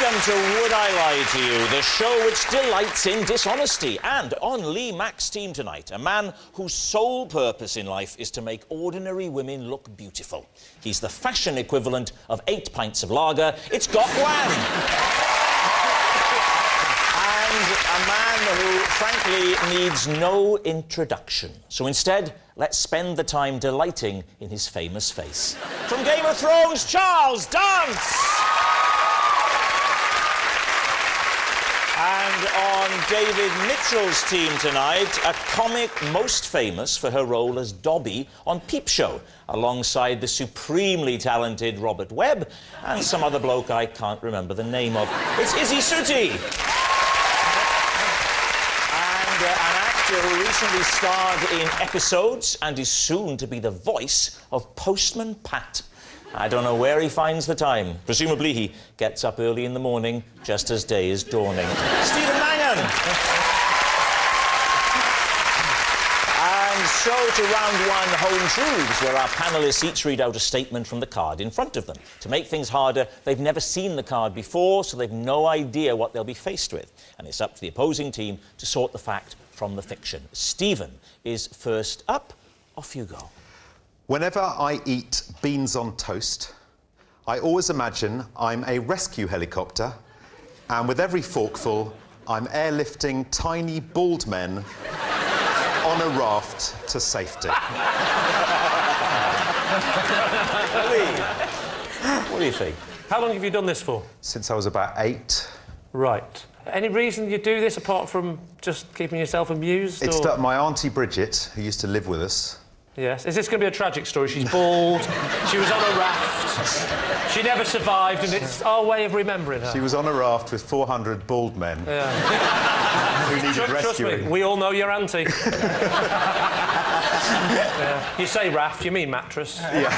Welcome to Would I Lie to You, the show which delights in dishonesty. And on Lee Mack's team tonight, a man whose sole purpose in life is to make ordinary women look beautiful. He's the fashion equivalent of 8 pints of lager. It's Gok Wan. And a man who, frankly, needs no introduction. So instead, let's spend the time delighting in his famous face. From Game of Thrones, Charles Dance! And on David Mitchell's team tonight, a comic most famous for her role as Dobby on Peep Show, alongside the supremely talented Robert Webb and some other bloke I can't remember the name of. It's Izzy Suttie! And an actor who recently starred in episodes and is soon to be the voice of Postman Pat. I don't know where he finds the time. Presumably he gets up early in the morning just as day is dawning. Stephen Mangan! And so to round one, Home Truths, where our panellists each read out a statement from the card in front of them. To make things harder, they've never seen the card before, so they've no idea what they'll be faced with. And it's up to the opposing team to sort the fact from the fiction. Stephen is first up. Off you go. Whenever I eat beans on toast, I always imagine I'm a rescue helicopter, and with every forkful, I'm airlifting tiny bald men on a raft to safety. What do you think? How long have you done this for? Since I was about 8. Right. Any reason you do this apart from just keeping yourself amused? It's or... my Auntie Bridget, who used to live with us. Yes. Is this going to be a tragic story? She's bald, she was on a raft, she never survived, and it's our way of remembering her. She was on a raft with 400 bald men who needed rescuing. Trust me, we all know your auntie. Yeah. You say raft, you mean mattress. Yeah.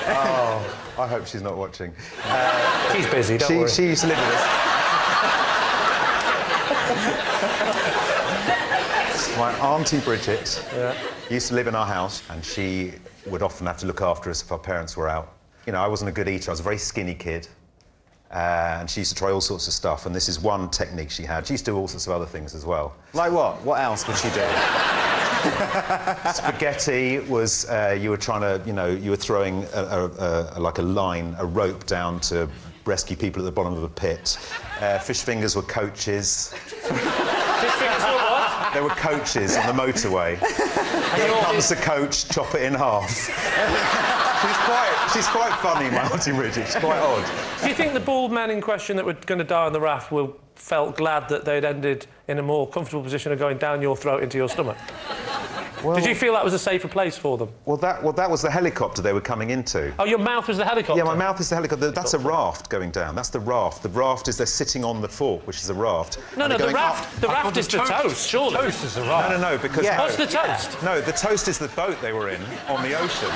Oh, I hope she's not watching. She's busy, don't worry. She used to live with us. My Auntie Bridget used to live in our house, and she would often have to look after us if our parents were out. You know, I wasn't a good eater. I was a very skinny kid. And she used to try all sorts of stuff, and this is one technique she had. She used to do all sorts of other things as well. Like what? What else would she do? Spaghetti was, you were trying to, you know, you were throwing like a line, a rope down to rescue people at the bottom of a pit. Fish fingers were coaches. Fish fingers were what? There were coaches on the motorway. Here comes the coach, chop it in half. She's quite funny, my Auntie Bridget. She's quite odd. Do you think the bald men in question that were going to die on the raft felt glad that they'd ended in a more comfortable position of going down your throat into your stomach? Well, did you feel that was a safer place for them? Well, that was the helicopter they were coming into. Oh, your mouth was the helicopter? Yeah, my mouth is the helicopter. That's a raft going down. That's the raft. The raft is they're sitting on the fork, which is a raft. No, the raft is the toast, surely. Toast is the raft. No, because... Yeah. What's the toast? No, the toast is the boat they were in on the ocean.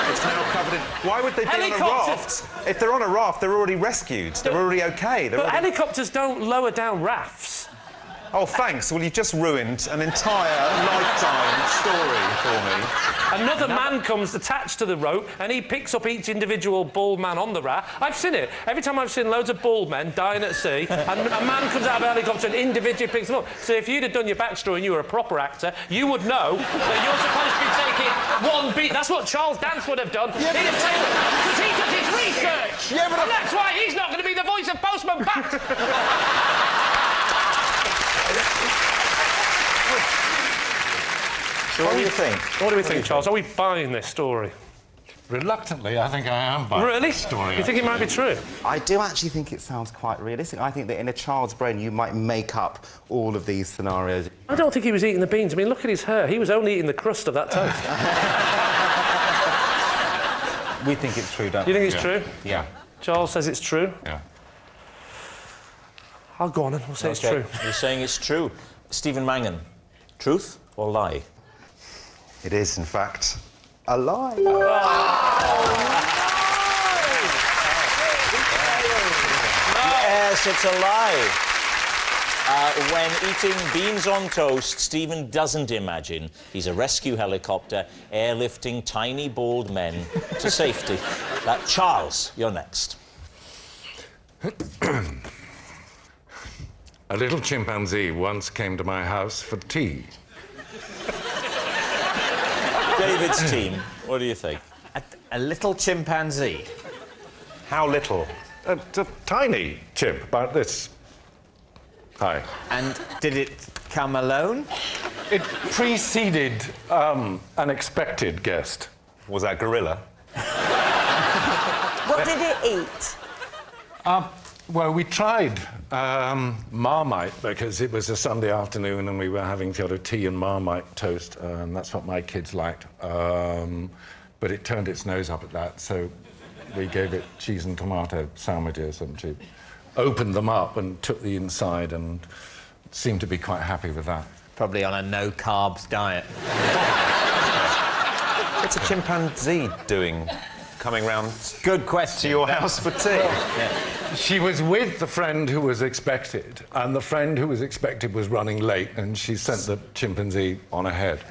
It's now covered in... Why would they be on a raft? If they're on a raft, they're already rescued. They're already OK. But helicopters don't lower down rafts. Oh, thanks. Well, you've just ruined an entire lifetime story for me. Another man comes attached to the rope and he picks up each individual bald man on the raft. I've seen it. Every time I've seen loads of bald men dying at sea, and a man comes out of a helicopter and individually picks them up. So if you'd have done your backstory and you were a proper actor, you would know that you're supposed to be taking one beat. That's what Charles Dance would have done. Yeah, he'd have taken... Because he did his research! Yeah, but... And that's why he's not going to be the voice of Postman Pat! So what do you think? What do we think, Charles? Are we buying this story? Reluctantly, I think I am buying this story. You think it might be true? I do actually think it sounds quite realistic. I think that in a child's brain you might make up all of these scenarios. I don't think he was eating the beans. I mean, look at his hair. He was only eating the crust of that toast. We think it's true, don't You we? think it's true? Yeah. Charles says it's true? Yeah. I'll go on and we'll say it's true. You're saying it's true. Stephen Mangan, truth or lie? It is, in fact, a lie. Oh, yes, it's a lie. When eating beans on toast, Stephen doesn't imagine he's a rescue helicopter airlifting tiny bald men to safety. Charles, you're next. A little chimpanzee once came to my house for tea. David's team, what do you think? A little chimpanzee. How little? A tiny chimp, about this high. And did it come alone? It preceded an expected guest. Was that gorilla? What did it eat? Well, we tried Marmite because it was a Sunday afternoon and we were having sort of tea and Marmite toast, and that's what my kids liked. But it turned its nose up at that, so we gave it cheese and tomato sandwiches, and she opened them up and took the inside and seemed to be quite happy with that. Probably on a no-carbs diet. What's a chimpanzee doing, coming round Good question. to your house for tea? She was with the friend who was expected, and the friend who was expected was running late, and she sent the chimpanzee on ahead.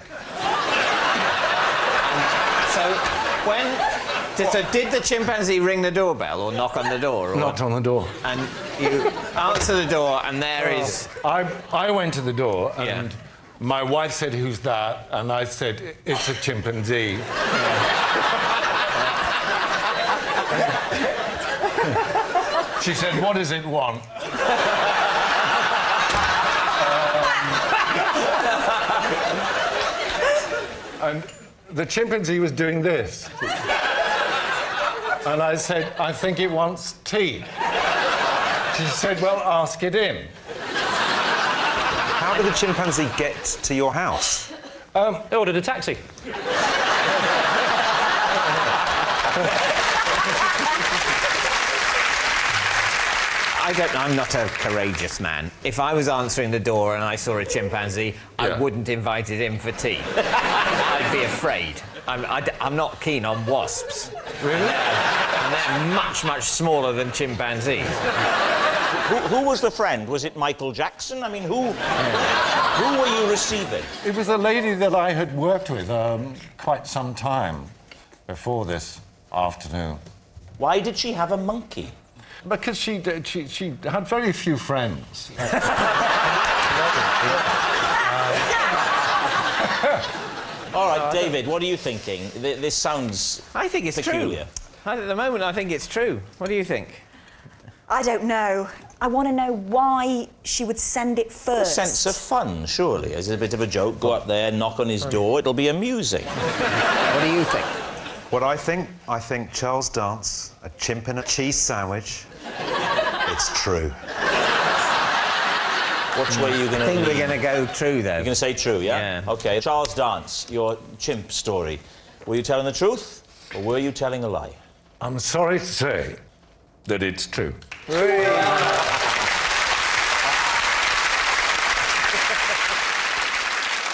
So did the chimpanzee ring the doorbell or knock on the door? Or... Knocked on the door. And you answer the door, and there is... I went to the door, and Yeah. my wife said, "Who's that?" And I said, "It's a chimpanzee." She said, "What does it want?" And the chimpanzee was doing this. And I said, "I think it wants tea." She said, "Well, ask it in." How did the chimpanzee get to your house? I ordered a taxi. I'm not a courageous man. If I was answering the door and I saw a chimpanzee, I wouldn't invite it in for tea. I'd be afraid. I'm not keen on wasps. Really? And they're much, much smaller than chimpanzees. Who was the friend? Was it Michael Jackson? I mean, who were you receiving? It was a lady that I had worked with quite some time before this afternoon. Why did she have a monkey? Because she had very few friends. All right, David, what are you thinking? This sounds I think it's peculiar. true. At the moment, I think it's true. What do you think? I don't know. I want to know why she would send it A first. sense of fun, surely. As a bit of a joke, go up there, knock on his door, it'll be amusing. What do you think? What I think Charles Dance, a chimp in a cheese sandwich. It's true. Which way are you going to I think we're going to go true, though. You're going to say true, yeah? Yeah. OK. Charles Dance, your chimp story. Were you telling the truth, or were you telling a lie? I'm sorry to say that it's true.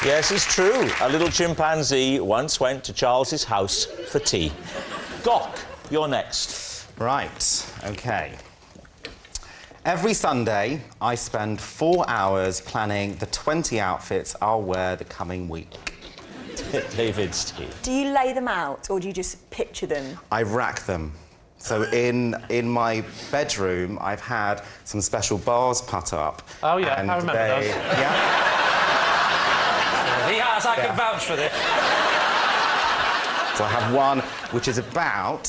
Yes, it's true. A little chimpanzee once went to Charles's house for tea. Gok, you're next. Right, OK. Every Sunday, I spend 4 hours planning the 20 outfits I'll wear the coming week. David's tea. Do you lay them out, or do you just picture them? I rack them. So in my bedroom, I've had some special bars put up. Oh, yeah, and I remember those. Yeah. He has, I can vouch for this. So I have one which is about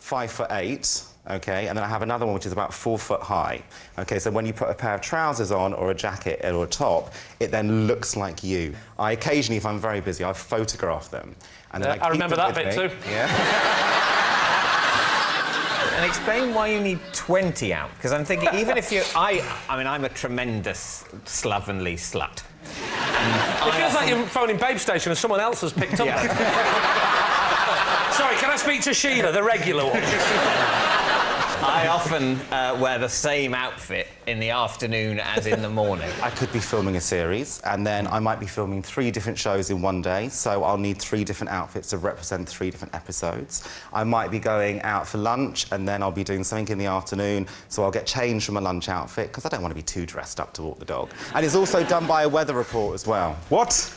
5'8", OK, and then I have another one which is about 4 foot high. OK, so when you put a pair of trousers on or a jacket or a top, it then looks like you. I occasionally, if I'm very busy, I photograph them. And then I remember that bit too. Yeah. And explain why you need 20 out. Because I'm thinking, even if you... I mean, I'm a tremendous slovenly slut. It feels like you're phoning Babe Station and someone else has picked up. Sorry, can I speak to Sheila, the regular one? I often wear the same outfit in the afternoon as in the morning. I could be filming a series, and then I might be filming 3 different shows in one day, so I'll need 3 different outfits to represent 3 different episodes. I might be going out for lunch, and then I'll be doing something in the afternoon, so I'll get changed from a lunch outfit, because I don't want to be too dressed up to walk the dog. And it's also done by a weather report as well. What?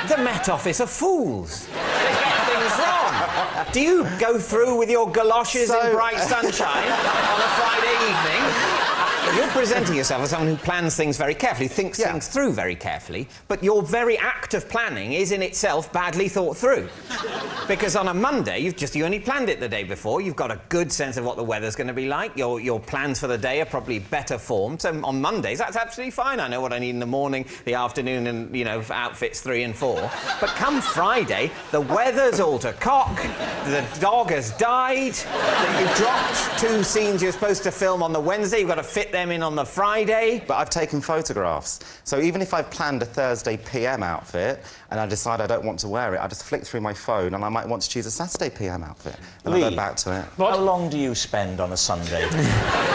The Met Office are fools. They get things wrong. Do you go through with your galoshes in bright sunshine on a Friday evening? You're presenting yourself as someone who plans things very carefully, thinks things through very carefully, but your very act of planning is in itself badly thought through. Because on a Monday, you only planned it the day before, you've got a good sense of what the weather's going to be like, your plans for the day are probably better formed, so on Mondays, that's absolutely fine. I know what I need in the morning, the afternoon, and, you know, outfits 3 and 4. But come Friday, the weather's all to cock, the dog has died, you dropped 2 scenes you're supposed to film on the Wednesday, you've got to fit them in on the Friday. But I've taken photographs. So even if I've planned a Thursday PM outfit and I decide I don't want to wear it, I just flick through my phone and I might want to choose a Saturday PM outfit. And I go back to it. How long do you spend on a Sunday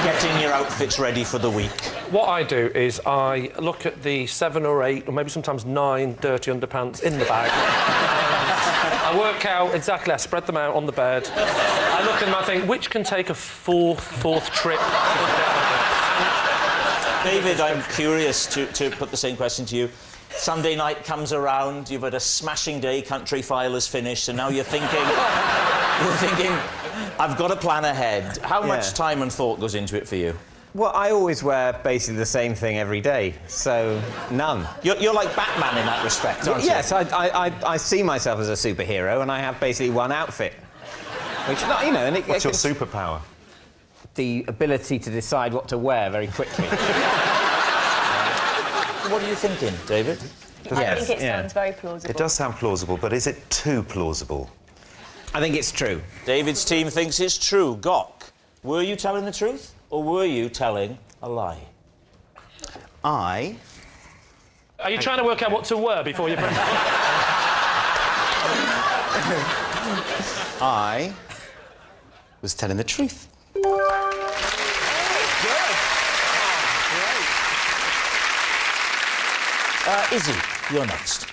getting your outfits ready for the week? What I do is I look at the 7 or 8, or maybe sometimes 9 dirty underpants in the bag. I work out exactly, I spread them out on the bed. I look at them, I think, which can take a fourth trip? David, I'm curious to put the same question to you. Sunday night comes around, you've had a smashing day, Country File is finished, and now you're thinking, I've got to plan ahead. How much time and thought goes into it for you? Well, I always wear basically the same thing every day, so none. You're like Batman in that respect, aren't you? Yes, I see myself as a superhero, and I have basically one outfit. Which, you know, and What's your superpower? The ability to decide what to wear very quickly. What are you thinking, David? I think it sounds very plausible. It does sound plausible, but is it too plausible? I think it's true. David's team thinks it's true. Gok, were you telling the truth, or were you telling a lie? Are you trying to work out what to wear before you... I was telling the truth. Izzy, you're next.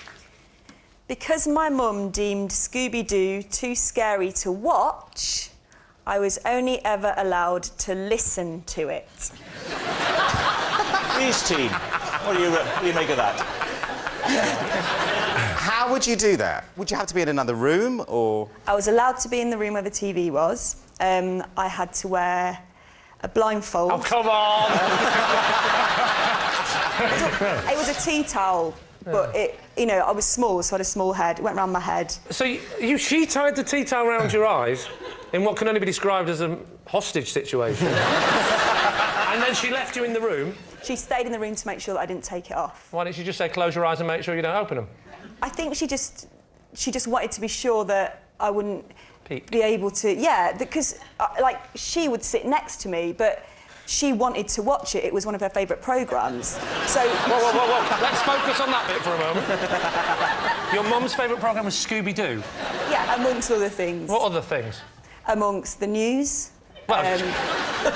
Because my mum deemed Scooby-Doo too scary to watch, I was only ever allowed to listen to it. Lee's team, what do you make of that? How would you do that? Would you have to be in another room, or...? I was allowed to be in the room where the TV was. I had to wear a blindfold. Oh, come on! It was a tea towel, but I was small, so I had a small head. It went round my head. So she tied the tea towel around your eyes in what can only be described as a hostage situation. And then she left you in the room. She stayed in the room to make sure that I didn't take it off. Why didn't she just say, close your eyes and make sure you don't open them? I think she just wanted to be sure that I wouldn't Peep. be able to... Yeah, because, she would sit next to me, but she wanted to watch it. It was one of her favourite programmes. So... Whoa. Let's focus on that bit for a moment. Your mum's favourite programme was Scooby-Doo? Yeah, amongst other things. What other things? Amongst the news. Well,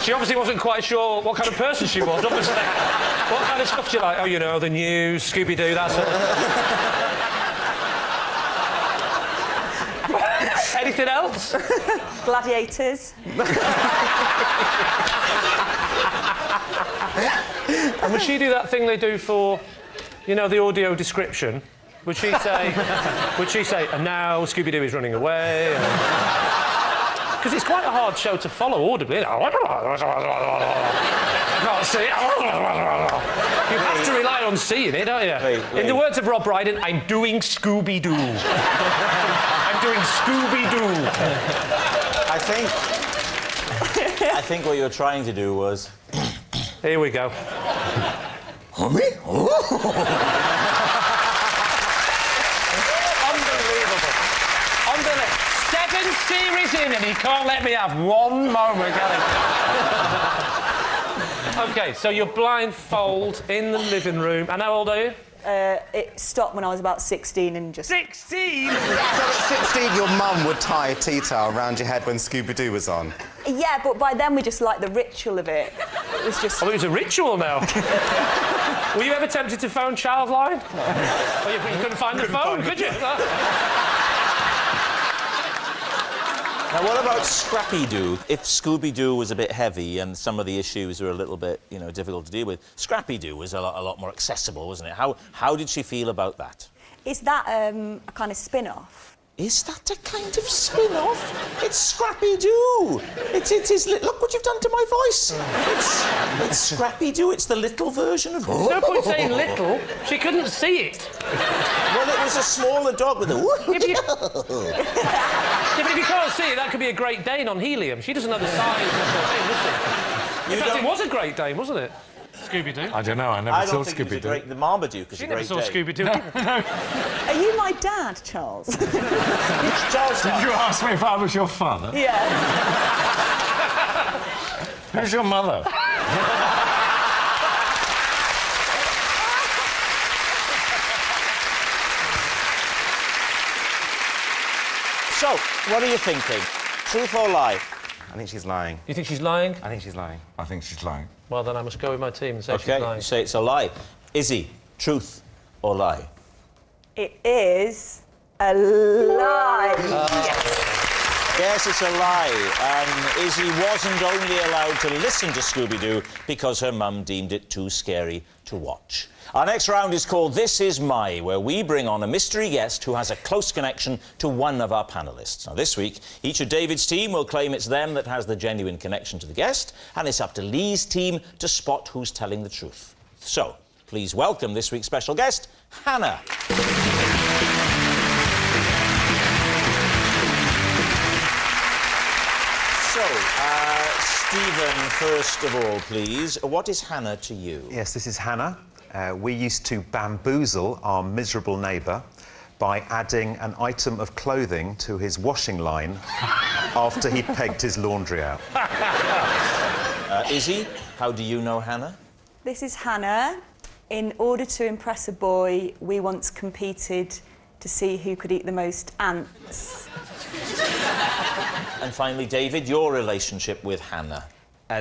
she obviously wasn't quite sure what kind of person she was, obviously. What kind of stuff do you like? Oh, you know, the news, Scooby-Doo, that's it. Anything else? Gladiators. And would she do that thing they do for, you know, the audio description? Would she say, and now Scooby-Doo is running away? Because it's quite a hard show to follow audibly. You can't see it. You have to rely on seeing it, don't you? Wait. In the words of Rob Brydon, I'm doing Scooby-Doo. I'm doing Scooby-Doo. I think what you were trying to do was... Here we go. Unbelievable. 7 series in and he can't let me have one moment, can he? OK, so you're blindfold in the living room. And how old are you? It stopped when I was about 16 and just... 16? So at 16, your mum would tie a tea towel around your head when Scooby-Doo was on? Yeah, but by then we just liked the ritual of it. It was just... Oh, it was a ritual now. Were you ever tempted to phone Childline? Oh, you couldn't find the phone, could you? Now, what about Scrappy-Doo? If Scooby-Doo was a bit heavy and some of the issues were a little bit, difficult to deal with, Scrappy-Doo was a lot more accessible, wasn't it? How did she feel about that? Is that a kind of spin-off? Is that a kind of spin-off? It's Scrappy-Doo. It is. Look what you've done to my voice. It's Scrappy-Doo. It's the little version of. No point saying little. She couldn't see it. Well, it was a smaller dog with a. Yeah, but if you can't see it, that could be a Great Dane on helium. She doesn't know the size of the thing, does she? In fact, it was a Great Dane, wasn't it? Scooby-Doo. I don't know, I never saw Scooby-Doo. The Marmaduke is She a never great saw Dane. Scooby-Doo. Are you my dad, Charles? Charles, Did you ask me if I was your father? Yeah. Who's your mother? So, what are you thinking? Truth or lie? I think she's lying. You think she's lying? I think she's lying. I think she's lying. Well, then I must go with my team and say she's Okay, lying. you say it's a lie. Izzy, truth or lie? It is a lie. Yes, it's a lie. Izzy wasn't only allowed to listen to Scooby-Doo because her mum deemed it too scary to watch. Our next round is called This Is My, where we bring on a mystery guest who has a close connection to one of our panellists. Now, this week, each of David's team will claim it's them that has the genuine connection to the guest, and it's up to Lee's team to spot who's telling the truth. So, please welcome this week's special guest, Hannah. So, Stephen, first of all, please, what is Hannah to you? Yes, this is Hannah. We used to bamboozle our miserable neighbour by adding an item of clothing to his washing line after he'd pegged his laundry out. Izzy, how do you know Hannah? This is Hannah. In order to impress a boy, we once competed to see who could eat the most ants. And finally, David, your relationship with Hannah.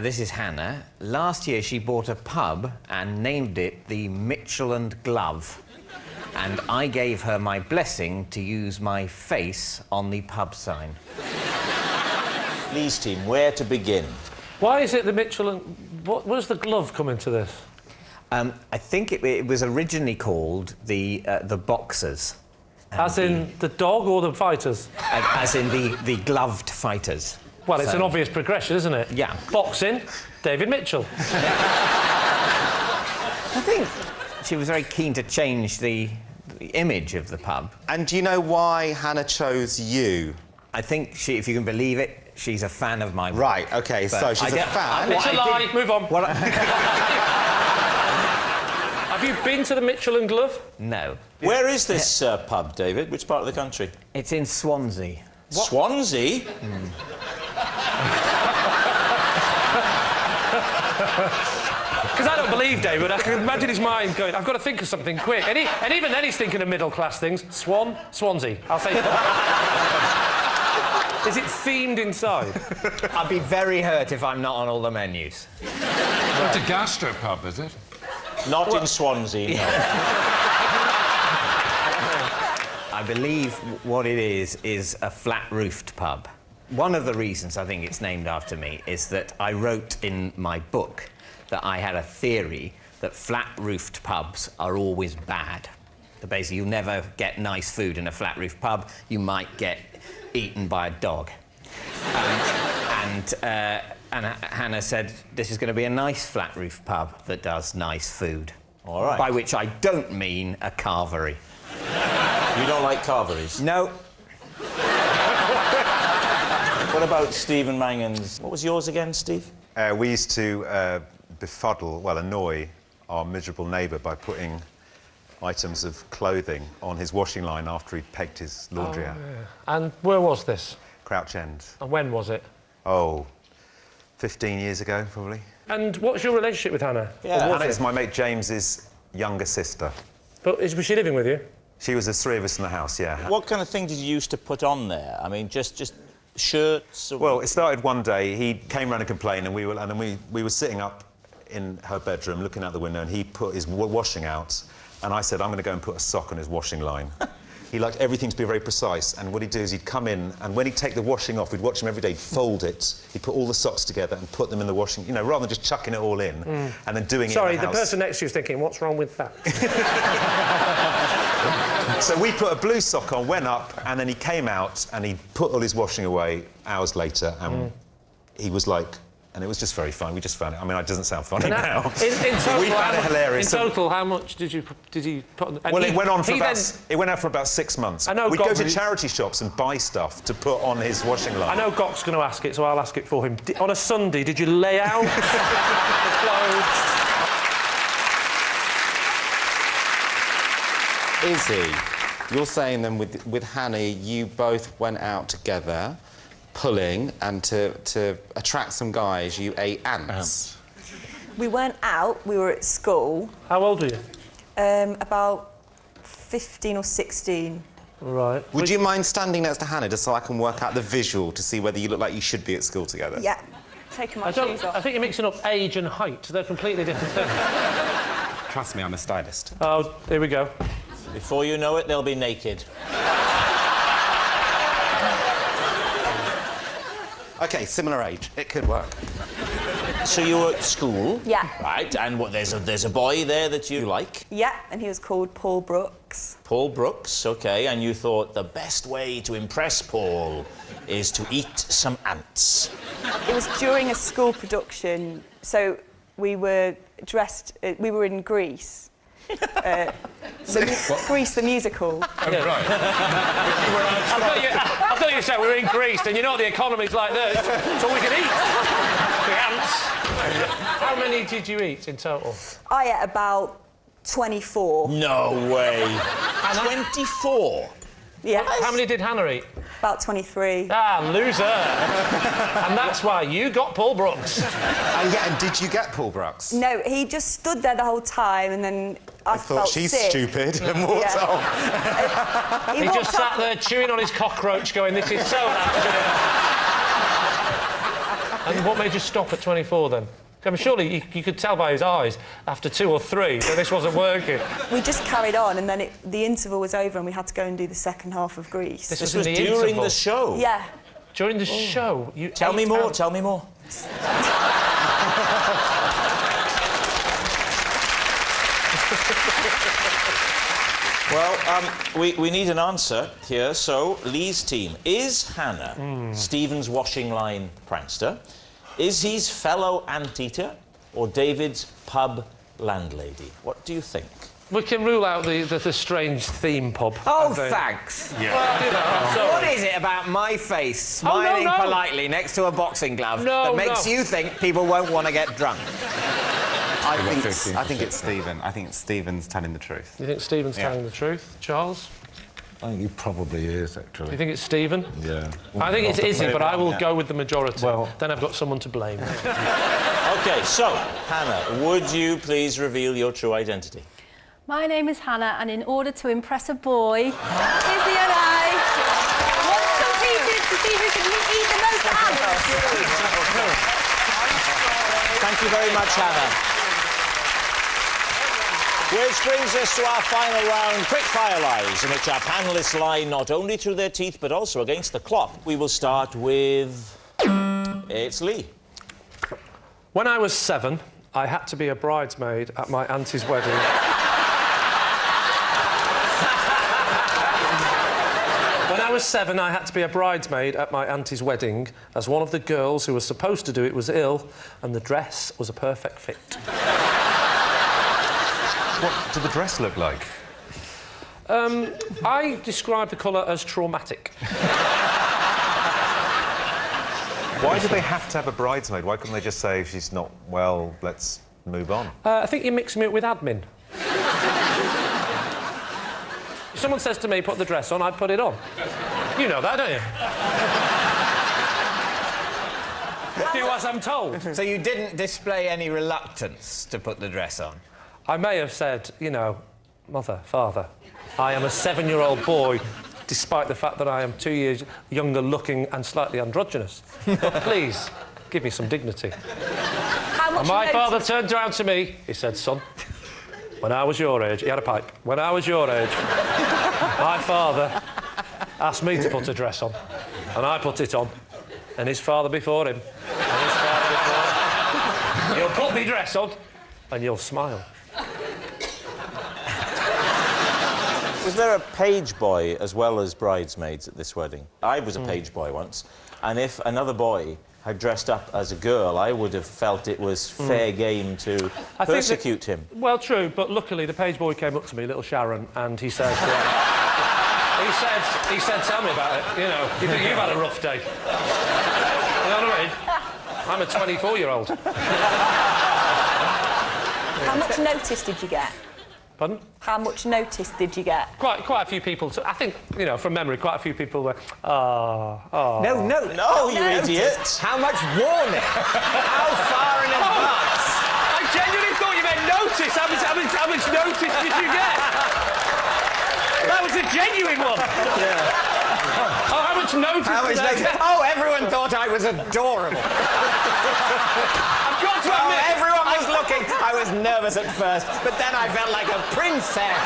This is Hannah. Last year she bought a pub and named it the Mitchell and Glove. And I gave her my blessing to use my face on the pub sign. Lee's team, where to begin? Why is it the Mitchell and... What does the glove come into this? I think it was originally called the Boxers. As in the dog or the fighters? As in the gloved fighters. Well, it's an obvious progression, isn't it? Yeah. Boxing, David Mitchell. I think she was very keen to change the image of the pub. And do you know why Hannah chose you? I think she, if you can believe it, she's a fan of mine. Right, OK, so she's a fan. It's a lie. Move on. Have you been to the Mitchell and Glove? No. Where is this pub, David? Which part of the country? It's in Swansea. What? Swansea? Because I don't believe David. I can imagine his mind going, I've got to think of something quick. And even then he's thinking of middle-class things. Swansea. I'll say... Is it themed inside? I'd be very hurt if I'm not on all the menus. It's a gastropub, is it? Not in Swansea, no. I believe what it is a flat-roofed pub. One of the reasons I think it's named after me is that I wrote in my book that I had a theory that flat-roofed pubs are always bad. That basically you'll never get nice food in a flat-roofed pub. You might get eaten by a dog. And Hannah said, this is going to be a nice flat-roof pub that does nice food. All right. By which I don't mean a carvery. You don't like carveries? No. What about Steve and Mangan's? What was yours again, Steve? We used to befuddle, well, annoy our miserable neighbour by putting items of clothing on his washing line after he'd pegged his laundry out. Yeah. And where was this? Crouch End. And when was it? Oh, 15 years ago, probably. And what's your relationship with Hannah? Yeah. Hannah is my mate James's younger sister. But was she living with you? She was the three of us in the house, yeah. What kind of thing did you used to put on there? I mean, just shirts? Or... Well, it started one day. He came round and complained, and we were sitting up in her bedroom, looking out the window, and he put his washing out, and I said, I'm going to go and put a sock on his washing line. He liked everything to be very precise, and what he'd do is he'd come in, and when he'd take the washing off, we'd watch him every day, he'd fold it, he'd put all the socks together and put them in the washing, you know, rather than just chucking it all in and then doing it in the house. Sorry, the person next to you is thinking, what's wrong with that? So we put a blue sock on, went up, and then he came out and he put all his washing away hours later, and he was like... And it was just very fun. We just found it. I mean, it doesn't sound funny now. In total, we found it hilarious. In total, how much did he put on? Well, it went on for it went out for about 6 months. I know we'd go to charity shops and buy stuff to put on his washing line. I know Gok's going to ask it, so I'll ask it for him. On a Sunday, did you lay out the clothes? Izzy, you're saying then with Hannah, you both went out together, pulling, and to attract some guys, you ate ants. We weren't out, we were at school. How old were you? About 15 or 16. Right. Would you mind standing next to Hannah just so I can work out the visual to see whether you look like you should be at school together? Yeah. Taking my shoes off. I think you're mixing up age and height. They're completely different things. Trust me, I'm a stylist. Oh, here we go. Before you know it, they'll be naked. OK, similar age. It could work. So you were at school? Yeah. Right, and what, there's a boy there that you like? Yeah, and he was called Paul Brooks. Paul Brooks, OK, and you thought the best way to impress Paul is to eat some ants. It was during a school production, so we were dressed... we were in Greece. Grease the musical. Oh, right. I thought you said we were in Greece, and you know the economy's like this, so we can eat the ants. How many did you eat in total? I ate about 24. No way. 24? Yeah. How many did Hannah eat? About 23. Ah, loser. And that's why you got Paul Brooks. And did you get Paul Brooks? No, he just stood there the whole time, and then I thought felt she's sick. stupid and walked off. He just sat there chewing on his cockroach going, this is so And what made you stop at 24 then? I mean, surely you could tell by his eyes after 2 or 3 that this wasn't working. We just carried on, and then the interval was over, and we had to go and do the second half of Greece. This was in during interval. the show? Yeah. During the show? You Tell me more, tell me more. Well, we need an answer here. So, Lee's team. Is Hannah Stephen's washing line prankster? Is his fellow anteater? Or David's pub landlady? What do you think? We can rule out the strange theme pub. Oh, thanks. Yeah. Well, you know, I'm sorry. What is it about my face smiling no. politely next to a boxing glove that makes you think people won't want to get drunk? I think it's Stephen. I think Stephen's telling the truth. You think Stephen's telling the truth? Charles? I think he probably is, Do actually. you think it's Stephen? Yeah. I think it's Izzy, but I will go with the majority. Well... Then I've got someone to blame. OK, so, Hannah, would you please reveal your true identity? My name is Hannah, and in order to impress a boy, Izzy and I once competed to see who can eat the most ants. Thank you very much, Hannah. Which brings us to our final round, Quickfire Lies, in which our panellists lie not only through their teeth, but also against the clock. We will start with... It's Lee. When I was 7, I had to be a bridesmaid at my auntie's wedding. When I was 7, I had to be a bridesmaid at my auntie's wedding, as one of the girls who was supposed to do it was ill, and the dress was a perfect fit. What did the dress look like? I describe the colour as traumatic. Why do they have to have a bridesmaid? Why couldn't they just say, if she's not well, let's move on? I think you're mixing it with admin. If someone says to me, put the dress on, I'd put it on. You know that, don't you? Do as I'm told. So you didn't display any reluctance to put the dress on? I may have said, you know, mother, father, I am a 7-year-old boy, despite the fact that I am 2 years younger looking and slightly androgynous. But please, give me some dignity. And my father turned around to me, he said, son, when I was your age, he had a pipe, when I was your age, my father asked me to put a dress on, and I put it on, and his father before him, and his father before him. You'll put me dress on, and you'll smile. Was there a page boy as well as bridesmaids at this wedding? I was a page boy once, and if another boy had dressed up as a girl, I would have felt it was fair game to persecute him. Well, true, but luckily the page boy came up to me, little Sharon, and he said... he said, tell me about it. You know, you think you've had a rough day. You know what I mean? I'm a 24-year-old. How much notice did you get? Pardon? How much notice did you get? Quite a few people. I think, you know, from memory, quite a few people were, oh. No, you idiot! How much warning? How far in advance? I genuinely thought you meant notice. How much notice did you get? That was a genuine one. Yeah. Oh, how much notice did I get? Oh, everyone thought I was adorable. I've got to admit... Oh, everyone was looking. I was nervous at first, but then I felt like a princess.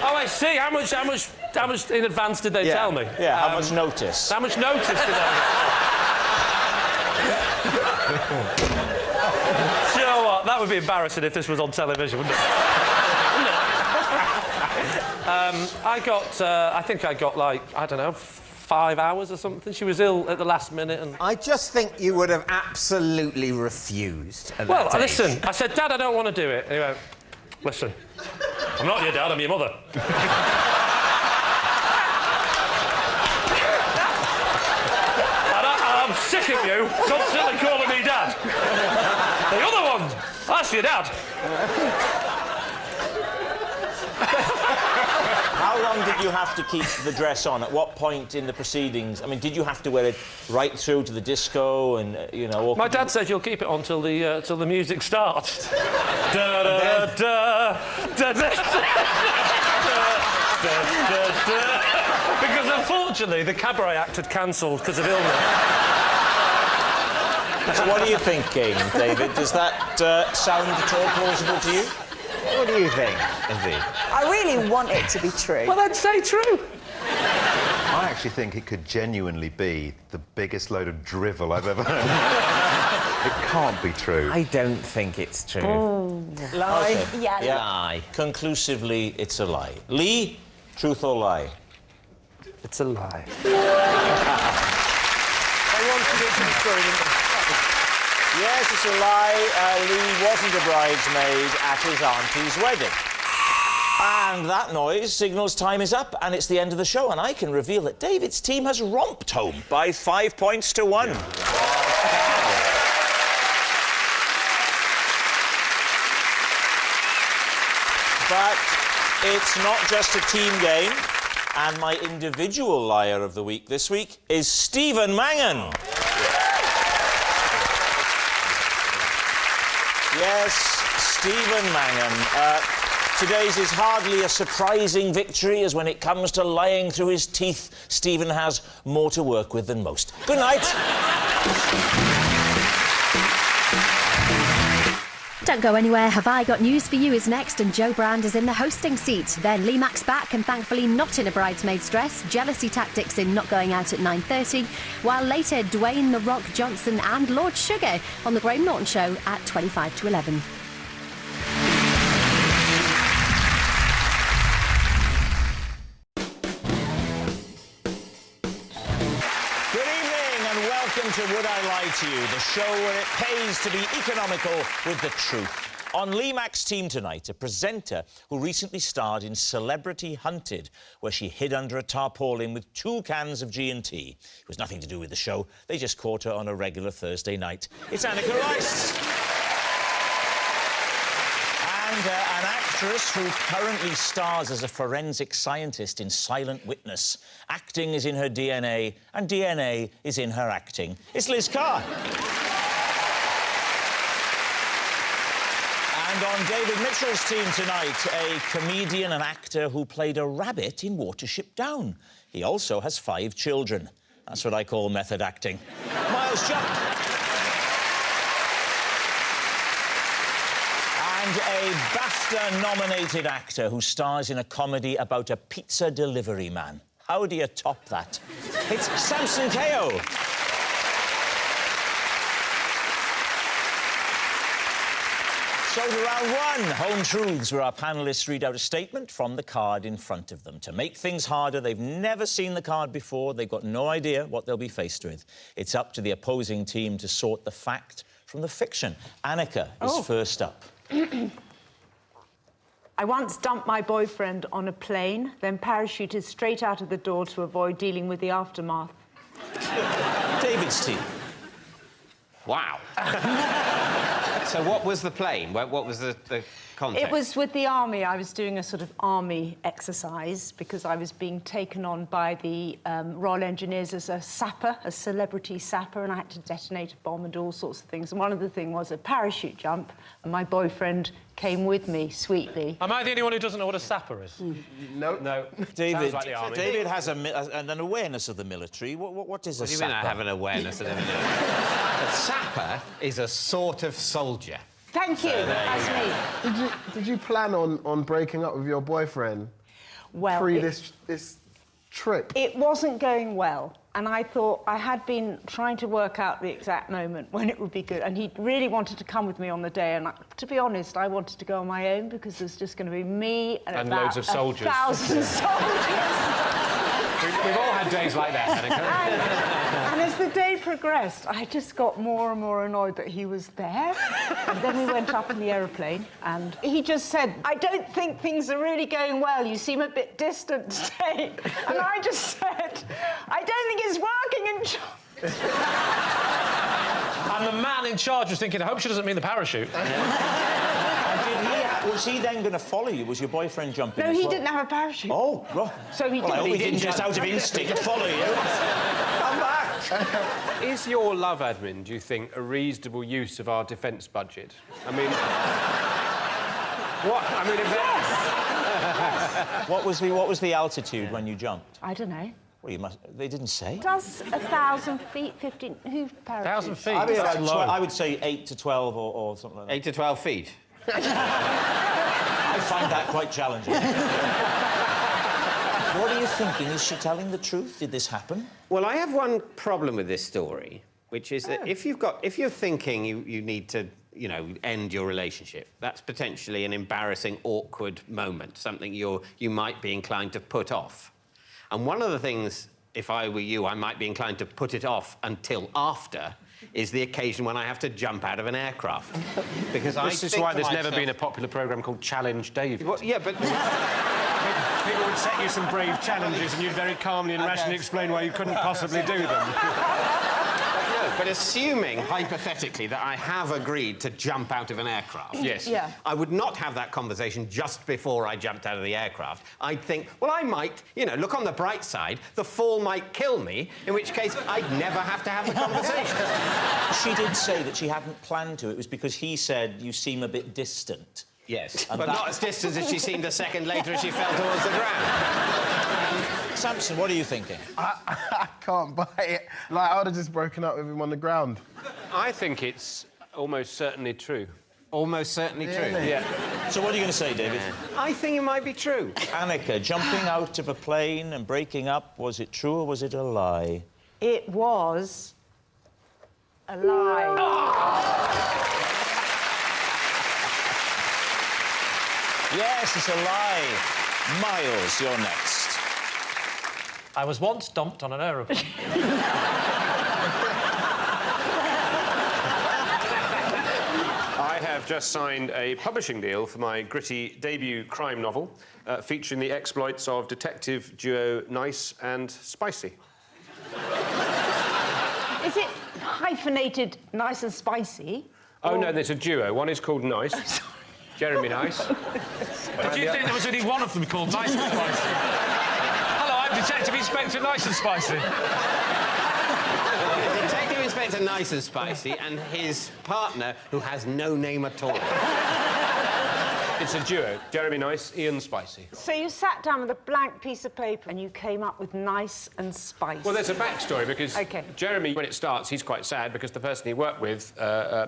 Oh, I see. How much in advance did they tell me? Yeah, how much notice? How much notice did I get? You know what? That would be embarrassing if this was on television, wouldn't it? I think I got, like, I don't know, 5 hours or something. She was ill at the last minute and... I just think you would have absolutely refused at Well, that age. listen, I said, Dad, I don't want to do it. And he went, listen, I'm not your dad, I'm your mother. I'm sick of you constantly calling me Dad. The other one, that's your dad. How long did you have to keep the dress on? At what point in the proceedings? I mean, did you have to wear it right through to the disco and, you know... My dad said you'll keep it on till the music starts. Da da da da da da. Because unfortunately the cabaret act had cancelled because of illness. So what do you think, David? Does that sound at all plausible to you? What do you think, Izzy? I really want it to be true. Well, then say true. I actually think it could genuinely be the biggest load of drivel I've ever heard. It can't be true. I don't think it's true. Lie. Okay. Yeah. Lie. Conclusively, it's a lie. Lee, truth or lie? It's a lie. I wanted it to be true, didn't I? Yes, it's a lie. Lee wasn't a bridesmaid at his auntie's wedding. And that noise signals time is up, and it's the end of the show, and I can reveal that David's team has romped home by 5 points to 1. Yeah. But it's not just a team game, and my individual liar of the week this week is Stephen Mangan. Yes, Stephen Mangan. Today's is hardly a surprising victory, as when it comes to lying through his teeth, Stephen has more to work with than most. Good night. Don't go anywhere. Have I Got News for You is next, and Joe Brand is in the hosting seat. Then Lee Mack's back, and thankfully not in a bridesmaid's dress. Jealousy tactics in Not Going Out at 9:30. While later, Dwayne The Rock Johnson and Lord Sugar on The Graham Norton Show at 25 to 11. To Would I Lie to You, the show where it pays to be economical with the truth. On Lee Mack's team tonight, a presenter who recently starred in Celebrity Hunted, where she hid under a tarpaulin with 2 cans of G&T. It was nothing to do with the show. They just caught her on a regular Thursday night. It's Anneka Rice. And an actress who currently stars as a forensic scientist in Silent Witness. Acting is in her DNA, and DNA is in her acting. It's Liz Carr. And on David Mitchell's team tonight, a comedian and actor who played a rabbit in Watership Down. He also has 5 children. That's what I call method acting. Miles Jupp. And a BAFTA-nominated actor who stars in a comedy about a pizza delivery man. How do you top that? It's Samson Kayo. So to round one, Home Truths, where our panellists read out a statement from the card in front of them. To make things harder, they've never seen the card before. They've got no idea what they'll be faced with. It's up to the opposing team to sort the fact from the fiction. Anneka is first up. I once dumped my boyfriend on a plane, then parachuted straight out of the door to avoid dealing with the aftermath. David's team. Wow. So what was the plane? What was the context? It was with the army. I was doing a sort of army exercise because I was being taken on by the Royal Engineers as a sapper, a celebrity sapper, and I had to detonate a bomb and all sorts of things. And one of the things was a parachute jump, and my boyfriend came with me sweetly. Am I the only one who doesn't know what a sapper is? No. No. David, Sounds like the army. David has an awareness of the military. What is a What do you sapper? mean I have an awareness of the military? A sapper is a sort of soldier. Thank you. That's me. Did you plan on breaking up with your boyfriend Well, this trip? it wasn't going well, and I thought I had been trying to work out the exact moment when it would be good, and he really wanted to come with me on the day, and to be honest, I wanted to go on my own because there's just going to be me and about loads of soldiers. 1,000 soldiers. We've all had days like that, Anneka. And as the day progressed, I just got more and more annoyed that he was there. And then we went up in the aeroplane, and he just said, "I don't think things are really going well. You seem a bit distant today." And I just said, "I don't think it's working." And the man in charge was thinking, I hope she doesn't mean the parachute. Was he then going to follow you? Was your boyfriend jumping No, as he well? didn't have a parachute. Oh, right. So he Well, I hope he didn't jump. just out of instinct follow you. Come back. Is your love admin, do you think, a reasonable use of our defence budget? I mean... what? I mean, if What was the altitude when you jumped? I don't know. Well, they didn't say. Does 1,000 feet, 15... Who parachutes? 1,000 feet? I mean, That's low. I would say 8 to 12 or something like that. 8 to 12 feet. I find that quite challenging. What are you thinking? Is she telling the truth? Did this happen? Well, I have one problem with this story, which is that if you're thinking you need to, end your relationship, that's potentially an embarrassing, awkward moment, something you might be inclined to put off. And one of the things, if I were you, I might be inclined to put it off until after, is the occasion when I have to jump out of an aircraft. Because this is why there's never been a popular programme called Challenge David. Well, yeah, but... People would set you some brave challenges and you'd very calmly and rationally explain why you couldn't possibly do them. But assuming, hypothetically, that I have agreed to jump out of an aircraft... Yes. Yeah. I would not have that conversation just before I jumped out of the aircraft. I'd think, well, I might, look on the bright side, the fall might kill me, in which case I'd never have to have the conversation. She did say that she hadn't planned to. It was because he said, you seem a bit distant. Yes, And but not as distant as she seemed a second later as she fell towards the ground. Samson, what are you thinking? I can't buy it. Like, I would have just broken up with him on the ground. I think it's almost certainly true. Almost certainly true. Yeah. So what are you going to say, David? I think it might be true. Anneka, jumping out of a plane and breaking up, was it true or was it a lie? It was a lie. Yes, it's a lie. Miles, you're next. I was once dumped on an aeroplane. I have just signed a publishing deal for my gritty debut crime novel featuring the exploits of detective duo Nice and Spicy. Is it hyphenated nice and spicy? Oh, no, there's a duo. One is called Nice. Jeremy Nice. Did you think there was only one of them called Nice and Spicy? Hello, I'm Detective Inspector Nice and Spicy. Detective Inspector Nice and Spicy and his partner, who has no name at all. It's a duo. Jeremy Nice, Ian Spicy. So you sat down with a blank piece of paper and you came up with nice and spicy. Well, there's a backstory because OK. Jeremy, when it starts, he's quite sad because the person he worked with,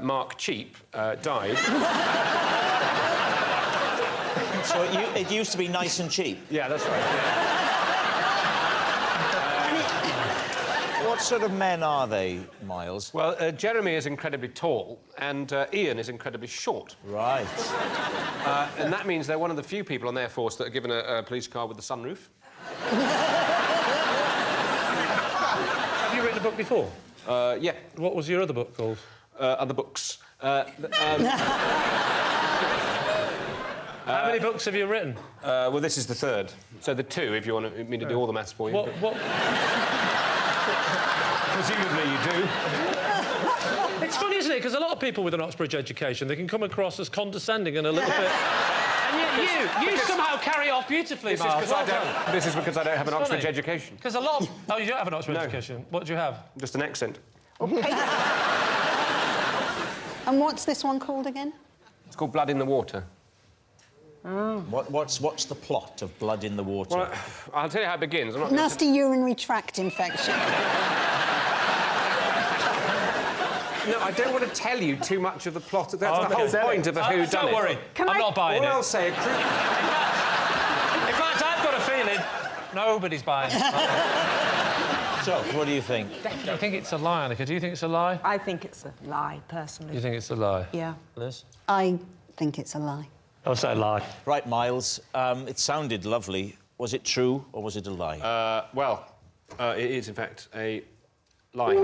Mark Cheap, died. So it used to be Nice and Cheap? Yeah, that's right. Yeah. What sort of men are they, Miles? Well, Jeremy is incredibly tall, and Ian is incredibly short. Right. And that means they're one of the few people on their force that are given a police car with a sunroof. Have you written a book before? Yeah. What was your other book called? Other books. How many books have you written? Well, this is the third. So the two, if you want me to do all the maths for you. What? Presumably you do. It's funny, isn't it? Because a lot of people with an Oxbridge education, they can come across as condescending and a little bit... And yet you somehow carry off beautifully, Miles. This is because I don't have an It's Oxbridge funny. education. Because a lot of... Oh, you don't have an Oxbridge education? What do you have? Just an accent. And what's this one called again? It's called Blood in the Water. Oh. What's the plot of Blood in the Water? Well, I'll tell you how it begins. I'm not Nasty urinary tract infection. No, I don't want to tell you too much of the plot. That's the whole point of a whodunit. Don't worry. I'm not buying it. All I'll say... In fact, I've got a feeling nobody's buying it. So, what do you think? Definitely. I think it's a lie, Anneka. Do you think it's a lie? I think it's a lie, personally. You think it's a lie? Yeah. Liz? I think it's a lie. I'll say a lie. Right, Miles, it sounded lovely. Was it true or was it a lie? It is, in fact, a lie.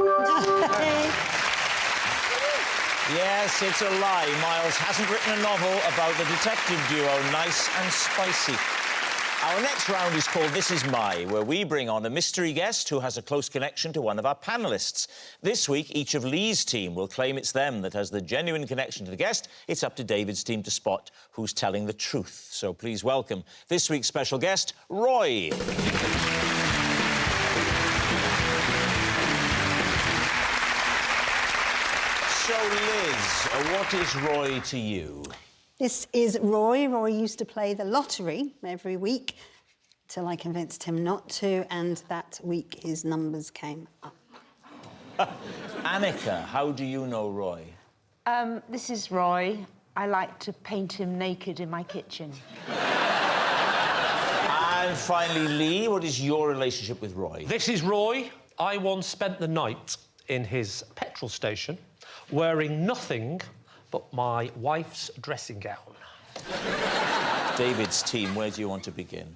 Yes, it's a lie. Miles hasn't written a novel about the detective duo Nice and Spicy. Our next round is called This Is My, where we bring on a mystery guest who has a close connection to one of our panellists. This week, each of Lee's team will claim it's them that has the genuine connection to the guest. It's up to David's team to spot who's telling the truth. So please welcome this week's special guest, Roy. So, Liz, what is Roy to you? This is Roy. Roy used to play the lottery every week till I convinced him not to, and that week his numbers came up. Anneka, how do you know Roy? This is Roy. I like to paint him naked in my kitchen. And finally, Lee, what is your relationship with Roy? This is Roy. I once spent the night in his petrol station wearing nothing but my wife's dressing gown. David's team, where do you want to begin?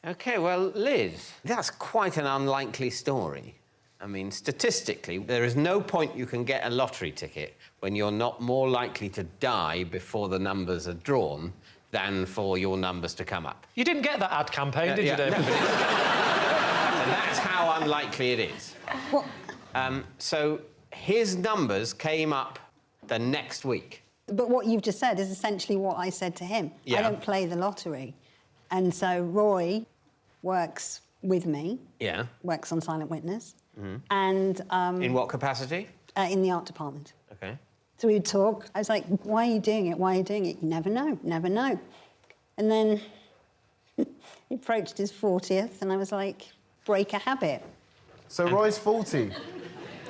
OK, well, Liz, that's quite an unlikely story. I mean, statistically, there is no point you can get a lottery ticket when you're not more likely to die before the numbers are drawn than for your numbers to come up. You didn't get that ad campaign, did you, David? No. And that's how unlikely it is. What? So his numbers came up the next week. But what you've just said is essentially what I said to him. Yeah. I don't play the lottery. And so Roy works with me. Yeah. Works on Silent Witness. Mm-hmm. And... In what capacity? In the art department. OK. So we'd talk. I was like, why are you doing it? Why are you doing it? You never know, never know. And then he approached his 40th, and I was like, break a habit. So Roy's 40?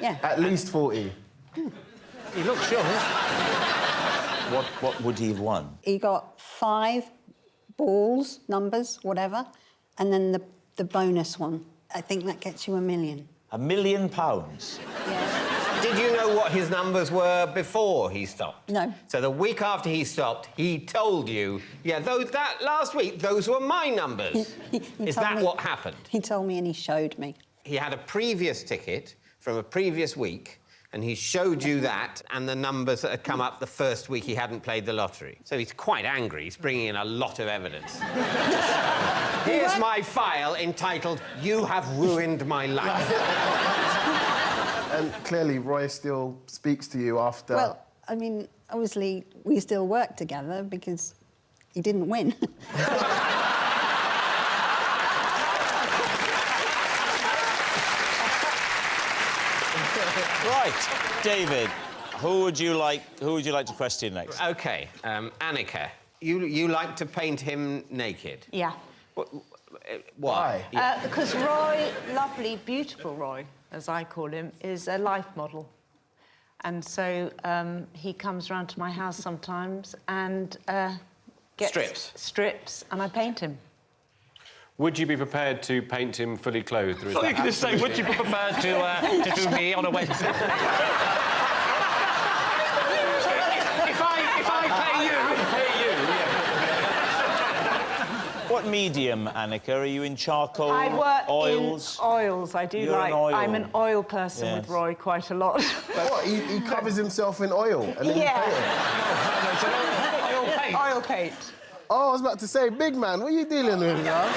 Yeah. At least 40? He looks young. What would he have won? He got 5 balls, numbers, whatever, and then the bonus one. I think that gets you £1 million. £1 million? Yeah. Did you know what his numbers were before he stopped? No. So the week after he stopped, he told you, yeah, that last week, those were my numbers. Is that what happened? He told me and he showed me. He had a previous ticket from a previous week, and he showed you that and the numbers that had come up the first week he hadn't played the lottery. So he's quite angry. He's bringing in a lot of evidence. Here's my file entitled, You Have Ruined My Life. And clearly, Roy still speaks to you after... Well, I mean, obviously, we still work together because he didn't win. Right, David, who would you like to question next? OK, Anneka, you like to paint him naked? Yeah. Why? Because Roy, lovely, beautiful Roy, as I call him, is a life model. And so he comes round to my house sometimes and gets... Strips? Strips, and I paint him. Would you be prepared to paint him fully clothed? Or is I thought you that were going to say, would you be prepared to do me on a Wednesday? if I pay you, What medium, Anneka? Are you in charcoal, I work oils? in oils. I do You're like. an oil. I'm an oil person Yes. with Roy quite a lot. What? He covers himself in oil and then Yeah. you paint it? oil paint. Oil paint. Oh, I was about to say, big man, what are you dealing with, man?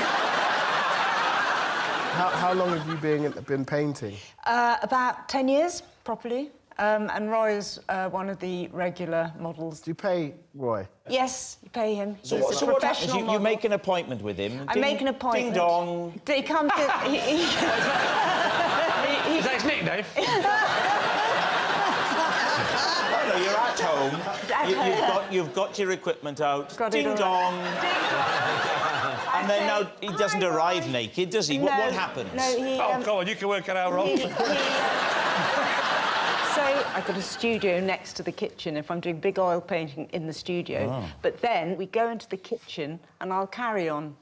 How long have you been painting? About 10 years, properly. And Roy is one of the regular models. Do you pay Roy? Yes, you pay him. So He's a what happens? professional You model. make an appointment with him. I make an appointment. Ding dong. He comes in... Is that his nickname? No, you're at home. You've got your equipment out. Ding dong. And then now he doesn't arrive naked, does he? No, what happens? No, he... Oh, go on, you can work it out, Rob. So I've got a studio next to the kitchen if I'm doing big oil painting in the studio. Oh. But then we go into the kitchen and I'll carry on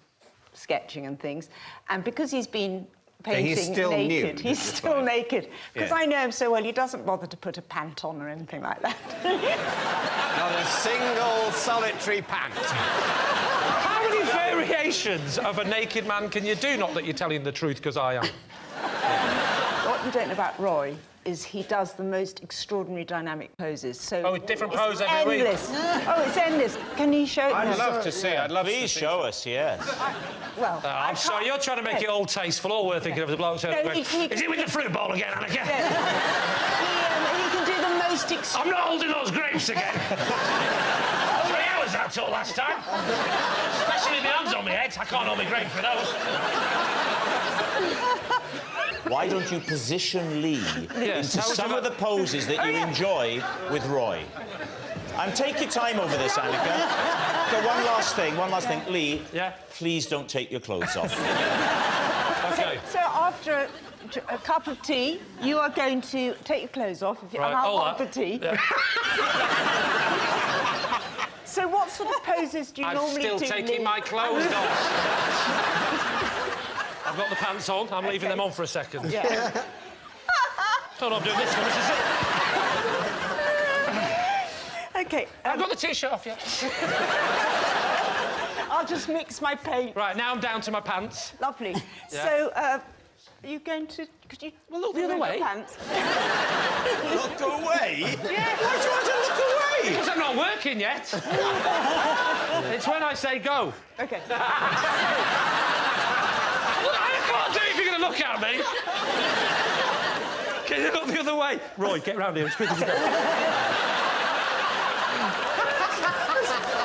sketching and things. And because he's been painting he's still naked, nude he's at the still time. naked. Because Yeah. I know him so well, he doesn't bother to put a pant on or anything like that. Not a single solitary pant. How many variations of a naked man can you do? Not that you're telling the truth, because I am. What you don't know about Roy is he does the most extraordinary dynamic poses. So Oh, different it's pose every week. endless. Oh, it's endless. Can you show it? I'd me? love to see. I'd love to Please see. show us, yes. Well, I'm sorry, you're trying to make it all tasteful, all worth thinking of the bloke. No, he- Is it with the fruit bowl again, Anneka? he can do the most I'm not holding those grapes again. 3 hours that took last time. Especially with my hands on my head. I can't hold my grape for those. Why don't you position Lee Yes, into how would some you of the poses that you enjoy with Roy? And take your time over this, Anneka. Okay, one last thing. Lee, please don't take your clothes off. OK. So after a cup of tea, you are going to take your clothes off, and I'll hold the tea. Yeah. So what sort of poses do you normally do? I'm still taking my clothes off. I've got the pants on. I'm leaving them on for a second. Yeah. Oh, no, I'm doing this one. This is it. OK. I've got the T-shirt off yet. I'll just mix my paint. Right, now I'm down to my pants. Lovely. Yeah. So, are you going to... Could you... Well, look the other remove way. your pants? Look away? Yeah. Why do you want to look away? Because I'm not working yet. It's when I say go. OK. I can't do it if you're going to look at me. Can you look the other way? Roy, get round here as quick as you can.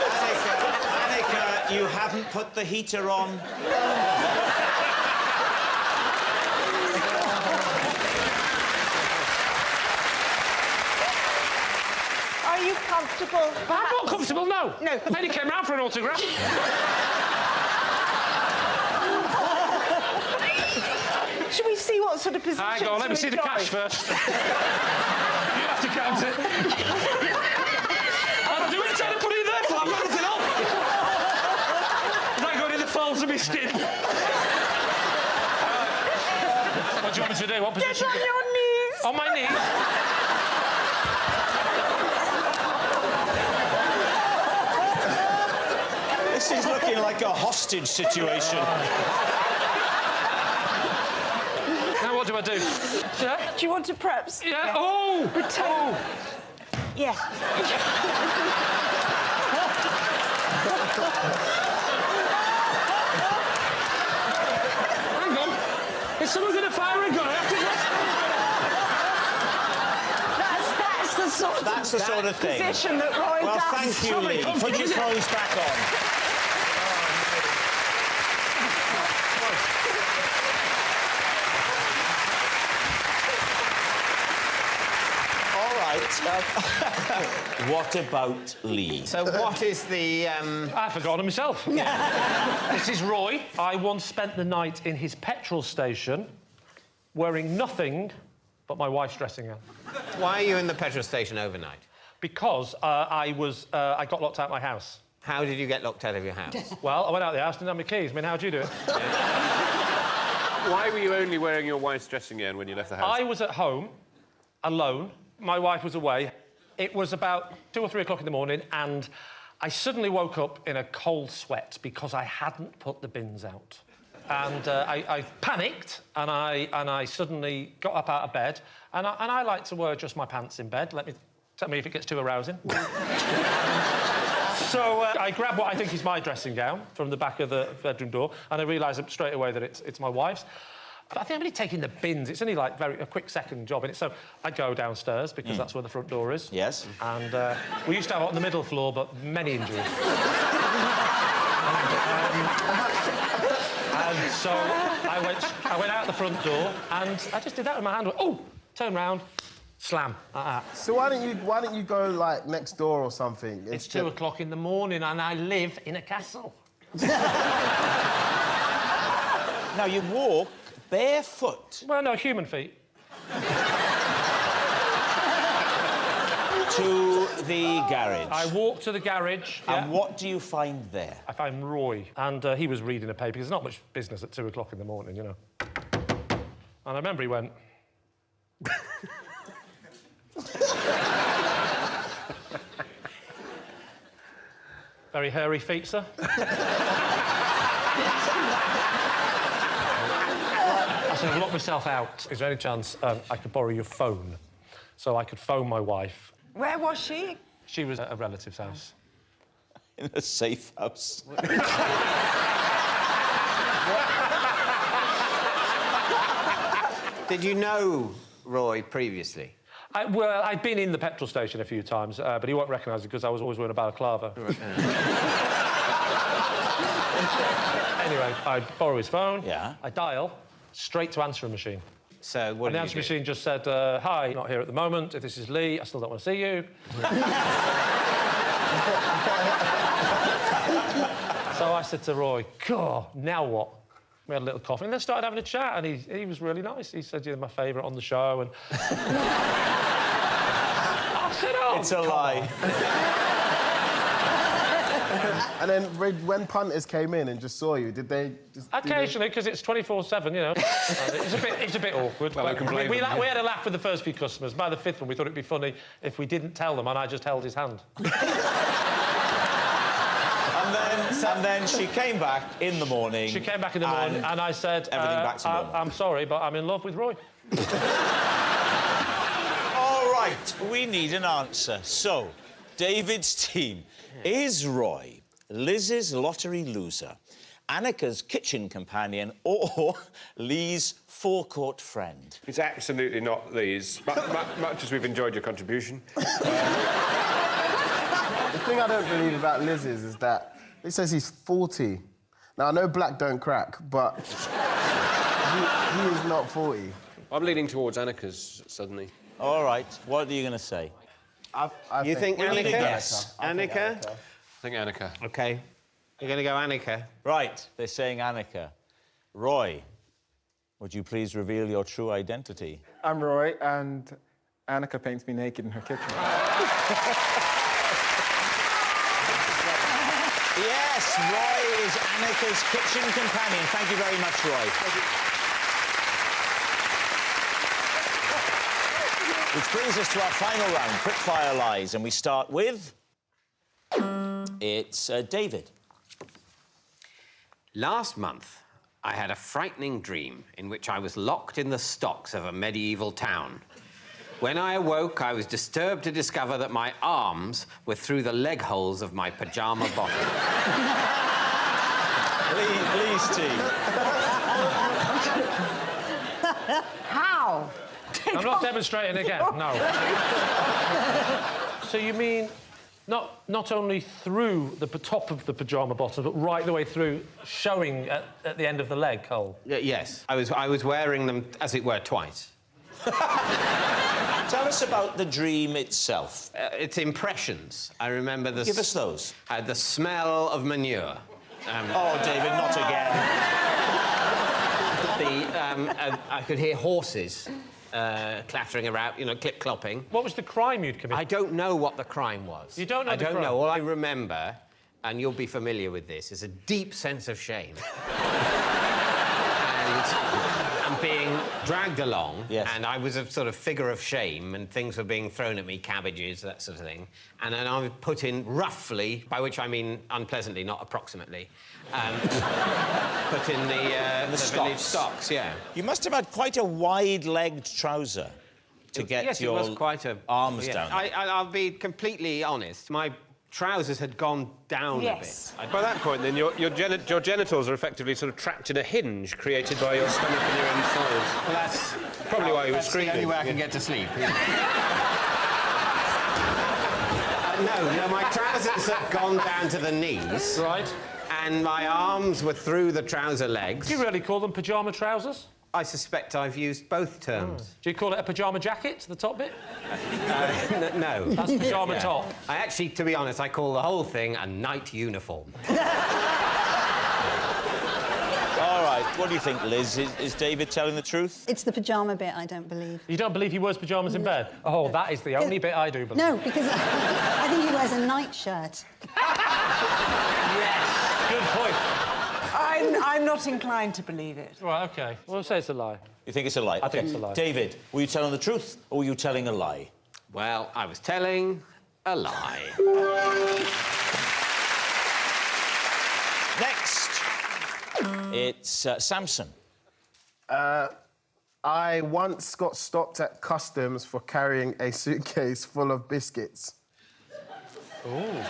Anneka, you haven't put the heater on. Are you comfortable? I'm not comfortable, no. No. The lady came round for an autograph. Should we see what sort of position? Hang on, let me see the cash first. You have to count it. I'm doing trying to put it in there, I've got nothing on. Is that going in the folds of my skin? What do you want me to do? What position? Get on your knees. On my knees? This is looking like a hostage situation. Now what do I do? Yeah? Do you want to perhaps... Yeah. Oh! Pretend... Yeah. Hang on. Is someone going to fire a gun? That's the sort of thing. Position that Roy Well, does. thank you, Lee. Put your clothes back on. All right. What about Lee? So what is the... I've forgotten myself. This is Roy. I once spent the night in his petrol station wearing nothing but my wife's dressing gown. Why are you in the petrol station overnight? Because I got locked out of my house. How did you get locked out of your house? Well, I went out the house, didn't have my keys. I mean, how'd you do it? Why were you only wearing your wife's dressing gown when you left the house? I was at home, alone. My wife was away. It was about 2 or 3 o'clock in the morning, and I suddenly woke up in a cold sweat because I hadn't put the bins out. And I panicked, and I suddenly got up out of bed, and I like to wear just my pants in bed. Tell me if it gets too arousing. So I grabbed what I think is my dressing gown from the back of the bedroom door, and I realised straight away that it's my wife's. But I think I'm only taking the bins. It's only like a quick second job, and so I go downstairs because that's where the front door is. Yes. And we used to have it on the middle floor, but many injuries. and so I went out the front door, and I just did that with my hand. Oh, turn round. Slam, like that. So why don't you go, like, next door or something? It's 2 o'clock in the morning and I live in a castle. Now, you walk barefoot. Well, no, human feet. To the garage. I walk to the garage. And what do you find there? I find Roy, and he was reading a paper. There's not much business at 2 o'clock in the morning, you know. And I remember he went... Very hairy feet, sir. I said, I've locked myself out. Is there any chance I could borrow your phone? So I could phone my wife. Where was she? She was at a relative's house. In a safe house. Did you know Roy previously? Well, I'd been in the petrol station a few times, but he won't recognise it because I was always wearing a balaclava. Anyway, I borrow his phone. Yeah. I dial straight to answering machine. So what And the answering machine just said, hi, not here at the moment. If this is Lee, I still don't want to see you. So I said to Roy, God, now what? We had a little coffee and then started having a chat, and he was really nice. He said, you're my favourite on the show, and... I said, oh, it's a lie. And then when punters came in and just saw you, did they just... Occasionally, because it's 24/7, you know. It's a bit awkward. Well, I can blame we them, had a laugh with the first few customers. By the fifth one, we thought it'd be funny if we didn't tell them and I just held his hand. And then she came back in the morning. She came back in the morning and I said, everything back to normal. I'm sorry, but I'm in love with Roy. All right, we need an answer. So, David's team, is Roy Liz's lottery loser, Anneka's kitchen companion, or Lee's forecourt friend? It's absolutely not Lee's, much as we've enjoyed your contribution. The thing I don't believe about Liz is that it says he's 40. Now, I know black don't crack, but he is not 40. I'm leaning towards Anneka's suddenly. All right, what are you going to say? You think Anneka? Yes. Anneka? I think Anneka. OK. You're going to go Anneka? Right, they're saying Anneka. Roy, would you please reveal your true identity? I'm Roy, and Anneka paints me naked in her kitchen. Yes, Roy is Anneka's kitchen companion. Thank you very much, Roy. Which brings us to our final round, quickfire lies, and we start with... It's David. Last month, I had a frightening dream in which I was locked in the stocks of a medieval town. When I awoke, I was disturbed to discover that my arms were through the leg holes of my pyjama bottom. Lee's team. How? I'm not demonstrating again, no. So you mean not only through the top of the pyjama bottom, but right the way through, showing at the end of the leg hole? Yes. I was wearing them, as it were, twice. Tell us about the dream itself. It's impressions. I remember the... Give us those. The smell of manure. Oh, David, not again. I could hear horses clattering around, you know, clip-clopping. What was the crime you'd committed? I don't know what the crime was. You don't know the crime? I don't know. All I remember and you'll be familiar with this, is a deep sense of shame. and being dragged along, and I was a sort of figure of shame, and things were being thrown at me, cabbages, that sort of thing. And then I was put in roughly, by which I mean unpleasantly, not approximately, put in the village stocks, yeah. You must have had quite a wide-legged trouser to get your it was quite a, arms down. I'll be completely honest. My trousers had gone down a bit. By that point, then, your genitals are effectively sort of trapped in a hinge created by your stomach and your insides. Well, that's probably why you were that's screaming. the only way I can get to sleep. No, my trousers had gone down to the knees. Right. And my arms were through the trouser legs. Do you really call them pyjama trousers? I suspect I've used both terms. Do you call it a pyjama jacket, the top bit? No. That's pyjama top. I actually, to be honest, I call the whole thing a night uniform. All right, what do you think, Liz? Is David telling the truth? It's the pyjama bit I don't believe. You don't believe he wears pyjamas in bed? Oh, that is the only bit I do believe. No, because I think he wears a nightshirt. Yes, good point. I'm not inclined to believe it. Right, OK. Well, I'll say it's a lie. You think it's a lie? I think it's a lie. David, were you telling the truth or were you telling a lie? Well, I was telling a lie. Next, it's Samson. I once got stopped at customs for carrying a suitcase full of biscuits. Ooh.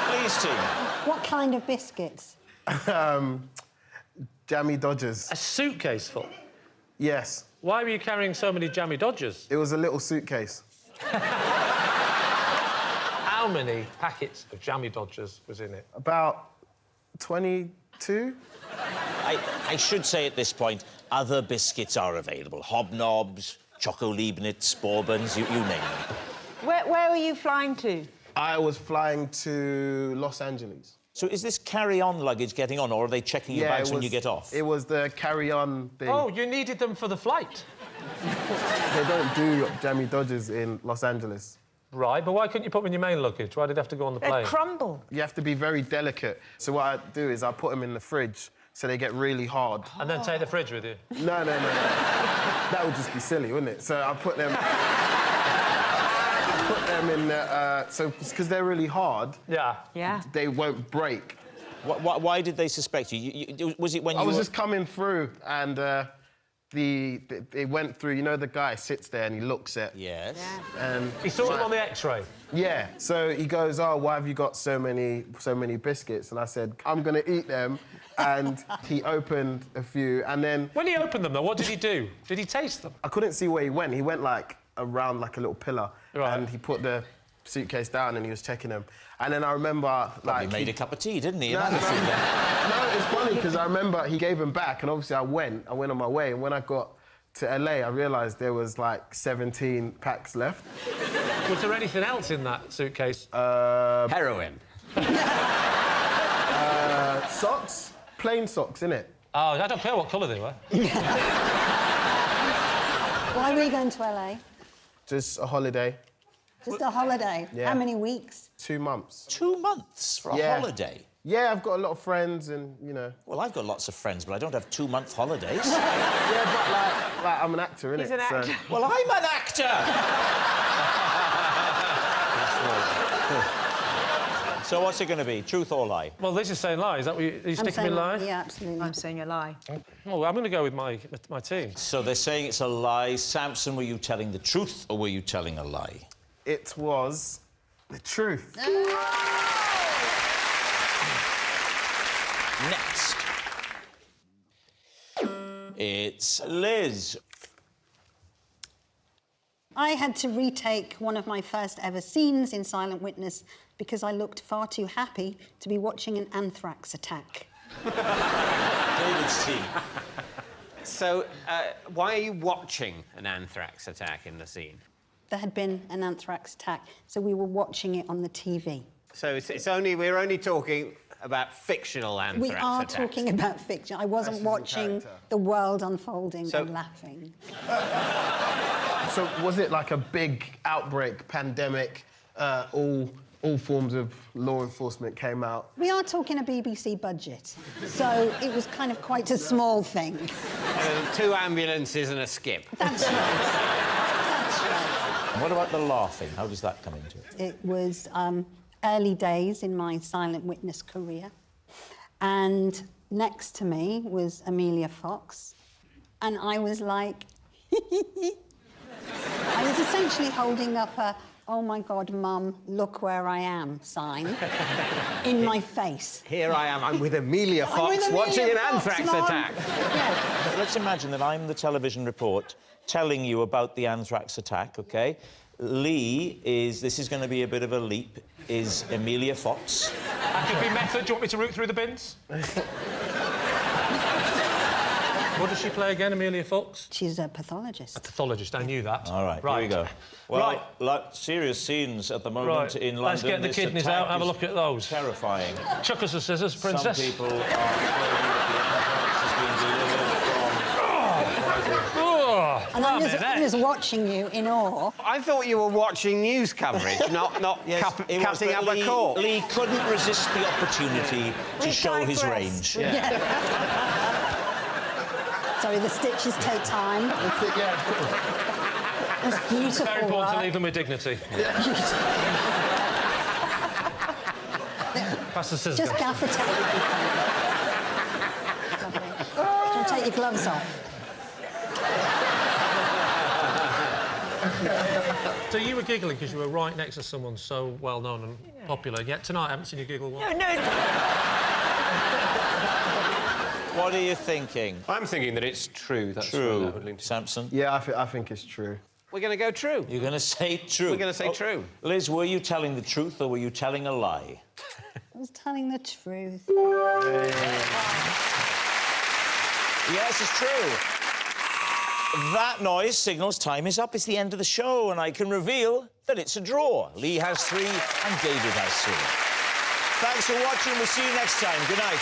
Please, team. What kind of biscuits? Jammy Dodgers. A suitcase full? Yes. Why were you carrying so many Jammy Dodgers? It was a little suitcase. How many packets of Jammy Dodgers was in it? About 22. I should say at this point, other biscuits are available. Hobnobs, Choco Leibniz, Bourbons, you name them. Where were you flying to? I was flying to Los Angeles. So is this carry-on luggage getting on, or are they checking your bags when you get off? It was the carry-on thing. Oh, you needed them for the flight? They don't do Jammy Dodgers in Los Angeles. Right, but why couldn't you put them in your main luggage? Why did they have to go on the plane? They crumble. You have to be very delicate. So what I do is I put them in the fridge so they get really hard. And then take the fridge with you? No. That would just be silly, wouldn't it? So I put them... in the... so because they're really hard... Yeah. They won't break. Why did they suspect you? Was it when you I was just coming through and they went through... You know, the guy sits there and he looks at... Yes. And he saw them on the X-ray? Yeah. So he goes, oh, why have you got so many biscuits? And I said, I'm going to eat them. And he opened a few, and then... When he opened them, though, what did he do? Did he taste them? I couldn't see where he went. He went, like, around, like, a little pillar. Right. And he put the suitcase down and he was checking them. And then I remember, Probably made a cup of tea, didn't he? No, it's funny, because I remember he gave them back, and obviously I went on my way, and when I got to LA, I realised there was, like, 17 packs left. Was there anything else in that suitcase? Heroin. Socks? Plain socks, innit? Oh, I don't care what colour they were. Why were you going to LA? Just a holiday. Just a holiday? Yeah. How many weeks? 2 months. 2 months for a holiday? Yeah, I've got a lot of friends and, you know... Well, I've got lots of friends, but I don't have 2-month holidays. Yeah, but, like, I'm an actor, innit? He's an actor. Well, I'm an actor! So what's it going to be, truth or lie? Well, Liz is saying lie. Is that what are you sticking with lie? Yeah, absolutely. I'm saying a lie. Oh, I'm going to go with my team. So they're saying it's a lie. Samson, were you telling the truth or were you telling a lie? It was the truth. Next. It's Liz. I had to retake one of my first ever scenes in Silent Witness because I looked far too happy to be watching an anthrax attack. David's team. So, why are you watching an anthrax attack in the scene? There had been an anthrax attack, so we were watching it on the TV. So we're only talking about fictional anthrax We are attacks. talking about fiction. I wasn't watching the world unfolding and laughing. So was it like a big outbreak, pandemic, all all forms of law enforcement came out. We are talking a BBC budget, so it was kind of quite a small thing. 2 ambulances and a skip. That's right. That's right. And what about the laughing? How does that come into it? It was early days in my silent witness career, and next to me was Amelia Fox, and I was like, I was essentially holding up a "Oh my God, Mum, look where I am" sign in my face. Here I am, I'm with Amelia Fox watching an anthrax attack. Yeah. Let's imagine that I'm the television report telling you about the anthrax attack, OK? Lee is... This is going to be a bit of a leap. Is Amelia Fox. That could be method. Do you want me to root through the bins? What does she play again, Amelia Fox? She's a pathologist. A pathologist, I knew that. All right, here we go. Well, like, serious scenes at the moment in London. Let's get the kidneys out, have a look at those. Terrifying. Chuck us the scissors, princess. Some people are claiming that the anthrax has been delivered from... And I was watching you in awe. I thought you were watching news coverage, not cutting up a court. Lee couldn't resist the opportunity to show his range. Yeah. Sorry, the stitches take time. It's beautiful. It's very important to leave them with dignity. Pass the scissors. Just gaffer tape. Do you want to take your gloves off? So you were giggling because you were right next to someone so well known and popular. Yet tonight I haven't seen you giggle once. No. What are you thinking? I'm thinking that it's true. That's true. Samson? Yeah, I think it's true. We're going to go true. You're going to say true? We're going to say true. Liz, were you telling the truth or were you telling a lie? I was telling the truth. Yes, it's true. That noise signals time is up. It's the end of the show, and I can reveal that it's a draw. Lee has 3 and David has 3. Thanks for watching. We'll see you next time. Good night.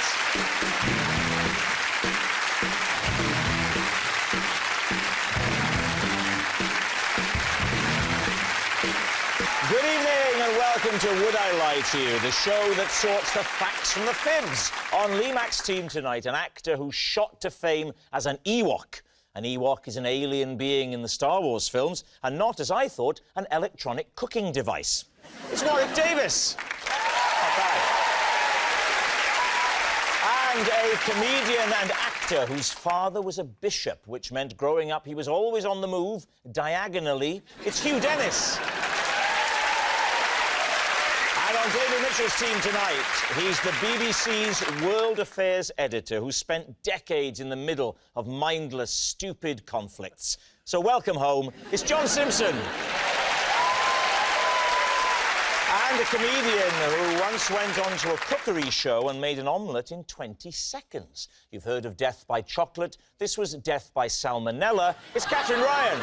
Good evening and welcome to Would I Lie to You, the show that sorts the facts from the fibs. On Lee Mack's team tonight, an actor who's shot to fame as an Ewok. An Ewok is an alien being in the Star Wars films and not, as I thought, an electronic cooking device. It's Warwick Davis. Not bad. And a comedian and actor whose father was a bishop, which meant growing up he was always on the move, diagonally. It's Hugh Dennis. And on David Mitchell's team tonight, he's the BBC's World Affairs editor who spent decades in the middle of mindless, stupid conflicts. So welcome home, it's John Simpson. And a comedian who once went on to a cookery show and made an omelette in 20 seconds. You've heard of death by chocolate. This was death by salmonella. It's Catherine Ryan.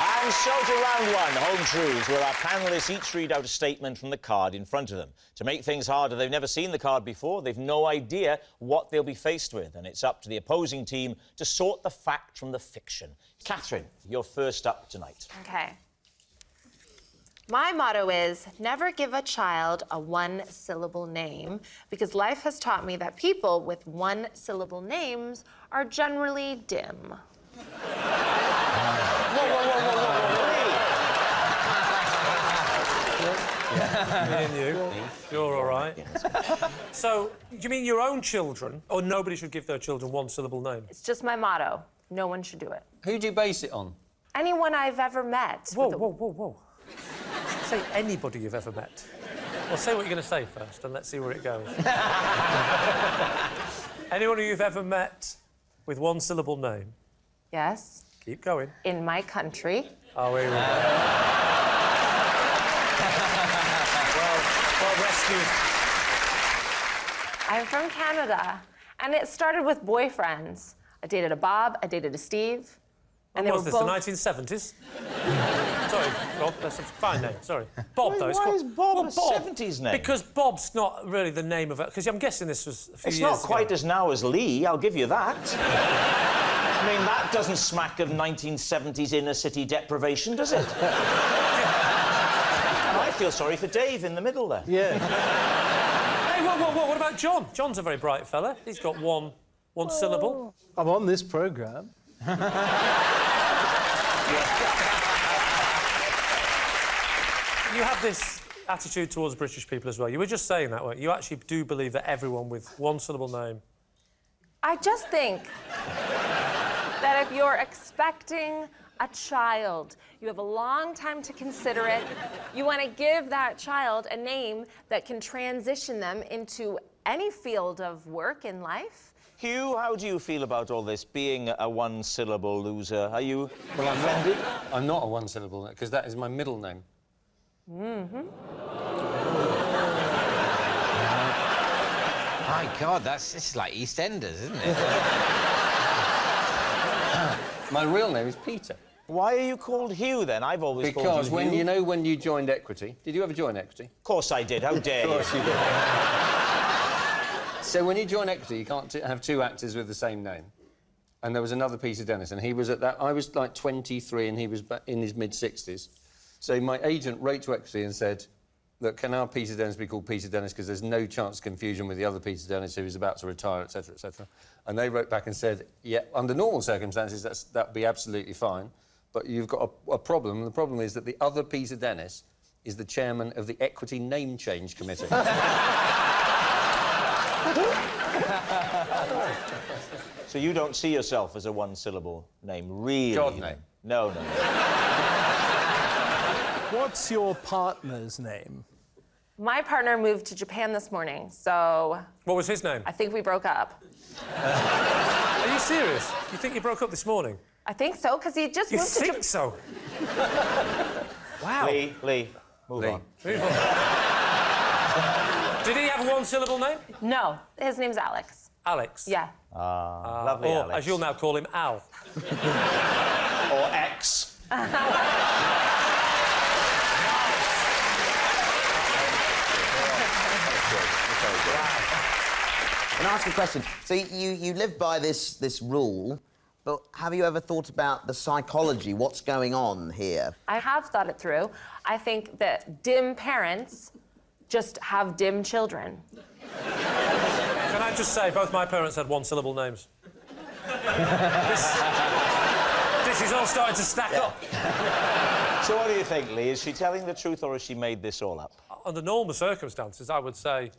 And so to round 1, Home Truths, where our panellists each read out a statement from the card in front of them. To make things harder, they've never seen the card before, they've no idea what they'll be faced with, and it's up to the opposing team to sort the fact from the fiction. Catherine, you're first up tonight. OK. My motto is, never give a child a 1-syllable name, because life has taught me that people with 1-syllable names are generally dim. Me and you. You're all right. So, do you mean your own children, or nobody should give their children 1-syllable names? It's just my motto. No one should do it. Who do you base it on? Anyone I've ever met. Whoa. Say anybody you've ever met. Well, say what you're going to say first, and let's see where it goes. Anyone who you've ever met with 1-syllable name? Yes. Keep going. In my country. Oh, here we go. well rescued. I'm from Canada, and it started with boyfriends. I dated a Bob, I dated a Steve. And was this, both... the 1970s? Sorry, Bob, that's a fine name, sorry. Bob, though, it's Why called... is Bob a Bob, 70s name? Because Bob's not really the name of it, because I'm guessing this was a few it's years not quite ago. as now as Lee, I'll give you that. I mean, that doesn't smack of 1970s inner-city deprivation, does it? feel sorry for Dave in the middle there. Yeah. Hey, what about John? John's a very bright fella. He's got one syllable. I'm on this programme. You have this attitude towards British people as well. You were just saying that, weren't you? You actually do believe that everyone with one syllable name... I just think that if you're expecting a child, you have a long time to consider it. You want to give that child a name that can transition them into any field of work in life. Hugh, how do you feel about all this, being a one-syllable loser? Are you Well, I'm not a one-syllable, because that is my middle name. My God, this is like EastEnders, isn't it? My real name is Peter. Why are you called Hugh, then? I've always called you Because when Hugh. you know when you joined Equity... Did you ever join Equity? Of course I did. How dare you? Of course you did. So when you join Equity, you can't have two actors with the same name. And there was another Peter Dennis, and he was at that... I was, like, 23, and he was in his mid-60s. So my agent wrote to Equity and said, look, can our Peter Dennis be called Peter Dennis, because there's no chance of confusion with the other Peter Dennis who is about to retire, etc., etc. And they wrote back and said, yeah, under normal circumstances, that'd be absolutely fine, but you've got a problem, and the problem is that the other Peter Dennis is the chairman of the Equity Name Change Committee. So you don't see yourself as a one-syllable name, really? God name. No. What's your partner's name? My partner moved to Japan this morning, so... What was his name? I think we broke up. Are you serious? You think you broke up this morning? I think so, because he just moved to Japan. You think so? Wow. Lee, move on. Did he have a one-syllable name? No, his name's Alex. Alex? Yeah. Lovely, or, Alex. as you'll now call him, Al. Or X. Can I ask you a question? So you live by this rule, but have you ever thought about the psychology? What's going on here? I have thought it through. I think that dim parents just have dim children. Can I just say, both my parents had one-syllable names. This is all starting to stack up. So what do you think, Lee? Is she telling the truth, or has she made this all up? Under normal circumstances, I would say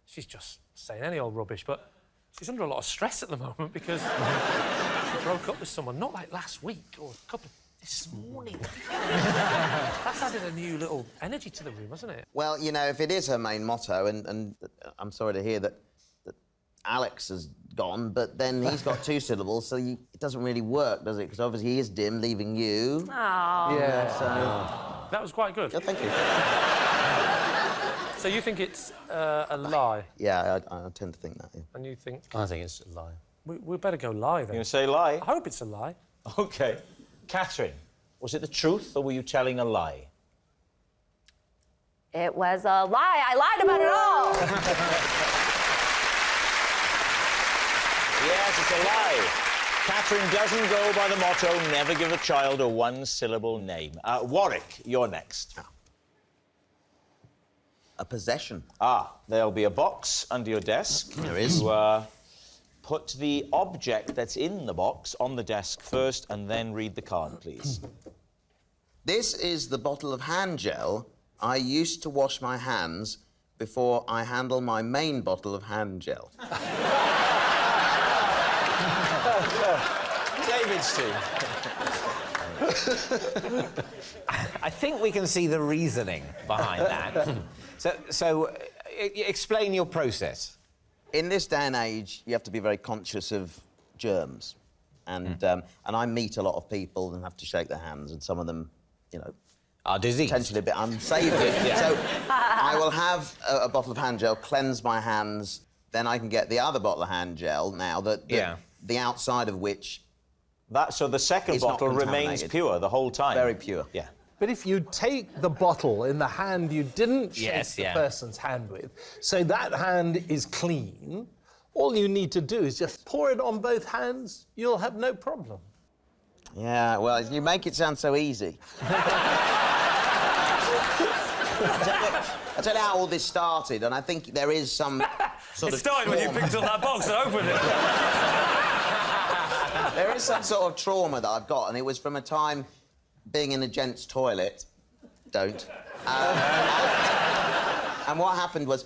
she's just saying any old rubbish, but she's under a lot of stress at the moment because she broke up with someone, not like last week or a couple this morning. That's added a new little energy to the room, hasn't it? Well, you know, if it is her main motto, and I'm sorry to hear that Alex has gone, but then he's got two syllables, so it doesn't really work, does it? Because obviously he is dim, leaving you. Aww. Yeah, so... That was quite good. Yeah, thank you. So you think it's a lie? Yeah, I tend to think that, yeah. And you think... I think it's a lie. We better go lie, then. You're going to say lie? I hope it's a lie. OK. Catherine, was it the truth, or were you telling a lie? It was a lie. I lied about it all. Yes, it's a lie. Catherine doesn't go by the motto, never give a child a one-syllable name. Warwick, you're next. A possession. There'll be a box under your desk. There is. You, put the object that's in the box on the desk first, and then read the card, please. This is the bottle of hand gel I used to wash my hands before I handle my main bottle of hand gel. David's team. I think we can see the reasoning behind that. So explain your process. In this day and age, you have to be very conscious of germs. And I meet a lot of people and have to shake their hands, and some of them, you know, are diseased. Potentially a bit unsavoury. Yeah. So I will have a bottle of hand gel, cleanse my hands, then I can get the other bottle of hand gel now, the outside of which... So the second bottle remains pure the whole time? Very pure. Yeah. But if you take the bottle in the hand you didn't shake the person's hand with, so that hand is clean, all you need to do is just pour it on both hands, you'll have no problem. Yeah, well, you make it sound so easy. I tell you how all this started, and I think there is some sort of... It started when you picked up that box and opened it. There is some sort of trauma that I've got, and it was from a time being in a gent's toilet. Don't. And what happened was,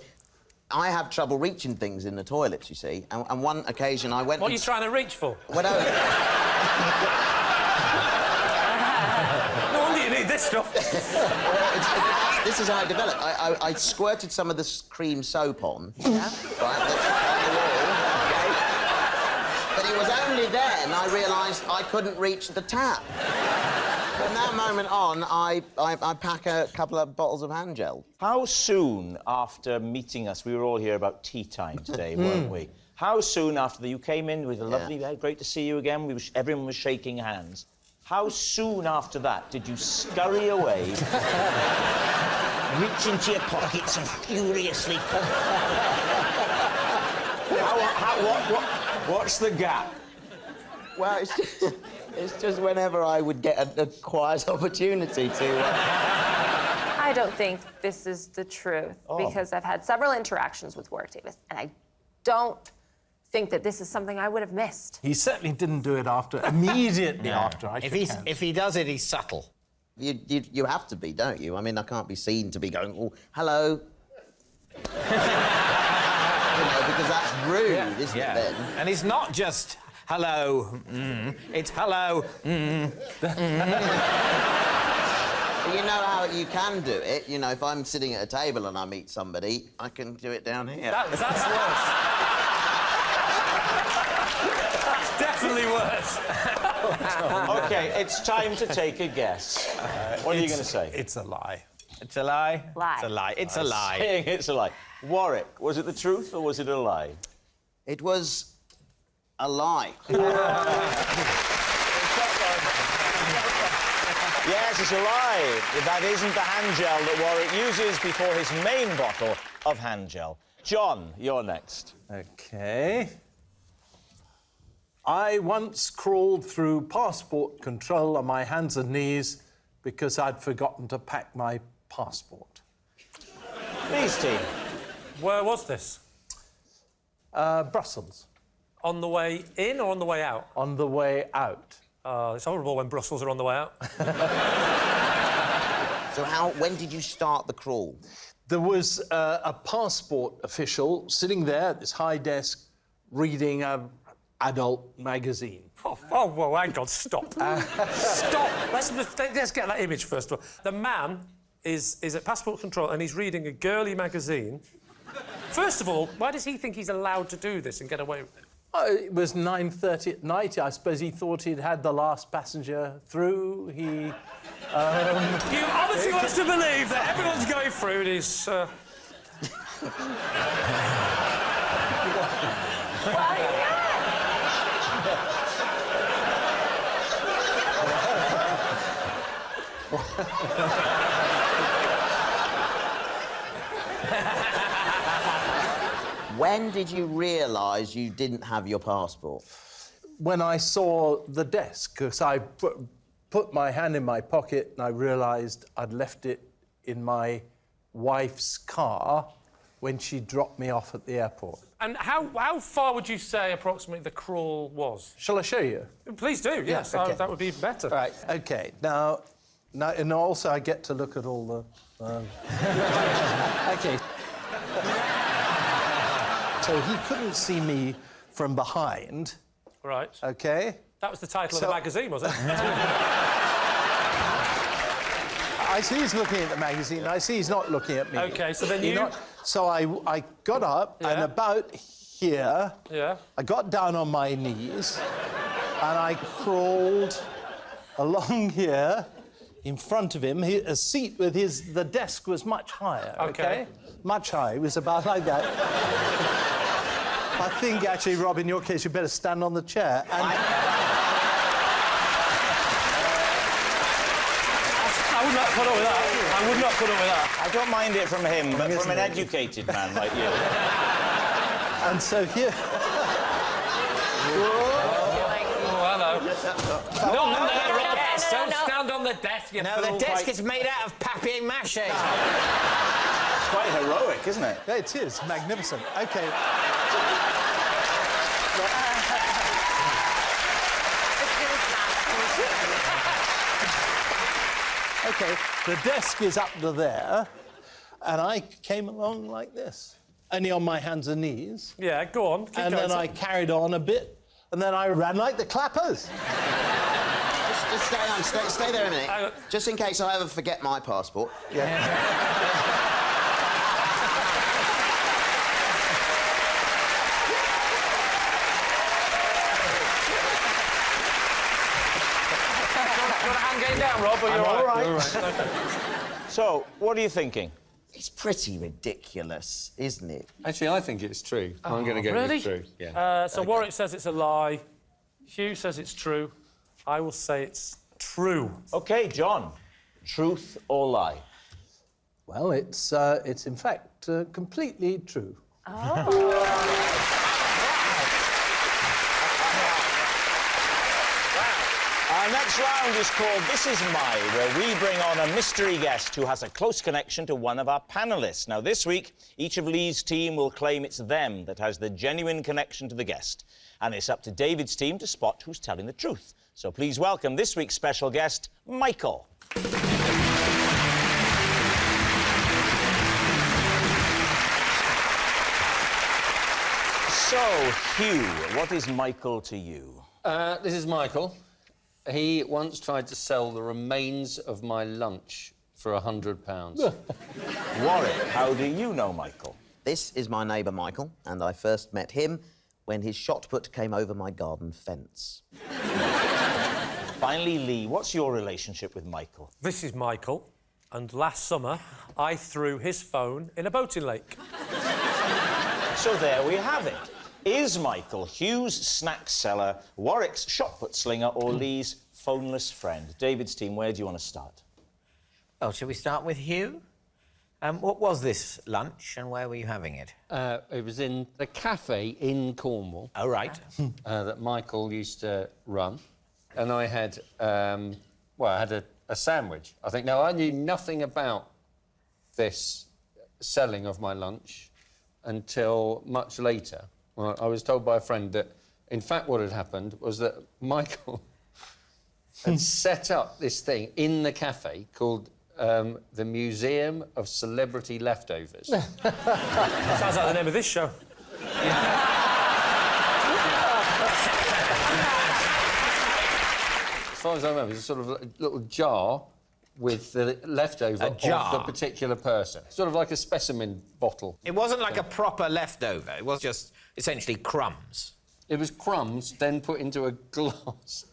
I have trouble reaching things in the toilets, you see, and one occasion I went... What are you trying to reach for? Well, no. No wonder you need this stuff. This is how I developed. I squirted some of this cream soap on, right, that's on the wall, okay? But it was only then I realised I couldn't reach the tap. From that moment on, I pack a couple of bottles of hand gel. How soon after meeting us, we were all here about tea time today, weren't we? How soon after you came in with a lovely, great to see you again, everyone was shaking hands. How soon after that did you scurry away, reach into your pockets and furiously... What's the gap? Well, it's just whenever I would get a quiet opportunity to... I don't think this is the truth, because I've had several interactions with work, Davis, and I don't think that this is something I would have missed. He certainly didn't do it immediately after. If he does it, he's subtle. You have to be, don't you? I mean, I can't be seen to be going, oh, hello. Because that's rude, isn't it, then? And it's not just hello, it's hello, You know how you can do it. You know, if I'm sitting at a table and I meet somebody, I can do it down here. That's worse. That's definitely worse. OK, it's time to take a guess. What are you going to say? It's a lie. It's a lie? Lie. It's a lie. It's a lie. Saying it's a lie. Warwick, was it the truth or was it a lie? It was a lie. Yes, it's a lie. That isn't the hand gel that Warwick uses before his main bottle of hand gel. John, you're next. OK. I once crawled through passport control on my hands and knees because I'd forgotten to pack my passport. Please, team. Where was this? Brussels. On the way in or on the way out? On the way out. It's horrible when Brussels are on the way out. So when did you start the crawl? There was a passport official sitting there at this high desk reading an adult magazine. Well, hang on, stop. Stop! Let's get that image first of all. The man is at passport control and he's reading a girly magazine. First of all, why does he think he's allowed to do this and get away with it? It was 9:30 at night. I suppose he thought he'd had the last passenger through. He... You obviously wants to believe that everyone's going through and he's... When did you realise you didn't have your passport? When I saw the desk, because I put my hand in my pocket and I realised I'd left it in my wife's car when she dropped me off at the airport. And how far would you say approximately the crawl was? Shall I show you? Please do, yes. Okay. That would be better. Right, OK. Now, and also I get to look at all the... OK. So he couldn't see me from behind. Right. OK? That was the title of the magazine, was it? I see he's looking at the magazine. I see he's not looking at me. OK, so then you... So I got up and about here, I got down on my knees and I crawled along here in front of him. A seat with the desk was much higher, OK? Much higher. It was about like that. I think, actually, Rob, in your case, you better stand on the chair. And... I would not put up with that. I would not put up with that. I don't mind it from him, but from an educated man like you. And so here... Oh, hello. Don't stand on the desk, you No, fool. the desk is made out of papier-mâché. It's quite heroic, isn't it? Yeah, it is. Magnificent. OK. OK, the desk is up to there, and I came along like this, only on my hands and knees. Yeah, go on. Keep and going, then I son. carried on a bit, and then I ran like the clappers. Just stay on, stay there a minute. Just in case I ever forget my passport. I'm getting down, Rob, or you're all right? right. Okay. So, what are you thinking? It's pretty ridiculous, isn't it? Actually, I think it's true. I'm going to go really? with true. Yeah. So Warwick says it's a lie. Hugh says it's true. I will say it's true. OK, John. Truth or lie? Well, it's in fact completely true. Our next round is called This Is My, where we bring on a mystery guest who has a close connection to one of our panellists. Now, this week, each of Lee's team will claim it's them that has the genuine connection to the guest. And it's up to David's team to spot who's telling the truth. So please welcome this week's special guest, Michael. So, Hugh, what is Michael to you? This is Michael. He once tried to sell the remains of my lunch for £100. Warwick, how do you know Michael? This is my neighbour, Michael, and I first met him when his shot put came over my garden fence. Finally, Lee, what's your relationship with Michael? This is Michael, and last summer I threw his phone in a boating lake. So there we have it. Is Michael Hugh's snack seller, Warwick's shot-put slinger, or Lee's phoneless friend? David's team, where do you want to start? Well, shall we start with Hugh? What was this lunch, and where were you having it? It was in the cafe in Cornwall. Oh, right. That Michael used to run. And I had, well, I had a sandwich, I think. Now, I knew nothing about this selling of my lunch until much later. Well, I was told by a friend that, in fact, what had happened was that Michael had set up this thing in the cafe called the Museum of Celebrity Leftovers. Sounds like the name of this show. As far as I remember, it's a sort of a little jar with the leftover of the particular person. Sort of like a specimen bottle. It wasn't like a proper leftover. It was just essentially crumbs. It was crumbs, then put into a glass.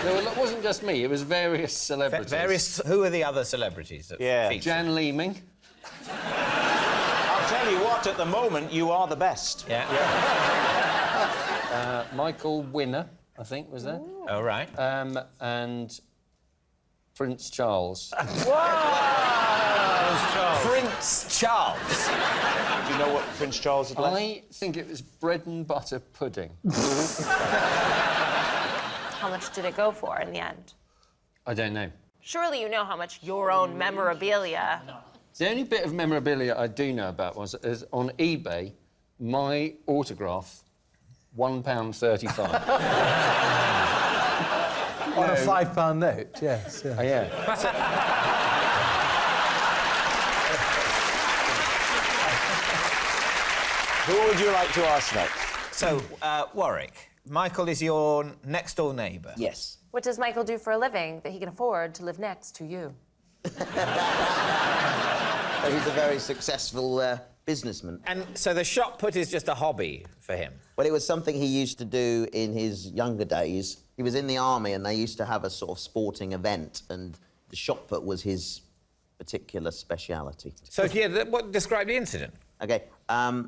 No, it wasn't just me. It was various celebrities. Who are the other celebrities that featured? Jan Leeming. I'll tell you what, at the moment, you are the best. Yeah. Michael Winner, I think, was there. Ooh. Oh, right. And Prince Charles. Prince Charles. Do you know what Prince Charles had left? I think it was bread and butter pudding. How much did it go for in the end? I don't know. Surely you know how much your own memorabilia... The only bit of memorabilia I do know about is on eBay, my autograph, £1.35. On a £5 note, yes. Oh, yeah. Who would you like to ask next? So, Warwick, Michael is your next-door neighbour. Yes. What does Michael do for a living that he can afford to live next to you? He's a very successful businessman. And so the shot put is just a hobby for him? Well, it was something he used to do in his younger days. He was in the army and they used to have a sort of sporting event, and the shot put was his particular speciality. So, yeah, describe the incident. OK, I've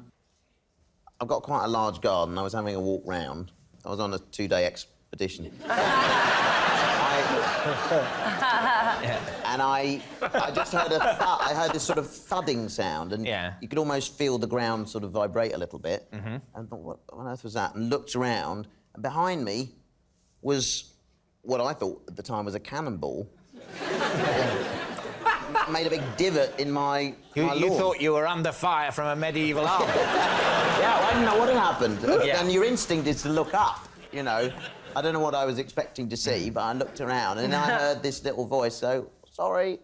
got quite a large garden. I was having a walk round. I was on a 2-day expedition. And I just heard I heard this sort of thudding sound, and you could almost feel the ground sort of vibrate a little bit. And I thought, what on earth was that? And looked around, and behind me was what I thought at the time was a cannonball. Made a big divot in my lawn. You thought you were under fire from a medieval army. Yeah, well, I didn't know what had happened. Yeah. And your instinct is to look up, you know. I don't know what I was expecting to see, but I looked around and I heard this little voice, so, sorry,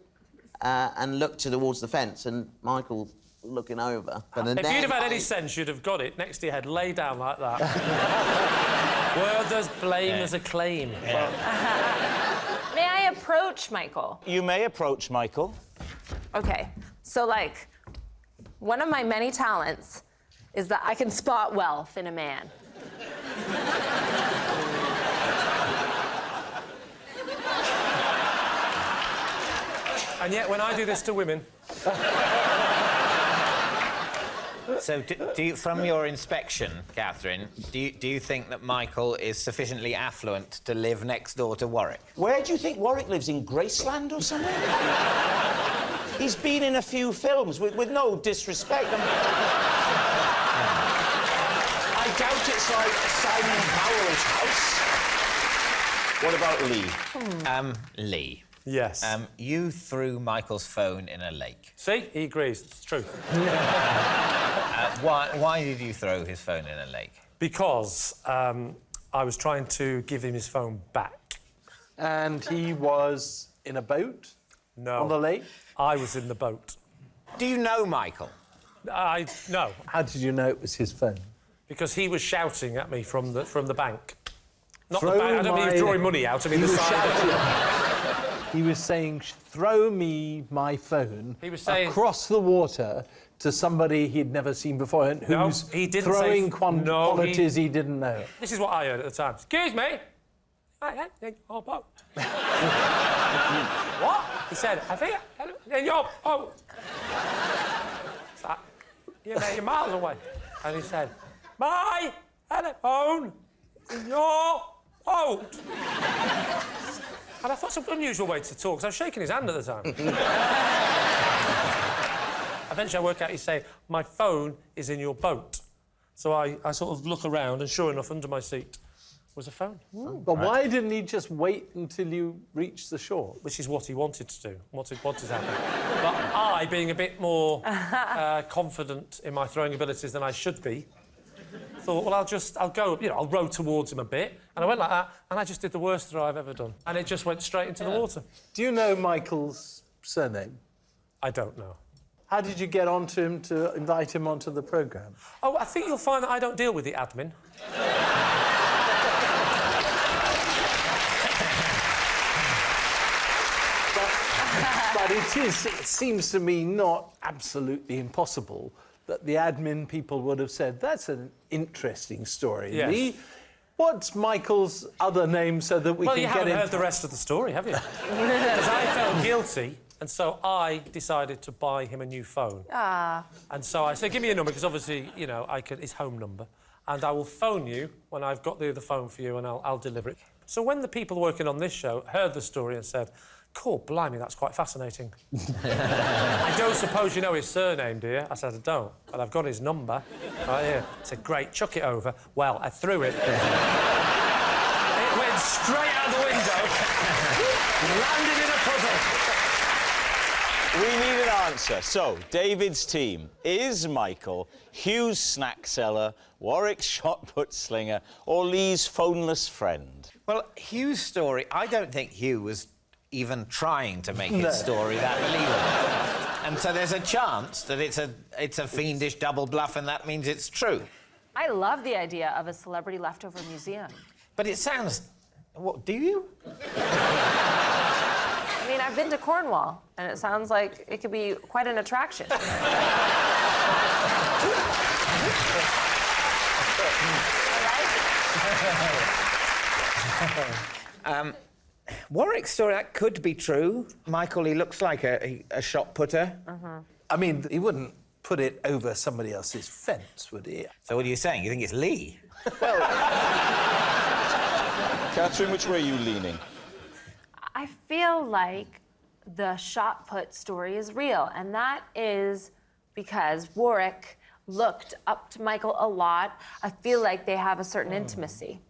and looked towards the fence, and Michael looking over. But If you'd have had any sense, you'd have got it next to your head, lay down like that. Word as blame as a claim. May I approach Michael? You may approach Michael. Okay, so, like, one of my many talents is that I can spot wealth in a man. And yet, when I do this to women... So, do you, from your inspection, Catherine, do you think that Michael is sufficiently affluent to live next door to Warwick? Where do you think Warwick lives? In Graceland or somewhere? He's been in a few films, with no disrespect. I doubt it's like Simon Cowell's house. What about Lee? Lee. Yes. You threw Michael's phone in a lake. See? He agrees. It's true. Why did you throw his phone in a lake? Because I was trying to give him his phone back. And he was in a boat? No. On the lake? I was in the boat. Do you know Michael? No. How did you know it was his phone? Because he was shouting at me from the bank. Not Throw the bank. I don't mean he was drawing money out. I mean He the was side. He was saying, throw me my phone He was saying... across the water to somebody he'd nenever seen before and who's he didn't throwing say... quantities he didn't know. This is what I heard at the time. Excuse me. Oh, boat. What? He said, I think in your boat. It's like, you're miles away. And he said, my telephone in your boat. And I thought it's an unusual way to talk, because I was shaking his hand at the time. Eventually I work out he's saying, my phone is in your boat. So I sort of look around, and sure enough, under my seat was a phone. But why didn't he just wait until you reached the shore? Which is what he wanted to do, what has happened. But I, being a bit more confident in my throwing abilities than I should be, thought, well, I'll go, I'll row towards him a bit. And I went like that, and I just did the worst throw I've ever done. And it just went straight into the water. Do you know Michael's surname? I don't know. How did you get onto him to invite him onto the programme? Oh, I think you'll find that I don't deal with the admin. But it seems to me not absolutely impossible that the admin people would have said, that's an interesting story, Yes. Lee. What's Michael's other name so that we Well, can you get haven't in... heard the rest of the story, have you? Because I felt guilty, and so I decided to buy him a new phone. And so I said, give me your number, because obviously, his home number, and I will phone you when I've got the other phone for you, and I'll deliver it. So when the people working on this show heard the story and said, cool, blimey, that's quite fascinating. I don't suppose you know his surname, do you? I said, I don't, but I've got his number right here. I said, great, chuck it over. Well, I threw it. It went straight out the window, landed in a puddle. We need an answer. So, David's team, is Michael Hugh's snack seller, Warwick's shot put slinger, or Lee's phoneless friend? Well, Hugh's story, I don't think Hugh was even trying to make his story that believable. And so there's a chance that it's a fiendish double bluff, and that means it's true. I love the idea of a celebrity leftover museum. But it sounds... What, do you? I mean, I've been to Cornwall, and it sounds like it could be quite an attraction. Warwick's story, that could be true. Michael, he looks like a shot putter. I mean, he wouldn't put it over somebody else's fence, would he? So what are you saying? You think it's Lee? Catherine, which way are you leaning? I feel like the shot put story is real, and that is because Warwick looked up to Michael a lot. I feel like they have a certain intimacy.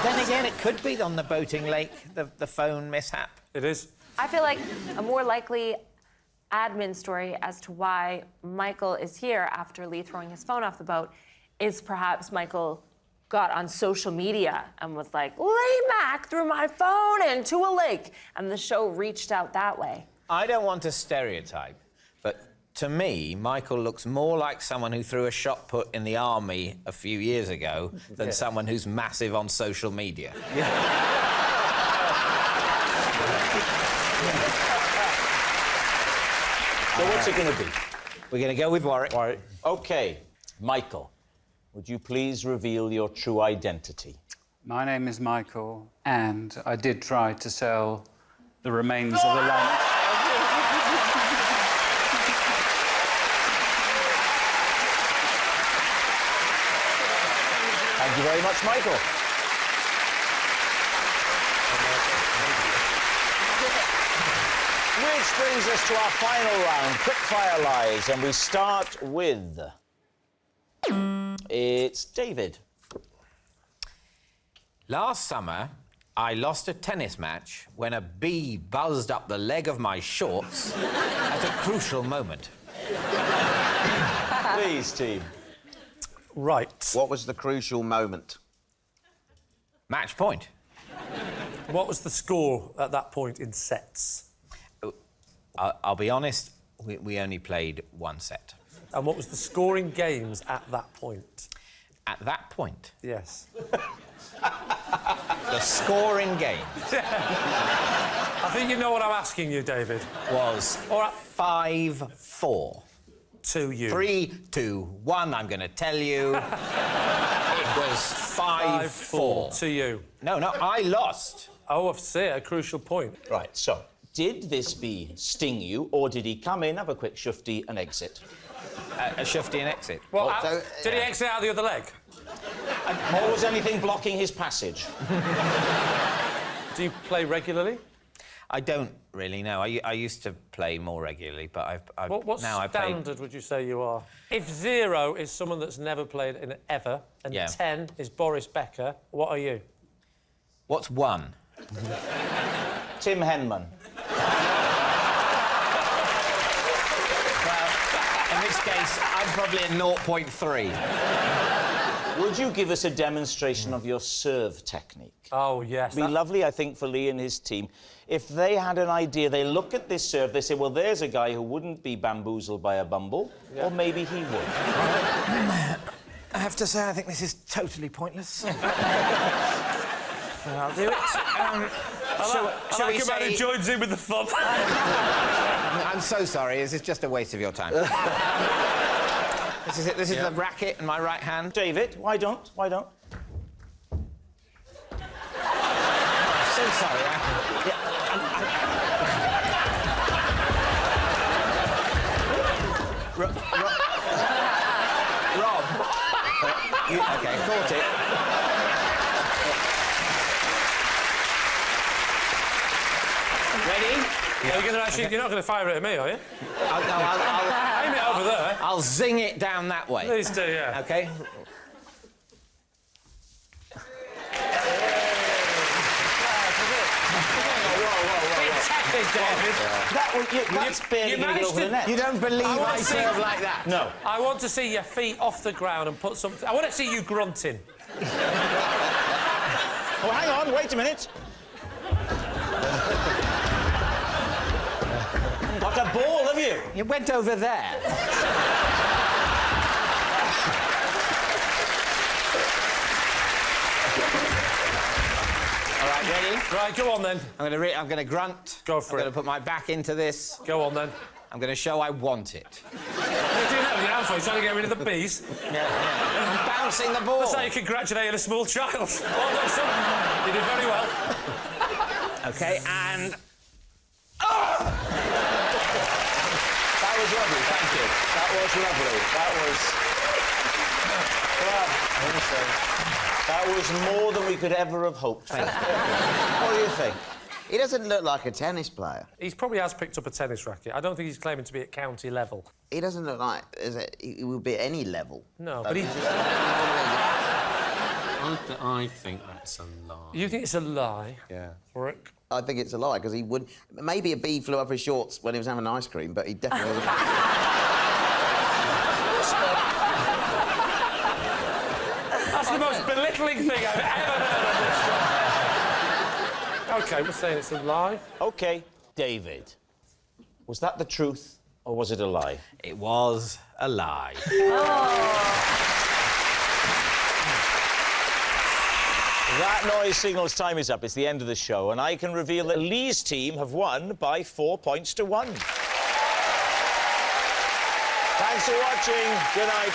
Then again, it could be on the boating lake, the phone mishap. It is. I feel like a more likely admin story as to why Michael is here after Lee throwing his phone off the boat is perhaps Michael got on social media and was like, Lee Mack threw my phone into a lake, and the show reached out that way. I don't want to stereotype, but to me, Michael looks more like someone who threw a shot put in the army a few years ago than someone who's massive on social media. So what's it going to be? We're going to go with Warwick. OK. Michael, would you please reveal your true identity? My name is Michael, and I did try to sell the remains of the lunch. Thank you very much, Michael. Which brings us to our final round, quick-fire lies, and we start with... It's David. Last summer, I lost a tennis match when a bee buzzed up the leg of my shorts at a crucial moment. Please, team. Right. What was the crucial moment? Match point. What was the score at that point in sets? I'll be honest, we only played one set. And what was the score in games at that point? At that point? Yes. The score in games. I think you know what I'm asking you, David. Was 5-4. To you. 3, 2, 1, I'm going to tell you. It was 5-4. To you. No, I lost. Oh, I see, a crucial point. Right, so, did this bee sting you, or did he come in, have a quick shufty and exit? A shufty and exit. Well, did he exit out the other leg? Or was anything blocking his passage? Do you play regularly? I don't really know. I used to play more regularly, but What now I play... standard would you say you are? If 0 is someone that's never played in ever, and 10 is Boris Becker, what are you? What's 1? Tim Henman. Well, in this case, I'm probably a 0.3. Would you give us a demonstration of your serve technique? Oh, yes. It'd be lovely, I think, for Lee and his team. If they had an idea, they look at this serve, they say, well, there's a guy who wouldn't be bamboozled by a bumble, or maybe he would. I have to say, I think this is totally pointless. I'll do it. I like a man who joins in with the fun. I'm so sorry. This is just a waste of your time. This is it. This is the racket in my right hand. David, why don't? I'm so sorry. Rob. OK, caught it. Ready? You're not going to fire it at me, are you? I'll aim it over there. I'll zing it down that way. Please do, yeah. OK? That's barely going to get over the net. You don't believe I serve like that? No. I want to see your feet off the ground and put something... I want to see you grunting. Oh, hang on, wait a minute. Got a ball, have you? You went over there. All right, ready? Right, go on then. I'm going to grunt. Go for it. I'm going to put my back into this. Go on then. I'm going to show I want it. You're doing that with your hands, you're trying to get rid of the bees. I'm bouncing the ball. That's how you congratulate a small child. Well done, son. You did very well. OK, and... That was lovely, thank you. That was lovely. That was more than we could ever have hoped. What do you think? He doesn't look like a tennis player. He probably has picked up a tennis racket. I don't think he's claiming to be at county level. He doesn't look like he would be at any level. No, but he... I think that's a lie. You think it's a lie? Yeah. Rick? I think it's a lie, because he would... Maybe a bee flew up his shorts when he was having ice cream, but he definitely... That's the most belittling thing I've ever heard on this show. OK, we're saying it's a lie. OK, David. Was that the truth, or was it a lie? It was a lie. That noise signals time is up. It's the end of the show, and I can reveal that Lee's team have won by 4 points to 1. Thanks for watching. Good night.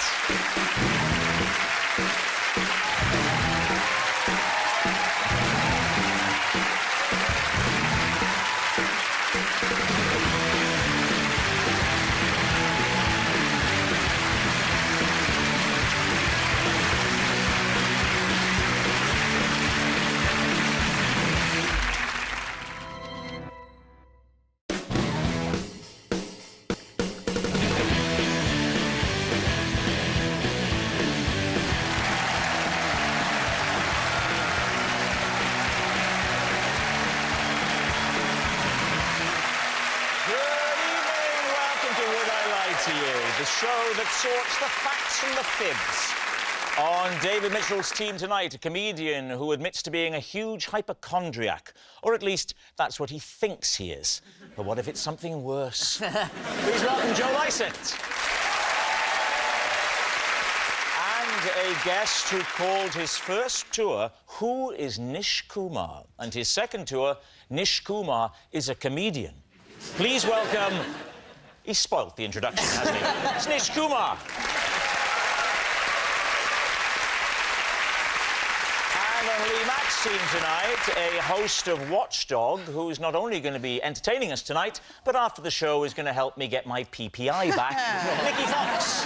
The show that sorts the facts from the fibs. On David Mitchell's team tonight, a comedian who admits to being a huge hypochondriac. Or at least, that's what he thinks he is. But what if it's something worse? Please welcome Joe Lycett. And a guest who called his first tour, Who is Nish Kumar? And his second tour, Nish Kumar is a comedian. Please welcome... He spoilt the introduction, hasn't he? It's Nish Kumar. And on Lee Mack's team tonight, a host of Watchdog, who's not only going to be entertaining us tonight, but after the show is going to help me get my PPI back, Nicky Fox.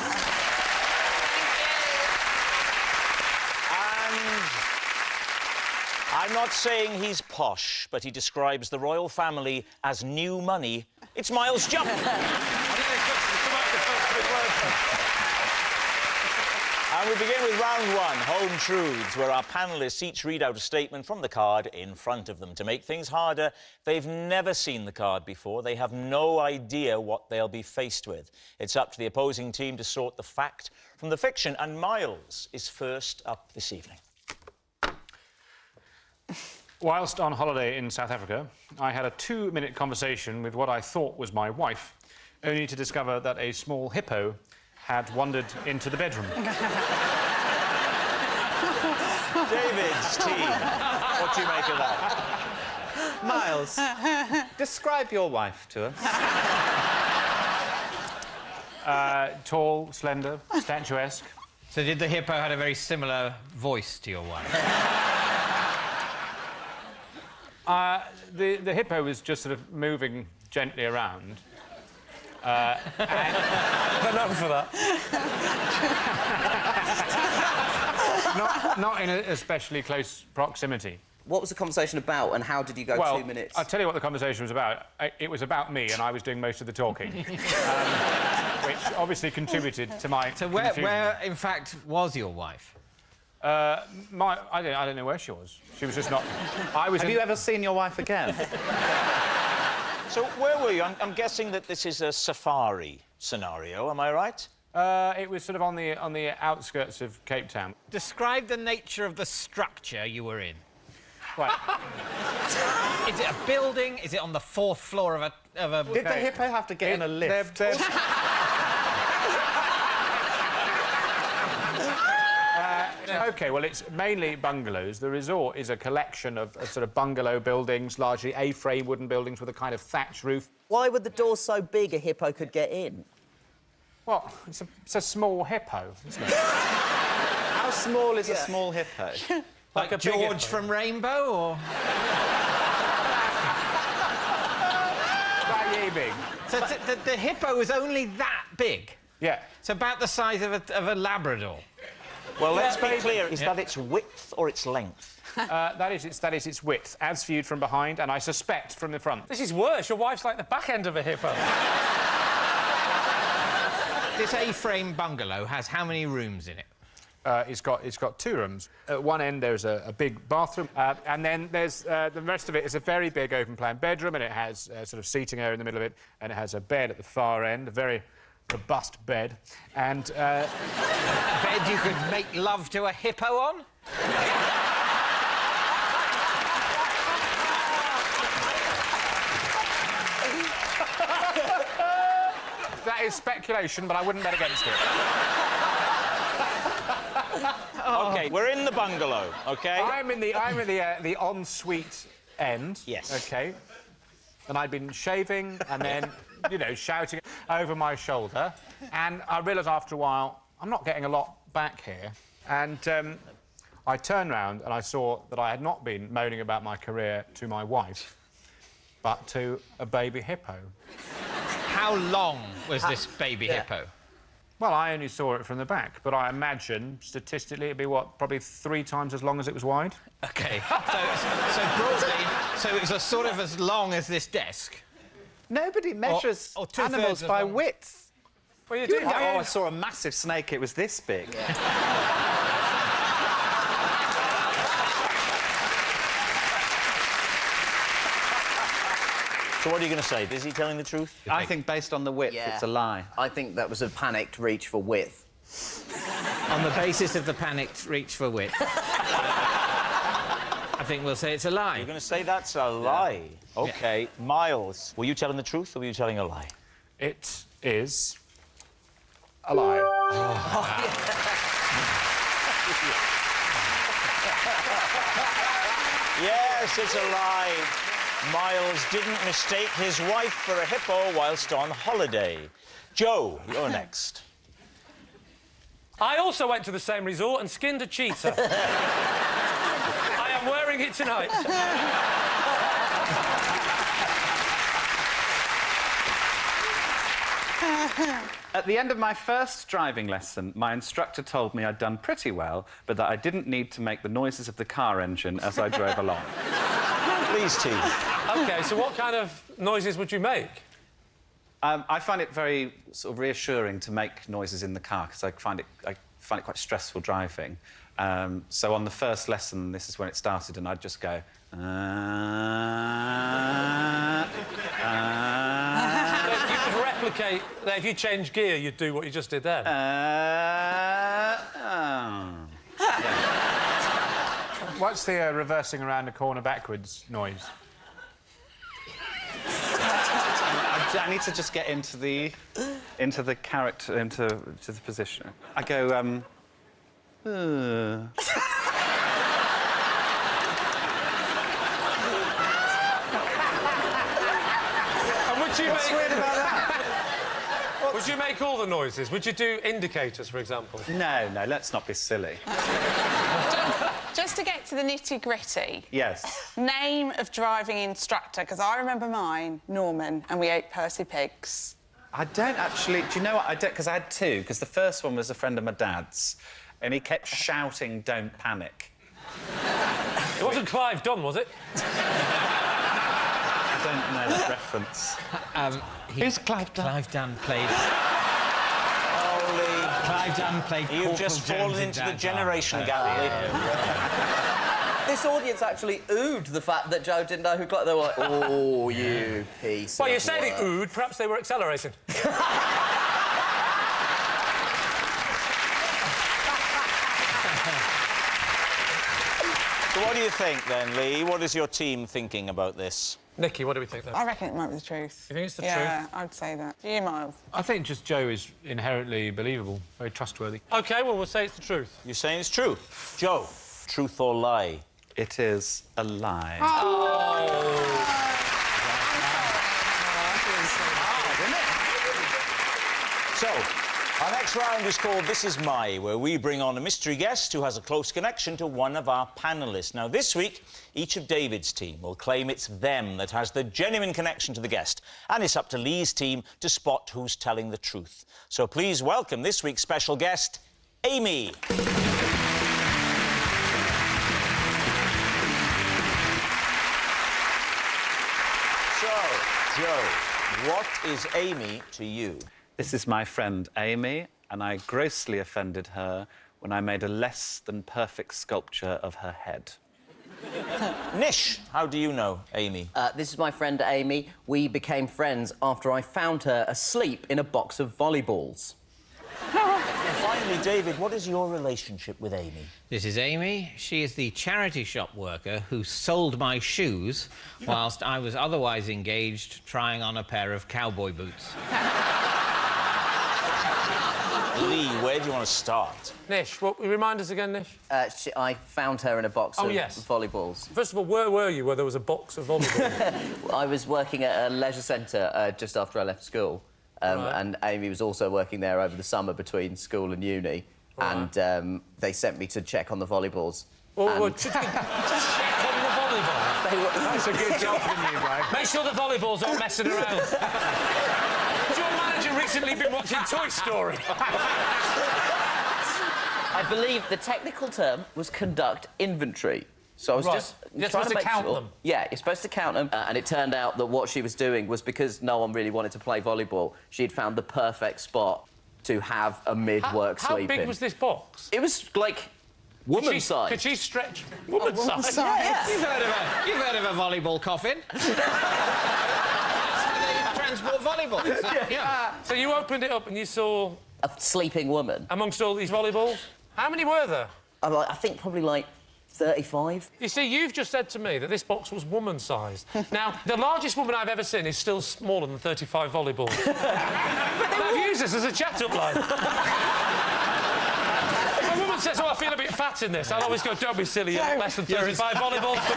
And I'm not saying he's posh, but he describes the royal family as new money. It's Miles Jupp. And we begin with round one, Home Truths, where our panellists each read out a statement from the card in front of them. To make things harder, they've never seen the card before. They have no idea what they'll be faced with. It's up to the opposing team to sort the fact from the fiction, and Miles is first up this evening. Whilst on holiday in South Africa, I had a 2-minute conversation with what I thought was my wife, only to discover that a small hippo had wandered into the bedroom. David's team, what do you make of that? Miles, describe your wife to us. Tall, slender, statuesque. So did the hippo have a very similar voice to your wife? The hippo was just sort of moving gently around. They're known for that. not in an especially close proximity. What was the conversation about, and how did you go 2 minutes? I'll tell you what the conversation was about. It was about me, and I was doing most of the talking, which obviously contributed to my confusion. Where, in fact, was your wife? I don't know where she was. She was just not... Have you ever seen your wife again? So, where were you? I'm guessing that this is a safari scenario, am I right? It was sort of on the outskirts of Cape Town. Describe the nature of the structure you were in. Right. Is it a building? Is it on the 4th floor of a... Did the hippo have to get in a lift? OK, well, it's mainly bungalows. The resort is a collection of sort of bungalow buildings, largely A-frame wooden buildings with a kind of thatch roof. Why were the doors so big a hippo could get in? Well, it's a small hippo, isn't it? How small is a small hippo? Like a George from Rainbow, or...? That yay big. So the hippo was only that big? Yeah. It's about the size of a Labrador. Well, let's be clear. Is that its width or its length? That is its width, as viewed from behind, and I suspect from the front. This is worse. Your wife's like the back end of a hippo. This A-frame bungalow has how many rooms in it? it's got 2 rooms. At one end, there's a big bathroom, and then there's the rest of it is a very big open-plan bedroom, and it has sort of seating area in the middle of it, and it has a bed at the far end, a very robust bed, and... A bed you could make love to a hippo on? That is speculation, but I wouldn't bet against it. OK, we're in the bungalow, OK? I'm in the ensuite end. Yes. OK. And I'd been shaving and then, you know, shouting over my shoulder. And I realised after a while, I'm not getting a lot back here. And I turned round and I saw that I had not been moaning about my career to my wife, but to a baby hippo. How long was this baby hippo? Well, I only saw it from the back, but I imagine, statistically, it'd be, what, probably 3 times as long as it was wide? OK. so broadly, so it was a sort of as long as this desk? Nobody measures or animals by width. Well, you do. I saw a massive snake, it was this big. So what are you going to say? Is he telling the truth? I think based on the width, it's a lie. I think that was a panicked reach for width. On the basis of the panicked reach for width. I think we'll say it's a lie. You're going to say that's a lie? OK. Miles, were you telling the truth or were you telling a lie? It is a lie. Yes, it's a lie. Miles didn't mistake his wife for a hippo whilst on holiday. Joe, you're next. I also went to the same resort and skinned a cheetah. I am wearing it tonight. At the end of my first driving lesson, my instructor told me I'd done pretty well, but that I didn't need to make the noises of the car engine as I drove along. Please, team. OK, so what kind of noises would you make? I find it very sort of reassuring to make noises in the car because I find it quite stressful driving. So on the first lesson, this is when it started, and I'd just go. So you could replicate that if you change gear, you'd do what you just did then. What's the reversing around a corner backwards noise? I need to just get into the character, into the position. I go, And would you What's weird about that? Would you make all the noises? Would you do indicators, for example? No, let's not be silly. Just to get to the nitty-gritty. Yes. Name of driving instructor, because I remember mine, Norman, and we ate Percy pigs. I don't actually... Do you know what? I don't... Because I had 2, because the first one was a friend of my dad's, and he kept shouting, "Don't panic." It wasn't Clive Dunn, was it? I don't know that reference. Who's Clive Dunn? Clive Dunn played... Clive Dunn played You've just fallen into the generation gap. This audience actually oohed the fact that Joe didn't know who Clive... They were like, oh, you piece Well, of you said work. it oohed. Perhaps they were accelerating. So what do you think, then, Lee? What is your team thinking about this? Nikki, what do we think, then? I reckon it might be the truth. You think it's the truth? Yeah, I'd say that. Do you, Miles? I think just Joe is inherently believable, very trustworthy. OK, well, we'll say it's the truth. You're saying it's true? Joe, truth or lie? It is a lie. So, our next round is called This Is My, where we bring on a mystery guest who has a close connection to one of our panellists. Now, this week, each of David's team will claim it's them that has the genuine connection to the guest, and it's up to Lee's team to spot who's telling the truth. So please welcome this week's special guest, Amy. So, Joe, what is Amy to you? This is my friend Amy, and I grossly offended her when I made a less than perfect sculpture of her head. Nish, how do you know Amy? This is my friend Amy. We became friends after I found her asleep in a box of volleyballs. Finally, David, what is your relationship with Amy? This is Amy. She is the charity shop worker who sold my shoes whilst I was otherwise engaged trying on a pair of cowboy boots. Lee, where do you want to start? Nish, remind us again, Nish? I found her in a box of volleyballs. First of all, where were you where there was a box of volleyballs? I was working at a leisure centre just after I left school. And Amy was also working there over the summer between school and uni. Right. And they sent me to check on the volleyballs. Just check on the volleyballs? That's a good job from you, guys. Make sure the volleyballs aren't messing around. Has your manager recently been watching Toy Story? I believe the technical term was conduct inventory. So I was just You're trying supposed to make count sure. them. Yeah, you're supposed to count them. And it turned out that what she was doing was because no one really wanted to play volleyball, she'd found the perfect spot to have a mid-work sleep in. How big was this box? It was, like, woman size. Could she stretch woman size? Yeah. You've heard of a volleyball coffin? They transport volleyballs. Yeah. So you opened it up and you saw... A sleeping woman. Amongst all these volleyballs? How many were there? I think probably, like, 35. You see, you've just said to me that this box was woman-sized. Now, the largest woman I've ever seen is still smaller than 35 volleyballs. But I've used this as a chat-up line. If a woman says, oh, I feel a bit fat in this, I'll always go, don't be silly, you're less than 35 volleyballs for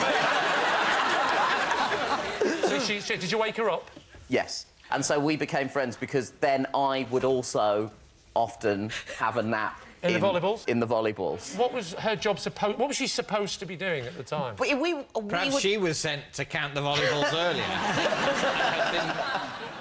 me. So did you wake her up? Yes. And so we became friends because then I would also often have a nap in the volleyballs? In the volleyballs. What was her job supposed... What was she supposed to be doing at the time? Perhaps she was sent to count the volleyballs earlier.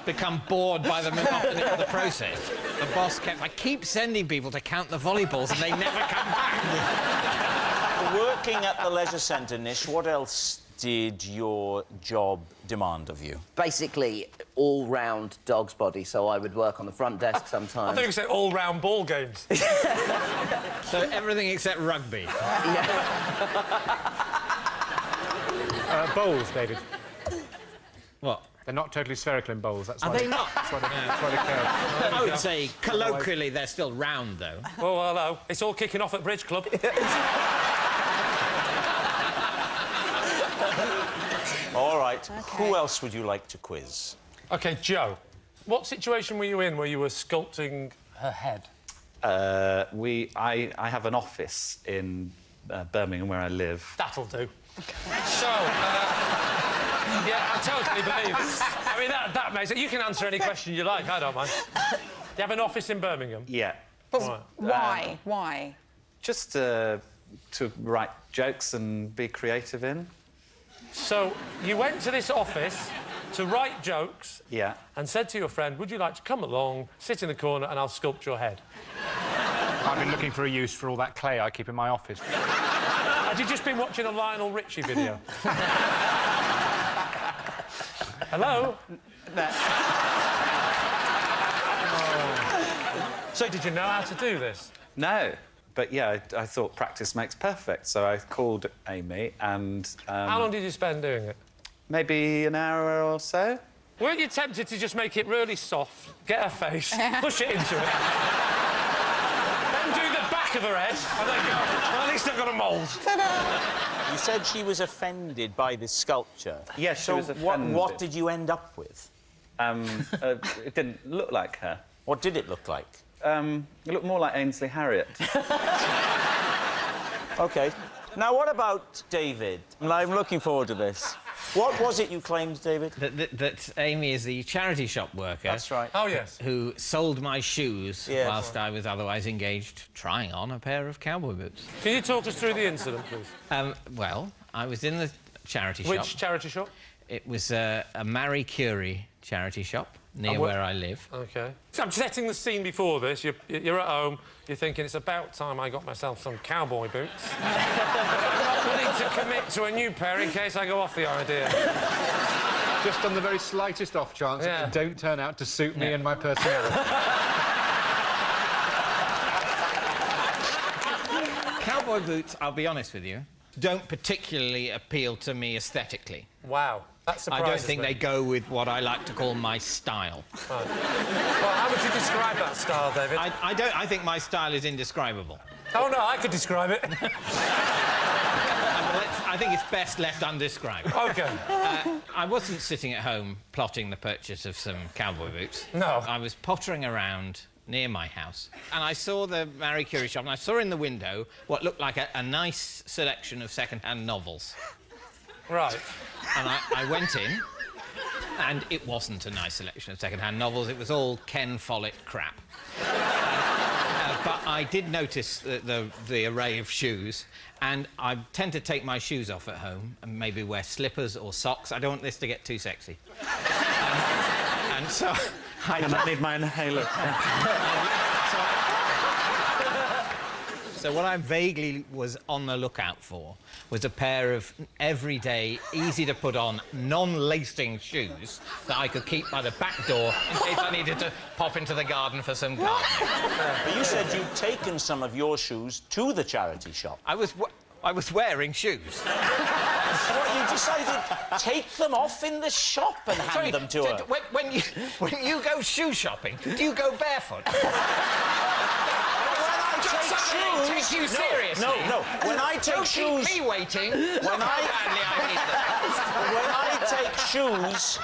Become bored by the monotony of the process. The boss kept... I keep sending people to count the volleyballs and they never come back. Working at the leisure centre, Nish, what else did your job demand of you? Basically, all-round dog's body, so I would work on the front desk sometimes. I thought you said all-round ball games. So everything except rugby. Bowls, David. What? They're not totally spherical in bowls. That's Are why they not? That's why they curve. I would say, colloquially, they're still round, though. Oh, hello. It's all kicking off at Bridge Club. All right. Who else would you like to quiz? OK, Joe, what situation were you in where you were sculpting her head? I have an office in Birmingham where I live. That'll do. So, yeah, I totally believe it. I mean, that makes it... You can answer any question you like, I don't mind. You have an office in Birmingham? Yeah. But why? Why? Just to write jokes and be creative in. So, you went to this office to write jokes... Yeah. ...and said to your friend, would you like to come along, sit in the corner, and I'll sculpt your head? I've been looking for a use for all that clay I keep in my office. Had you just been watching a Lionel Richie video? Hello? No. Oh. So, did you know how to do this? No. But, yeah, I thought practice makes perfect, so I called Amy and... How long did you spend doing it? Maybe an hour or so. Weren't you tempted to just make it really soft, get her face, push it into it, then do the back of her head, and then go, well, at least I've got a mould. You said she was offended by this sculpture. Yes, she was offended. What did you end up with? It didn't look like her. What did it look like? It looked more like Ainsley Harriott. OK. Now, what about David? I'm looking forward to this. What was it you claimed, David? That Amy is the charity shop worker. That's right. Oh, yes. Who sold my shoes whilst I was otherwise engaged trying on a pair of cowboy boots. Can you talk us through the incident, please? Well, I was in the charity shop. Which charity shop? It was a Marie Curie charity shop near where I live. OK. So I'm setting the scene before this. You're at home, you're thinking, it's about time I got myself some cowboy boots. I'm not willing to commit to a new pair in case I go off the idea. Just on the very slightest off chance it don't turn out to suit me and my personality. cowboy boots, I'll be honest with you, don't particularly appeal to me aesthetically. Wow, that surprises I don't think me. they go with what I like to call my style. Right. Well, how would you describe that style, David? I think my style is indescribable. Oh, no, I could describe it. I think it's best left undescribed. OK. I wasn't sitting at home plotting the purchase of some cowboy boots. No. I was pottering around near my house, and I saw the Marie Curie shop, and I saw in the window what looked like a nice selection of second-hand novels. Right. And I went in, and it wasn't a nice selection of second-hand novels. It was all Ken Follett crap. But I did notice the array of shoes, and I tend to take my shoes off at home and maybe wear slippers or socks. I don't want this to get too sexy. And so... I might need my inhaler. So what I vaguely was on the lookout for was a pair of everyday, easy-to-put-on, non-lacing shoes that I could keep by the back door in case I needed to pop into the garden for some gardening. But you said you'd taken some of your shoes to the charity shop. I was wearing shoes. What, you decided take them off in the shop and hand them to her? When you go shoe shopping, do you go barefoot? Take you seriously. No. When I take shoes, keep me waiting. When I take shoes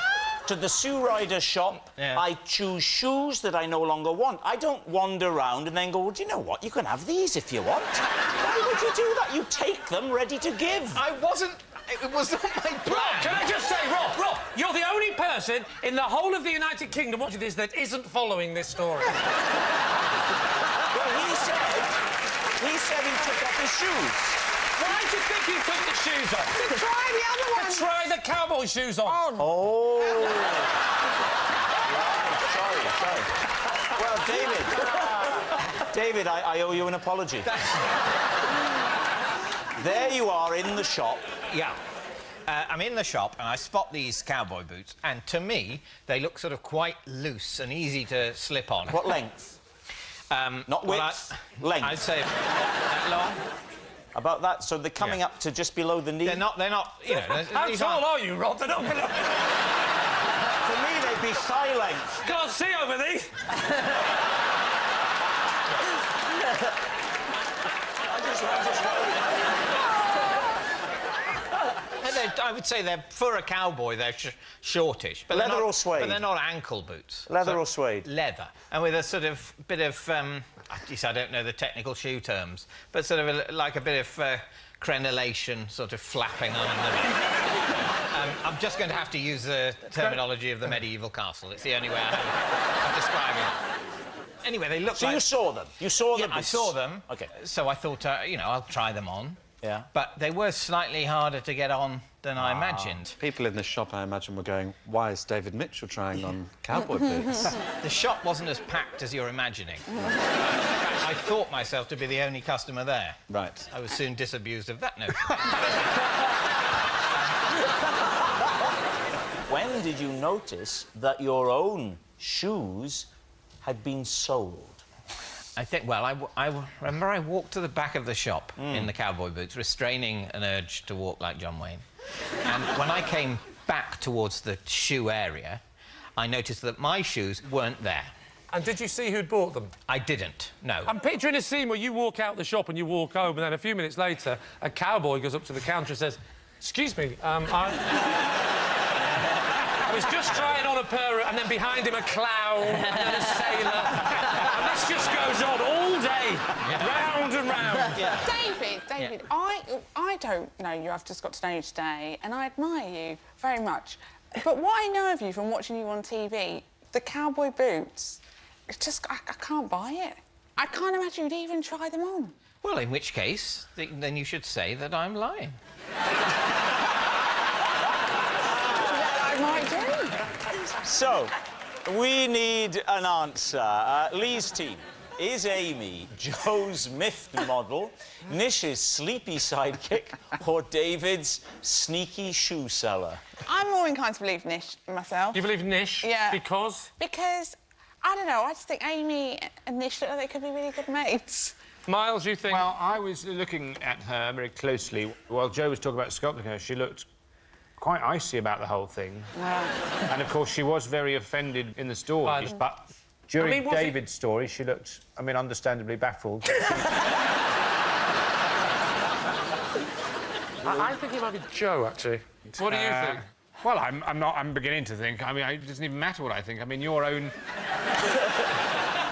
to the shoe rider shop, I choose shoes that I no longer want. I don't wander around and then go, well, do you know what? You can have these if you want. Why would you do that? You take them ready to give. I wasn't. It was not my plan. Rob, can I just say, Rob, you're the only person in the whole of the United Kingdom watching this that isn't following this story. Well, he said he took off his shoes. Why do you think he took the shoes off? To try the other one. To try the cowboy shoes on. Oh. Right, sorry. Well, David, I owe you an apology. There you are in the shop. Yeah. I'm in the shop and I spot these cowboy boots, and to me, they look sort of quite loose and easy to slip on. What length? Not width, length. I'd say that long. About that, so they're coming up to just below the knee? They're not, you know... How tall are you, Rob? They're not below... For me, they'd be thigh length. Can't see over these. I would say they're, for a cowboy, they're shortish. But Leather or suede? But they're not ankle boots. Leather or suede? Leather. And with a sort of bit of, I don't know the technical shoe terms, but sort of like a bit of crenellation sort of flapping on them. I'm just going to have to use the terminology of the medieval castle. It's the only way I have of describing it. Anyway, they look so like... you saw them? You saw them? I saw them. OK. So I thought, you know, I'll try them on. Yeah. But they were slightly harder to get on than I imagined. People in the shop, I imagine, were going, why is David Mitchell trying on cowboy boots? The shop wasn't as packed as you're imagining. I thought myself to be the only customer there. Right. I was soon disabused of that notion. When did you notice that your own shoes had been sold? I think, well, I remember I walked to the back of the shop in the cowboy boots, restraining an urge to walk like John Wayne. And when I came back towards the shoe area, I noticed that my shoes weren't there. And did you see who'd bought them? I didn't, no. I'm picturing a scene where you walk out the shop and you walk home, and then a few minutes later, a cowboy goes up to the counter and says, excuse me, I was just trying on a pair of... And then behind him, a clown, and then a sailor. And this just goes on all day, round and round. Yeah. David, I don't know you. I've just got to know you today, and I admire you very much. But what I know of you from watching you on TV, the cowboy boots, it's just... I can't buy it. I can't imagine you'd even try them on. Well, in which case, then you should say that I'm lying. I might do. So, we need an answer. Lee's team. Is Amy Joe's miffed model, Nish's sleepy sidekick, or David's sneaky shoe seller? I'm more inclined to believe Nish myself. You believe Nish? Yeah. Because? Because I don't know, I just think Amy and Nish look like they could be really good mates. Miles, you think? Well, I was looking at her very closely. While Joe was talking about sculpting her, she looked quite icy about the whole thing. And, of course, she was very offended in the stories, but during David's story, she looked, I mean, understandably baffled. I think it might be Joe, actually. What do you think? Well, I'm beginning to think. I mean, it doesn't even matter what I think. I mean, your own...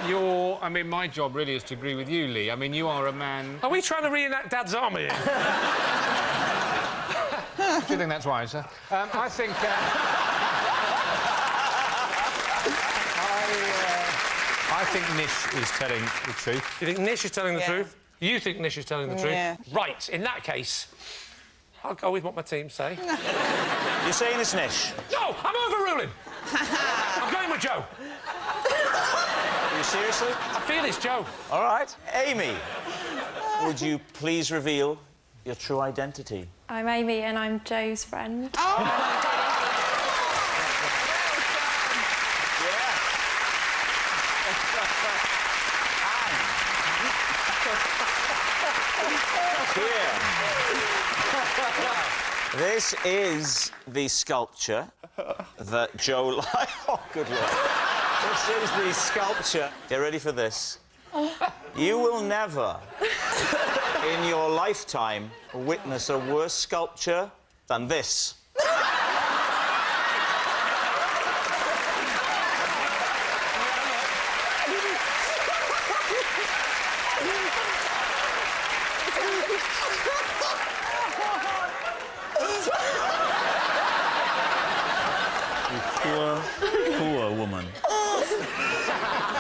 I mean, my job really is to agree with you, Lee. I mean, you are a man... Are we trying to reenact Dad's army here? Do you think that's wise, sir? I think... I think Nish is telling the truth. You think Nish is telling the truth? You think Nish is telling the truth? Yeah. Right, in that case, I'll go with what my team say. You're saying it's Nish? No, I'm overruling. I'm going with Joe. Are you seriously? I feel it's Joe. All right. Amy, would you please reveal your true identity? I'm Amy and I'm Joe's friend. This is the sculpture that Joe liked. Oh, good Lord. This is the sculpture. Get ready for this. You will never, in your lifetime, witness a worse sculpture than this. Poor woman.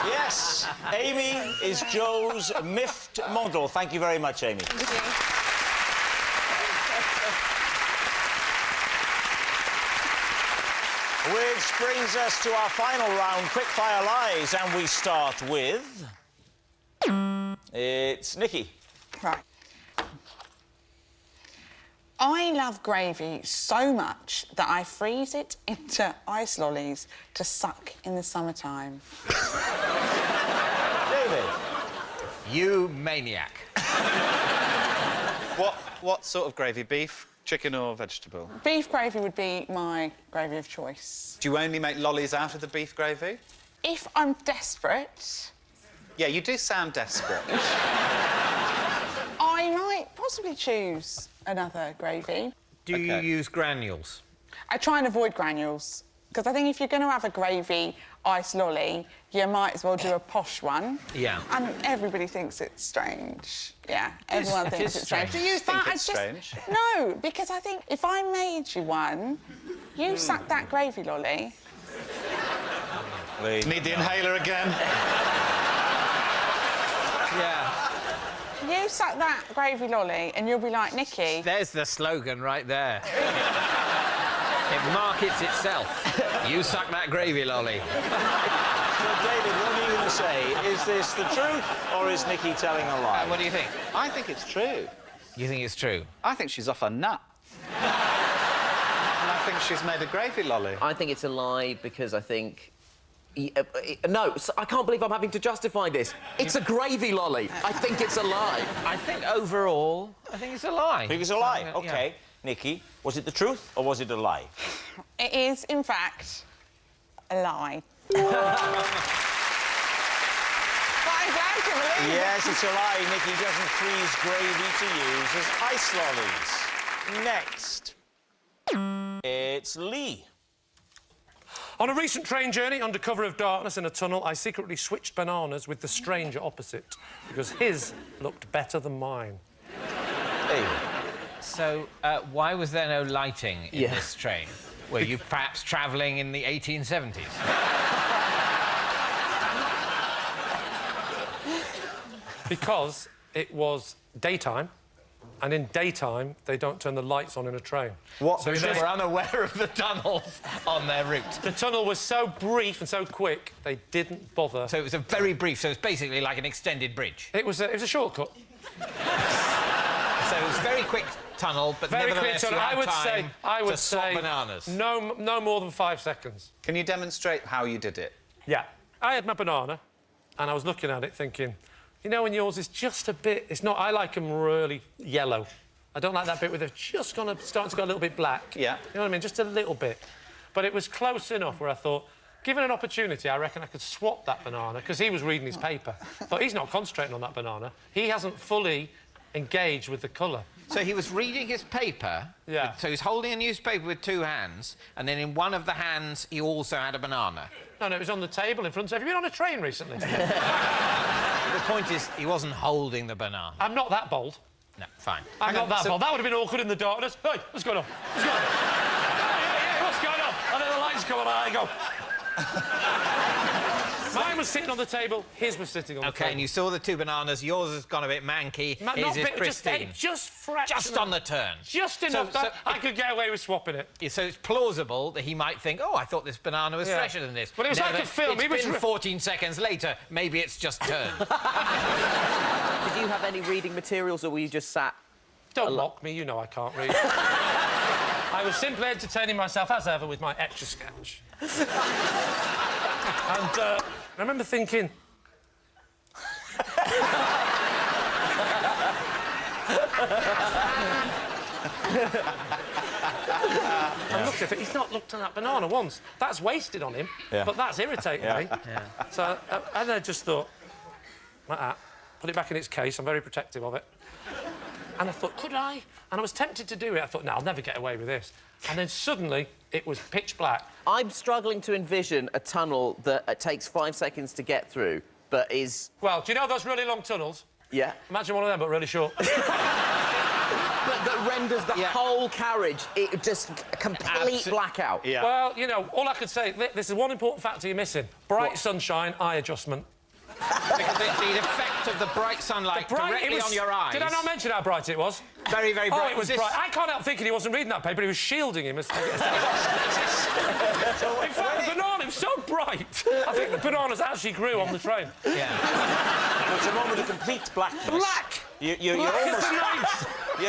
Yes, Amy is Joe's miffed model. Thank you very much, Amy. Thank you. Which brings us to our final round, quickfire lies, and we start with... It's Nikki. Right. I love gravy so much that I freeze it into ice lollies to suck in the summertime. David. You maniac. What sort of gravy? Beef, chicken or vegetable? Beef gravy would be my gravy of choice. Do you only make lollies out of the beef gravy? If I'm desperate... Yeah, you do sound desperate. I might possibly choose another gravy. Do you use granules? I try and avoid granules, because I think if you're going to have a gravy ice lolly, you might as well do a posh one. Yeah. And everybody thinks it's strange. Yeah, everyone thinks it's strange. Do you think it's strange? No, because I think if I made you one, you suck that gravy lolly. Need the inhaler again? Yeah. You suck that gravy lolly and you'll be like, Nikki... There's the slogan right there. It markets itself. You suck that gravy lolly. So, David, what are you going to say? Is this the truth, or is Nikki telling a lie? What do you think? I think it's true. You think it's true? I think she's off her nut. And I think she's made a gravy lolly. I think it's a lie because I think... no, I can't believe I'm having to justify this. It's a gravy lolly. I think it's a lie. I think overall, I think it's a lie. I think it's a lie. OK. Yeah. Nikki, was it the truth or was it a lie? It is, in fact, a lie. But I'm glad to believe it. Yes, it's a lie. Nikki doesn't freeze gravy to use as ice lollies. Next, it's Lee. On a recent train journey under cover of darkness in a tunnel, I secretly switched bananas with the stranger opposite because his looked better than mine. Hey. So, why was there no lighting in this train? Were you perhaps travelling in the 1870s? Because it was daytime, and in daytime, they don't turn the lights on in a train. What? So they were unaware of the tunnel on their route? The tunnel was so brief and so quick, they didn't bother. So it was a very brief, so it's basically like an extended bridge? It was a shortcut. So it was very quick tunnel, but very nevertheless quick tunnel. you had I would swap say bananas. No more than 5 seconds. Can you demonstrate how you did it? Yeah. I had my banana, and I was looking at it thinking, you know, when yours is just a bit... It's not... I like them really yellow. I don't like that bit where they're just starting to go a little bit black. Yeah. You know what I mean? Just a little bit. But it was close enough where I thought, given an opportunity, I reckon I could swap that banana, because he was reading his paper. I thought, he's not concentrating on that banana. He hasn't fully engaged with the colour. So he was reading his paper. Yeah. So he's holding a newspaper with two hands, and then in one of the hands he also had a banana. No, it was on the table in front of... Have you been on a train recently? The point is, he wasn't holding the banana. I'm not that bold. No, fine. I'm not that bold. That would have been awkward in the darkness. Hey, what's going on? What's going on? Hey, what's going on? And then the lights come on, and I go... Mine was sitting on the table, his was sitting on the table. OK, and you saw the two bananas. Yours has gone a bit manky, his is pristine. Just fractional. Just on the turn. Just enough that I could get away with swapping it. Yeah, so it's plausible that he might think, oh, I thought this banana was fresher than this. But it was like a film. It's been 14 seconds later, maybe it's just turned. Did you have any reading materials, or were you just sat... Don't mock me, you know I can't read. I was simply entertaining myself, as ever, with my Etch-a-Sketch. And I remember thinking... I looked at it, he's not looked at that banana once. That's wasted on him, but that's irritating me. So, and I just thought, like that, put it back in its case, I'm very protective of it. And I thought, could I? And I was tempted to do it. I thought, no, I'll never get away with this. And then suddenly, it was pitch black. I'm struggling to envision a tunnel that takes 5 seconds to get through, but is... Well, do you know those really long tunnels? Yeah. Imagine one of them, but really short. But that renders the whole carriage just a complete blackout. Yeah. Well, you know, all I could say, this is one important factor you're missing. Bright sunshine, eye adjustment. Because the effect of the bright sunlight directly on your eyes... Did I not mention how bright it was? Very, very bright. Oh, it was bright. I can't help thinking he wasn't reading that paper, he was shielding him. In fact, the banana was so bright, I think the bananas actually grew on the train. Yeah. It's a moment of complete blackness. Black! You're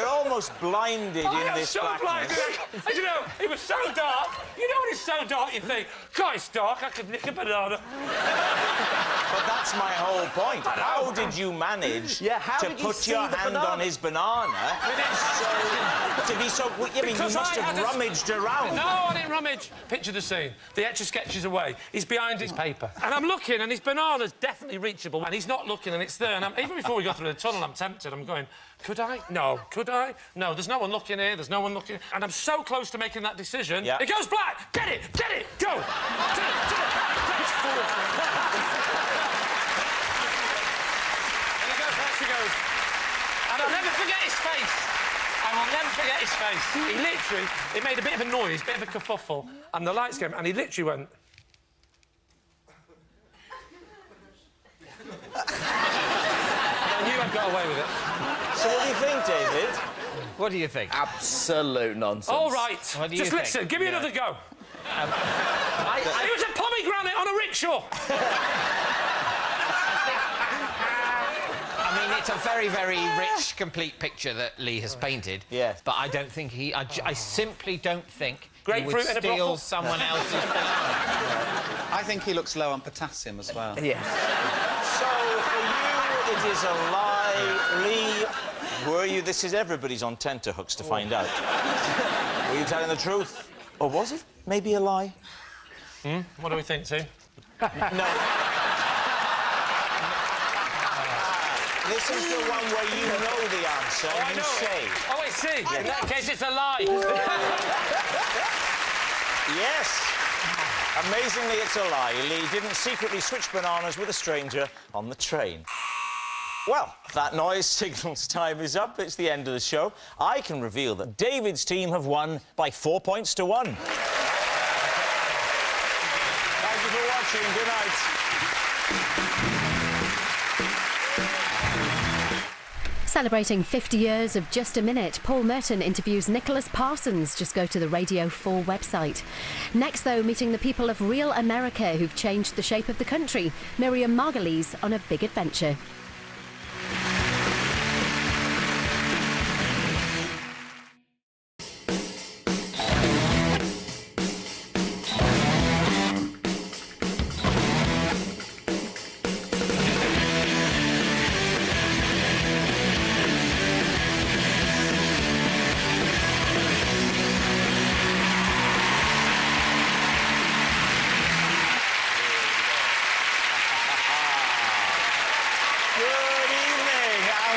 almost blinded in this blackness. You know, it was so dark. You know when it's so dark, you think, God, it's dark, I could nick a banana. But that's my whole point. How did you manage to put your hand on his banana to be so... I mean, you must have rummaged around. No, I didn't rummage. Picture the scene. The Etch-a-Sketch is away. He's behind his paper. And I'm looking, and his banana's definitely reachable. And he's not looking, and it's there. And even before we go through the tunnel, I'm tempted. I'm going, could I? No. Could I? No, there's no one looking here. There's no one looking. And I'm so close to making that decision. Yeah. It goes black. Get it! Get it! Go! He goes. And I'll never forget his face. I will never forget his face. He literally... It made a bit of a noise, a bit of a kerfuffle, and the lights came, and he literally went... I knew I'd got away with it. So what do you think, David? What do you think? Absolute nonsense. All right. What do you Just think? listen, give me another go. It was a pomegranate on a rickshaw. I mean, it's a very, very rich, complete picture that Lee has painted. Yes. But I don't think he... I simply don't think Grapefruit he would in a brothel? steal someone else's banana. I think he looks low on potassium as well. Yeah. So, for you, it is a lie. Lee, were you... This is everybody's on tenterhooks to find out. Were you telling the truth? Or was it maybe a lie? What do we think, Tim? No. This is the one where you know the answer and you say. Oh, I see. In that case, it's a lie. Yes. Amazingly, it's a lie. Lee didn't secretly switch bananas with a stranger on the train. Well, that noise signals time is up. It's the end of the show. I can reveal that David's team have won by 4 points to 1. Thank you for watching. Good night. Celebrating 50 years of Just a Minute, Paul Merton interviews Nicholas Parsons. Just go to the Radio 4 website. Next, though, meeting the people of real America who've changed the shape of the country. Miriam Margolyes on a big adventure.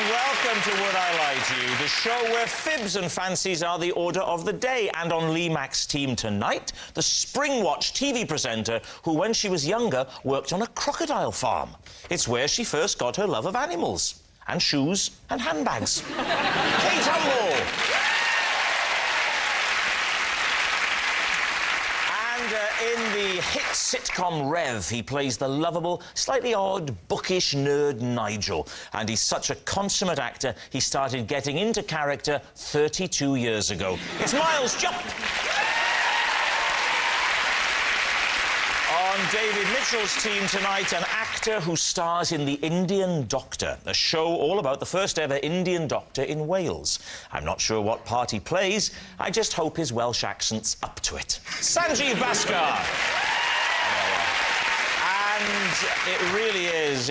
welcome to Would I Lie to You, the show where fibs and fancies are the order of the day. And on Lee Mack's team tonight, the Springwatch TV presenter who, when she was younger, worked on a crocodile farm. It's where she first got her love of animals, and shoes, and handbags. Kate Humble! In the hit sitcom Rev, he plays the lovable, slightly odd, bookish nerd Nigel. And he's such a consummate actor, he started getting into character 32 years ago. It's Miles Jupp! On David Mitchell's team tonight, an actor who stars in The Indian Doctor, a show all about the first ever Indian doctor in Wales. I'm not sure what part he plays, I just hope his Welsh accent's up to it. Sanjeev Bhaskar! And it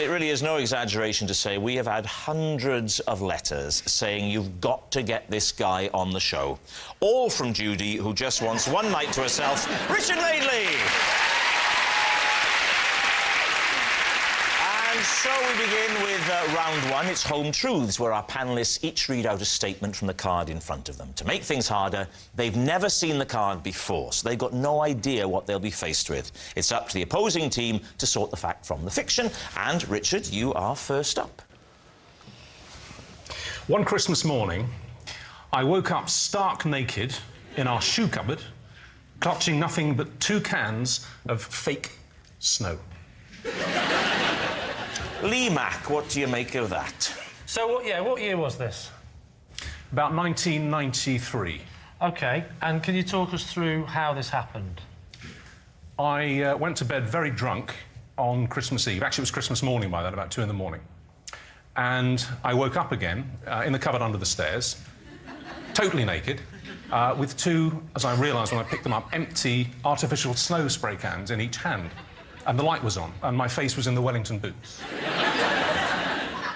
really is no exaggeration to say we have had hundreds of letters saying you've got to get this guy on the show. All from Judy, who just wants one night to herself, Richard Laidley! And so we begin with round one. It's Home Truths, where our panellists each read out a statement from the card in front of them. To make things harder, they've never seen the card before, so they've got no idea what they'll be faced with. It's up to the opposing team to sort the fact from the fiction. And, Richard, you are first up. One Christmas morning, I woke up stark naked in our shoe cupboard, clutching nothing but 2 cans of fake snow. Lee Mack, what do you make of that? So, what year was this? About 1993. OK, and can you talk us through how this happened? I went to bed very drunk on Christmas Eve. Actually, it was Christmas morning by then, about 2 in the morning. And I woke up again in the cupboard under the stairs, totally naked, with 2, as I realised when I picked them up, empty artificial snow spray cans in each hand. And the light was on, and my face was in the Wellington boots.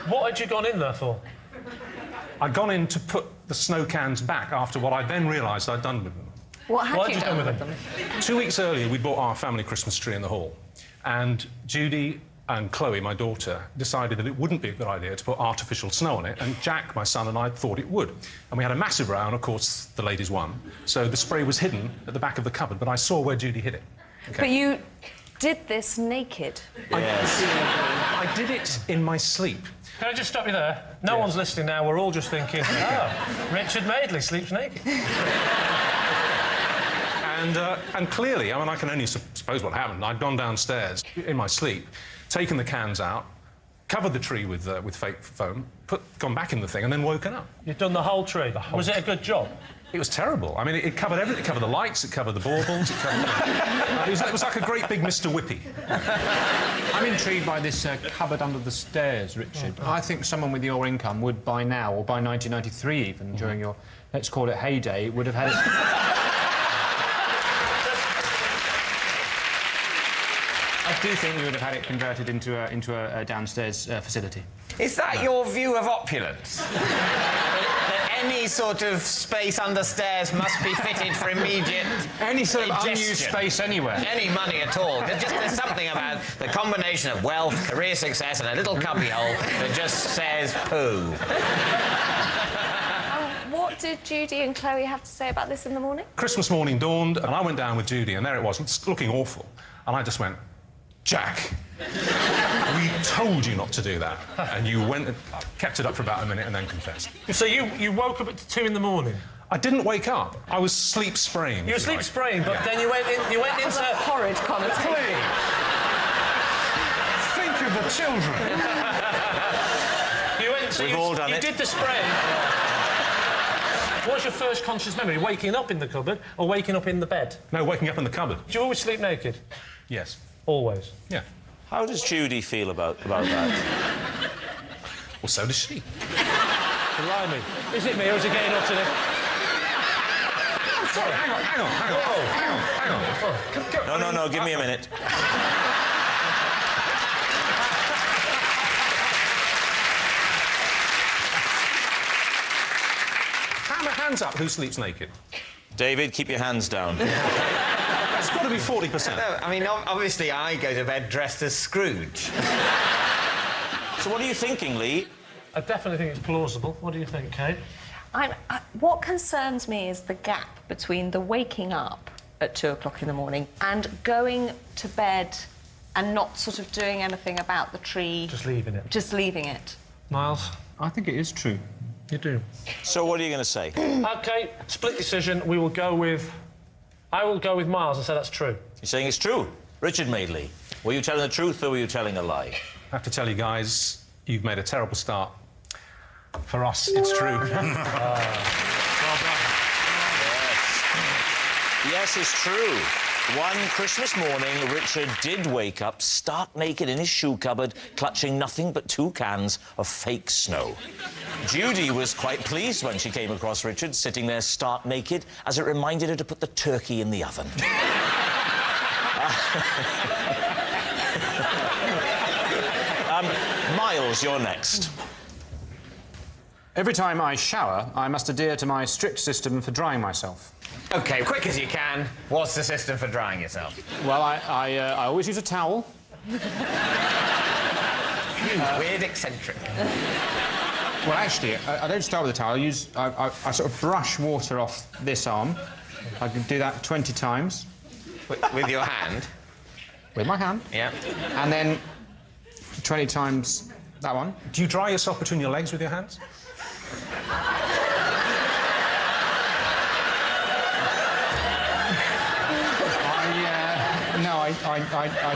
What had you gone in there for? I'd gone in to put the snow cans back after what I then realised I'd done with them. What had you done with them? 2 weeks earlier, we bought our family Christmas tree in the hall, and Judy and Chloe, my daughter, decided that it wouldn't be a good idea to put artificial snow on it, and Jack, my son, and I thought it would. And we had a massive row, and of course, the ladies won. So the spray was hidden at the back of the cupboard, but I saw where Judy hid it. Okay. But you did this naked? Yes. I did it in my sleep. Can I just stop you there? No one's listening now, we're all just thinking, oh, Richard Madeley sleeps naked. And clearly, I mean, I can only suppose what happened. I'd gone downstairs in my sleep, taken the cans out, covered the tree with fake foam, gone back in the thing, and then woken up. You'd done the whole tree? Was it a good job? It was terrible. I mean, it covered everything. It covered the lights, it covered the baubles, it covered... it was like a great big Mr. Whippy. I'm intrigued by this cupboard under the stairs, Richard. I think someone with your income would, by now, or by 1993 even, during your, let's call it heyday, would have had it... I do think you would have had it converted into a downstairs facility. Is that your view of opulence? That any sort of space under stairs must be fitted for immediate any sort of ingestion. unused space anywhere. Any money at all. There's something about the combination of wealth, career success, and a little cubbyhole that just says poo. What did Judy and Chloe have to say about this in the morning? Christmas morning dawned, and I went down with Judy, and there it was, looking awful. And I just went, Jack, we told you not to do that. And you went and kept it up for about a minute and then confessed. So you woke up at 2 in the morning? I didn't wake up. I was sleep spraying. You were sleep spraying, but then you went into... horrid connotation. Think of the children. We've all done it. You did the spray. What's your first conscious memory? Waking up in the cupboard or waking up in the bed? No, waking up in the cupboard. Do you always sleep naked? Yes. Always? Yeah. How does Judy feel about that? Well, so does she. Blimey. Is it me or is it getting up to the... Sorry, hang on. No, give me a minute. Hands up, who sleeps naked? David, keep your hands down. It's got to be 40%. No, I mean, obviously I go to bed dressed as Scrooge. So what are you thinking, Lee? I definitely think it's plausible. What do you think, Kate? What concerns me is the gap between the waking up at 2 o'clock in the morning and going to bed and not sort of doing anything about the tree. Just leaving it. Just leaving it. Miles? I think it is true. You do. So what are you going to say? OK, split decision. We will go with... I will go with Miles and say that's true. You're saying it's true? Richard Madeley, were you telling the truth or were you telling a lie? I have to tell you guys, you've made a terrible start. For us, it's true. Yes, it's true. One Christmas morning, Richard did wake up stark naked in his shoe cupboard, clutching nothing but 2 cans of fake snow. Judy was quite pleased when she came across Richard sitting there stark naked, as it reminded her to put the turkey in the oven. Miles, you're next. Every time I shower, I must adhere to my strict system for drying myself. OK, quick as you can. What's the system for drying yourself? Well, I always use a towel. Weird eccentric. Well, actually, I don't start with a towel. I sort of brush water off this arm. I can do that 20 times. With your hand? With my hand. Yeah. And then 20 times that one. Do you dry yourself between your legs with your hands? No, I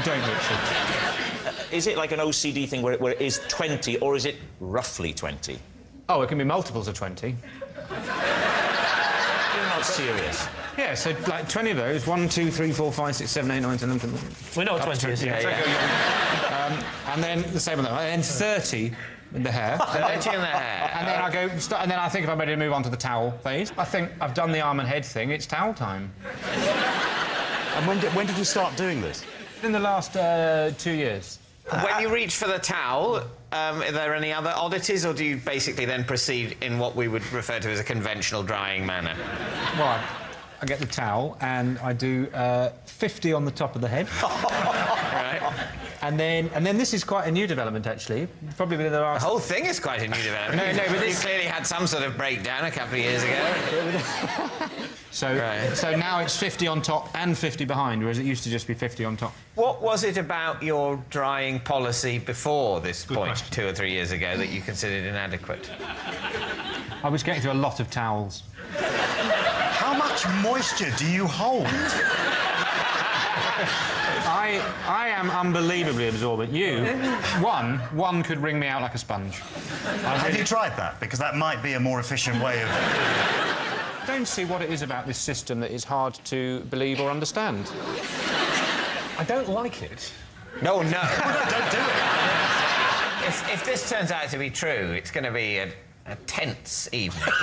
don't, Richard. Is it like an OCD thing where it is 20, or is it roughly 20? Oh, it can be multiples of 20. You're not serious. Yeah, so like 20 of those. 1, 2, 3, 4, 5, 6, 7, 8, 9, 10, 11, 12. We know what 20 is. Yeah. And then the same with that. And then 30 with the hair. 30 in the hair. And then I go. And then I think if I'm ready to move on to the towel phase, I think I've done the arm and head thing. It's towel time. And when did you start doing this? In the last 2 years. When you reach for the towel, are there any other oddities, or do you basically then proceed in what we would refer to as a conventional drying manner? Well, I get the towel and I do 50 on the top of the head. Right. And then this is quite a new development, actually. Probably within the last... The whole thing is quite a new development. No, but this... You clearly had some sort of breakdown a couple of years ago. So now it's 50 on top and 50 behind, whereas it used to just be 50 on top. What was it about your drying policy before this point, 2 or 3 years ago, that you considered inadequate? I was getting to a lot of towels. How much moisture do you hold? I am unbelievably absorbent. You, one could wring me out like a sponge. Have you tried that? Because that might be a more efficient way of... Don't see what it is about this system that is hard to believe or understand. I don't like it. No. Don't do it. If this turns out to be true, it's going to be a tense evening.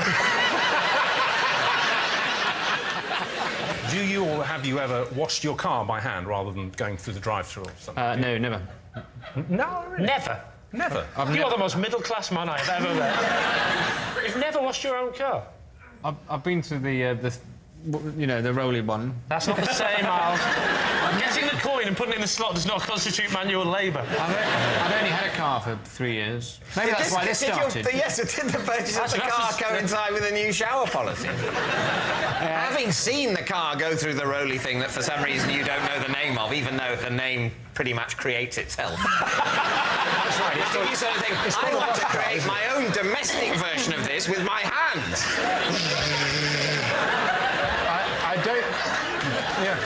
Do you or have you ever washed your car by hand rather than going through the drive-thru or something? No, never. No, really? Never? You are the most middle-class man I have ever met. You've never washed your own car? I've been to the rolling one. That's not the same, Miles. Getting the coin and putting it in the slot does not constitute manual labour. I've only had a car for 3 years. Maybe that's why this started. Yes, did the purchase of the car coincide with a new shower policy? Having seen the car go through the roly thing that for some reason you don't know the name of, even though the name pretty much creates itself. That's right. You sort of think, I want to create my own domestic version of this with my hands. I don't... Yeah.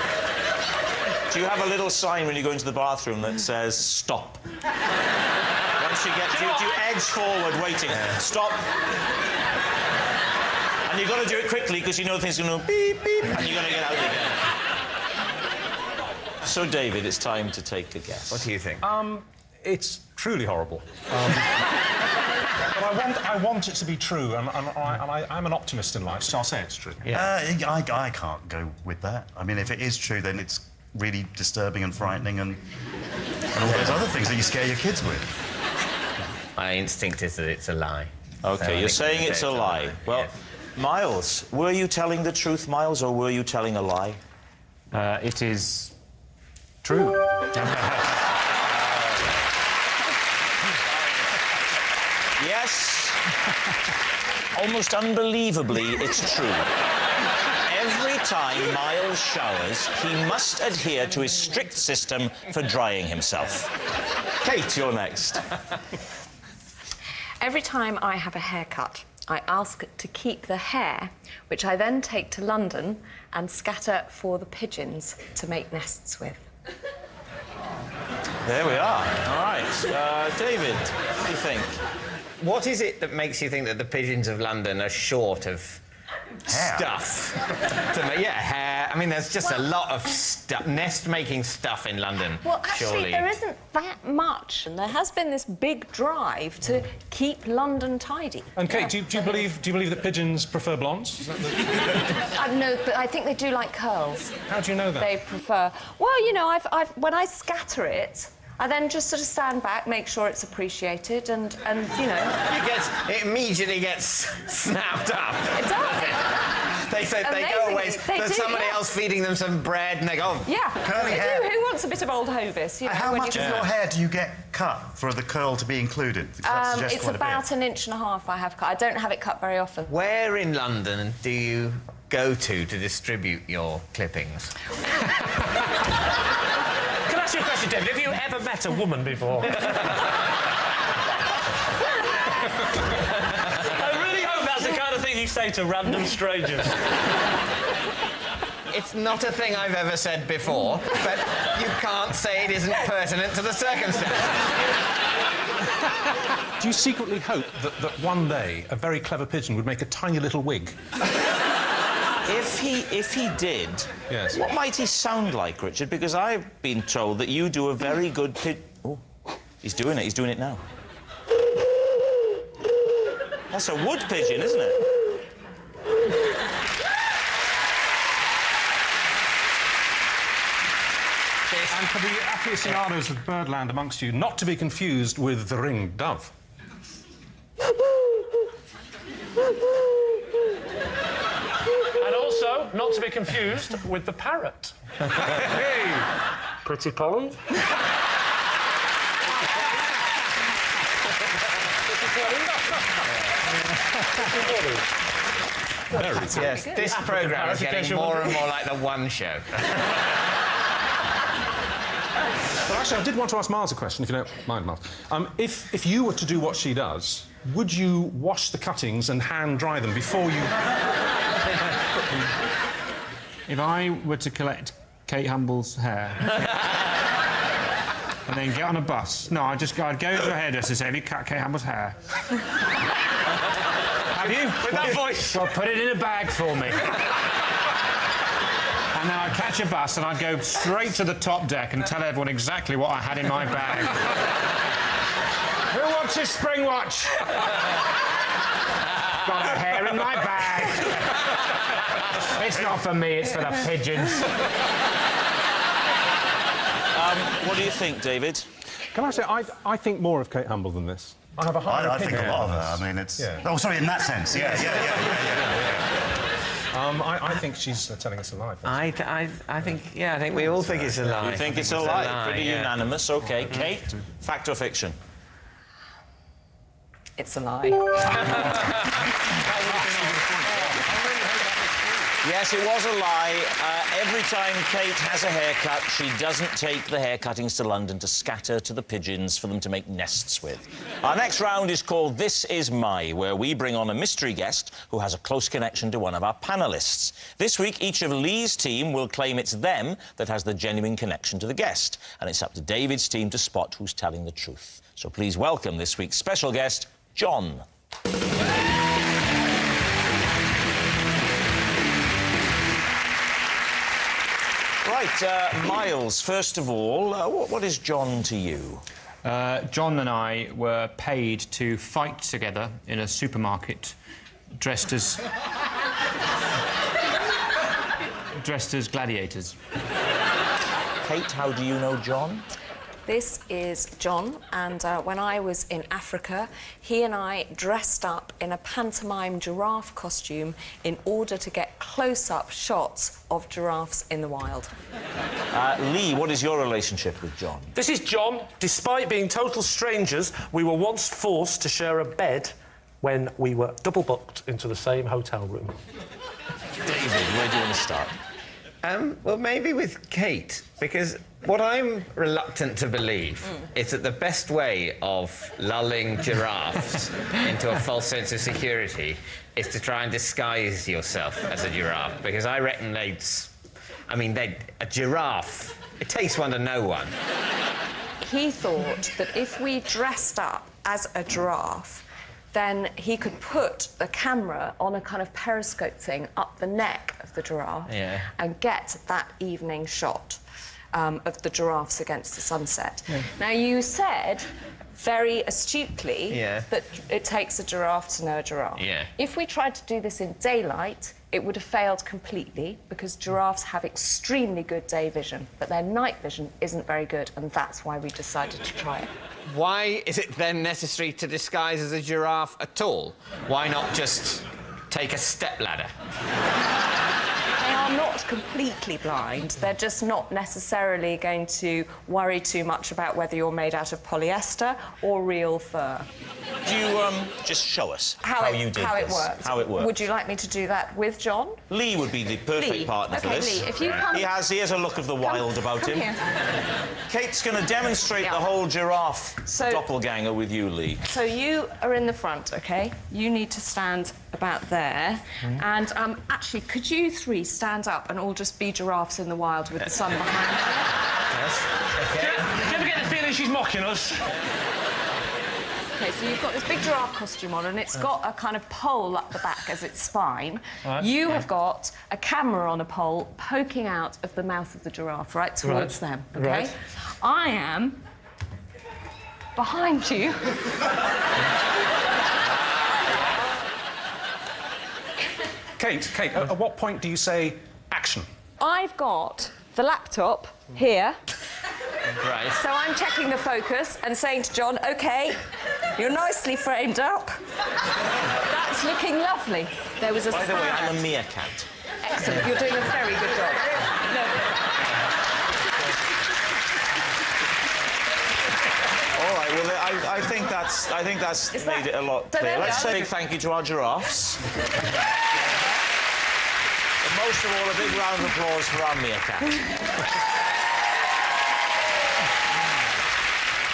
Do you have a little sign when you go into the bathroom that says, stop? Once you get... Do you edge forward, waiting? Stop. And you've got to do it quickly, because you know things are going to beep, beep, and you've got to get out again. So, David, it's time to take a guess. What do you think? It's truly horrible. But I want it to be true, and I'm an optimist in life, so I'll say it's true. Yeah. I can't go with that. I mean, if it is true, then it's really disturbing and frightening and all those other things that you scare your kids with. My instinct is that it's a lie. OK, So you're saying it's a lie. Well, yes. Miles, were you telling the truth, Miles, or were you telling a lie? It is... true. Yes. Almost unbelievably, it's true. Every time Miles showers, he must adhere to his strict system for drying himself. Kate, you're next. Every time I have a haircut, I ask to keep the hair, which I then take to London and scatter for the pigeons to make nests with. There we are. All right. David, what do you think? What is it that makes you think that the pigeons of London are short of stuff? Hair. I mean, there's just a lot of nest-making stuff in London, Well, actually, surely. there isn't that much. And there has been this big drive to keep London tidy. And Kate, do you believe that pigeons prefer blondes? Is that the... No, but I think they do like curls. How do you know that? They prefer... Well, you know, when I scatter it, I then just sort of stand back, make sure it's appreciated, and you know... It immediately gets snapped up. It does. They go away. There's somebody else feeding them some bread, and they go... Yeah, Curly they hair. do. Who wants a bit of old Hovis? You know, How when much you of your hair do you get cut for the curl to be included? It's about 1.5 inches I have cut. I don't have it cut very often. Where in London do you go to distribute your clippings? Can I ask you a question, David? Have you ever met a woman before? I really hope that's the kind of thing you say to random strangers. It's not a thing I've ever said before, but you can't say it isn't pertinent to the circumstances. Do you secretly hope that one day a very clever pigeon would make a tiny little wig? If he did, yes. What might he sound like, Richard? Because I've been told that you do a very good Oh, he's doing it. He's doing it now. That's a wood pigeon, isn't it? And for the aficionados of birdland amongst you, not to be confused with the ringed dove. And also, not to be confused with the parrot. Hey! Pretty Polly. Yes, this programme is getting more and more like the One Show. Well, actually, I did want to ask Miles a question, if you don't mind, Miles. If you were to do what she does, would you wash the cuttings and hand-dry them before you... If I were to collect Kate Humble's hair and then get on a bus... No, I'd go to a hairdresser and say, have you cut Kate Humble's hair? Have you? With that voice. Well, put it in a bag for me. And then I'd catch a bus and I'd go straight to the top deck and tell everyone exactly what I had in my bag. Who watches Spring Watch? Got her hair in my bag. It's not for me, it's for the pigeons. What do you think, David? Can I say, I think more of Kate Humble than this. I have a higher I think opinion a lot of on her. this. I mean, it's... Yeah. Oh, sorry, in that sense. Yeah. I think she's telling us a lie. I think we all think it's a lie. You think it's a lie? Pretty unanimous. OK, Kate, fact or fiction? It's a lie. Yes, it was a lie. Every time Kate has a haircut, she doesn't take the hair cuttings to London to scatter to the pigeons for them to make nests with. Our next round is called This Is My, where we bring on a mystery guest who has a close connection to one of our panellists. This week, each of Lee's team will claim it's them that has the genuine connection to the guest, and it's up to David's team to spot who's telling the truth. So please welcome this week's special guest, John. Right, Miles, first of all, what is John to you? John and I were paid to fight together in a supermarket, dressed as gladiators. Kate, how do you know John? This is John, and when I was in Africa, he and I dressed up in a pantomime giraffe costume in order to get close-up shots of giraffes in the wild. Lee, what is your relationship with John? This is John. Despite being total strangers, we were once forced to share a bed when we were double-booked into the same hotel room. David, where do you want to start? Well, maybe with Kate, because what I'm reluctant to believe is that the best way of lulling giraffes into a false sense of security is to try and disguise yourself as a giraffe, because I reckon a giraffe, it takes one to know one. He thought that if we dressed up as a giraffe, then he could put the camera on a kind of periscope thing up the neck of the giraffe and get that evening shot of the giraffes against the sunset. Now, you said very astutely that it takes a giraffe to know a giraffe. If we tried to do this in daylight, it would have failed completely, because giraffes have extremely good day vision, but their night vision isn't very good, and that's why we decided to try it. Why is it then necessary to disguise as a giraffe at all? Why not just take a stepladder? They are not completely blind. They're just not necessarily going to worry too much about whether you're made out of polyester or real fur. Do you just show us how you did this? How it works. Would you like me to do that with John? Lee would be the perfect partner for this. Lee, if you come... He has a look of the wild about him. Here. Kate's going to demonstrate the whole giraffe doppelganger with you, Lee. So you are in the front, OK? You need to stand about there. And actually, could you three stand up and all just be giraffes in the wild with the sun behind you? Yes. Okay. Do you ever get the feeling she's mocking us? OK, so you've got this big giraffe costume on, and it's got a kind of pole up the back as its spine. You have got a camera on a pole poking out of the mouth of the giraffe, right towards them, OK? I am behind you. Kate, at what point do you say action? I've got the laptop here. Right. So I'm checking the focus and saying to John, OK, you're nicely framed up. That's looking lovely. There was a By the way, I'm a meerkat. Excellent. You're doing a very good job. No. All right, well, I think that's made it a lot clearer. Let's say a big thank you to our giraffes. But most of all, a big round of applause for our meerkat.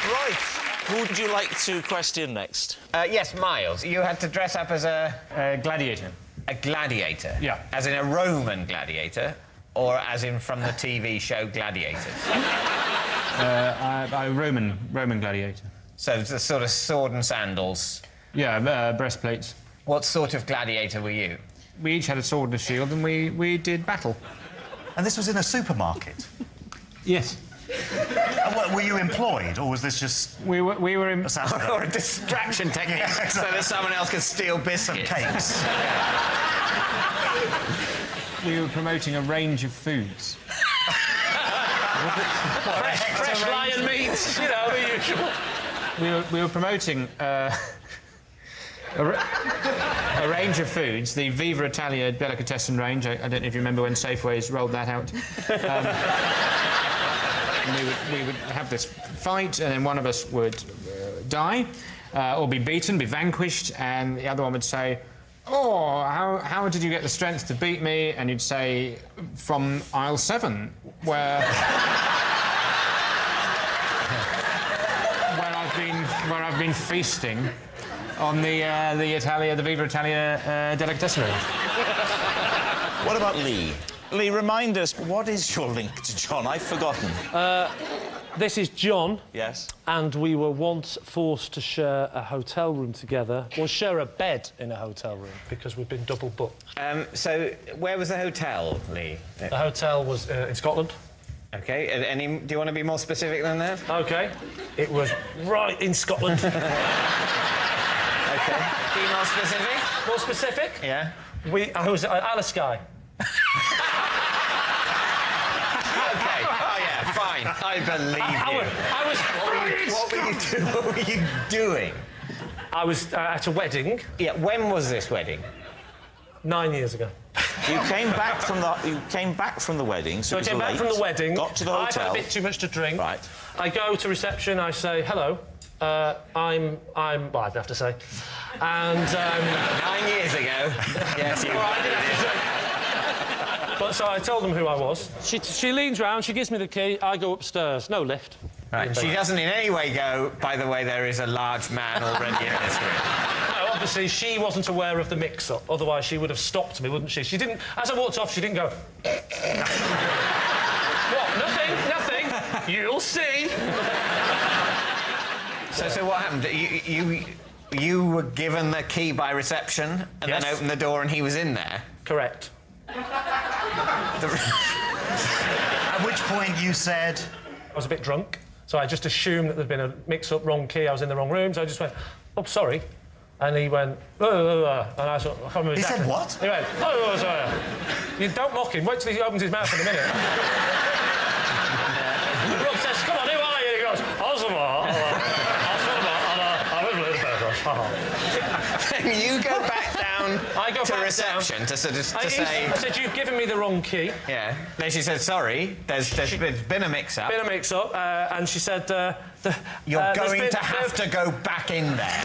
Right. Who would you like to question next? Yes, Miles. You had to dress up as a gladiator. A gladiator? Yeah. As in a Roman gladiator, or as in from the TV show Gladiators? A Roman gladiator. So it's a sort of sword and sandals? Yeah, breastplates. What sort of gladiator were you? We each had a sword and a shield, and we did battle. And this was in a supermarket? Yes. Were you employed, or was this just... We were in... Or a distraction technique, so that someone else could steal biscuits. Some cakes. We were promoting a range of foods. fresh lion meats, you know, the usual. We were promoting a range of foods, the Viva Italia delicatessen range. I don't know if you remember when Safeways rolled that out. We would have this fight, and then one of us would die, or be beaten, be vanquished, and the other one would say, "Oh, how did you get the strength to beat me?" And you'd say, "From aisle 7, where I've been feasting on the Viva Italia delicatessen range." What about Lee? Lee, remind us, what is your link to John? I've forgotten. This is John. Yes. And we were once forced to share a hotel room together, or share a bed in a hotel room, because we've been double booked. So, where was the hotel, Lee? The hotel was in Scotland. OK. Do you want to be more specific than that? OK. It was right in Scotland. OK. Be more specific? More specific? Yeah. I was at Alice Sky. OK. Oh, yeah, fine. fine. I believe you. What were you doing? I was at a wedding. Yeah, when was this wedding? 9 years ago. You came back from the wedding, so I came back from the wedding. Got to the hotel. I've had a bit too much to drink. Right. I go to reception. I say hello. I'm. Well, I'd have to say. And 9 years ago. Yes, you. But so I told them who I was. She leans round. She gives me the key. I go upstairs. No lift. Right. She doesn't in any way go, by the way, there is a large man already in this room. No, obviously, she wasn't aware of the mix-up. Otherwise, she would have stopped me, wouldn't she? She didn't... As I walked off, she didn't go... What? Nothing. You'll see. So what happened? You were given the key by reception and then opened the door and he was in there? Correct. At which point you said... I was a bit drunk, so I just assumed that there'd been a mix-up, wrong key, I was in the wrong room, so I just went, oh, sorry. And he went, and I sort of... I can't remember exactly. He said what? He went, oh, sorry. You don't mock him, wait till he opens his mouth in a minute. Rob says, come on, who are you? He goes, Then you go back down to reception to say... I said, you've given me the wrong key. Yeah. Then she said, sorry, there's been a mix-up. Been a mix-up, and she said... You're going to have to go back in there.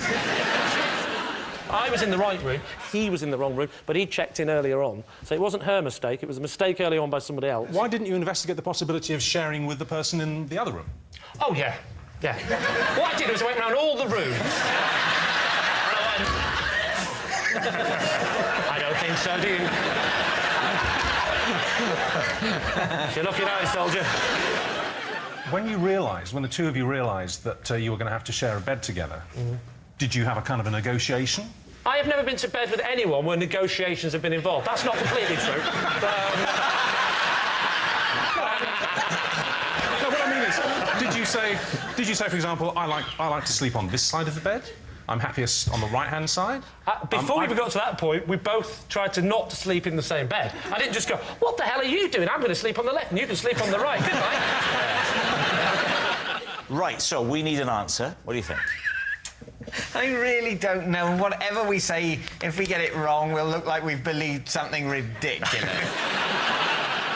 I was in the right room, he was in the wrong room, but he checked in earlier on. So it wasn't her mistake, it was a mistake earlier on by somebody else. Why didn't you investigate the possibility of sharing with the person in the other room? Oh, yeah. What I did was I went round all the rooms. I don't think so, do you? You're looking at it, soldier. When the two of you realised that you were going to have to share a bed together, did you have a kind of a negotiation? I have never been to bed with anyone where negotiations have been involved. That's not completely true. No, what I mean is, did you say, for example, I like to sleep on this side of the bed? I'm happiest on the right-hand side? Before we even got to that point, we both tried to not sleep in the same bed. I didn't just go, what the hell are you doing? I'm going to sleep on the left and you can sleep on the right. Good night. Right, so we need an answer. What do you think? I really don't know. Whatever we say, if we get it wrong, we'll look like we've believed something ridiculous.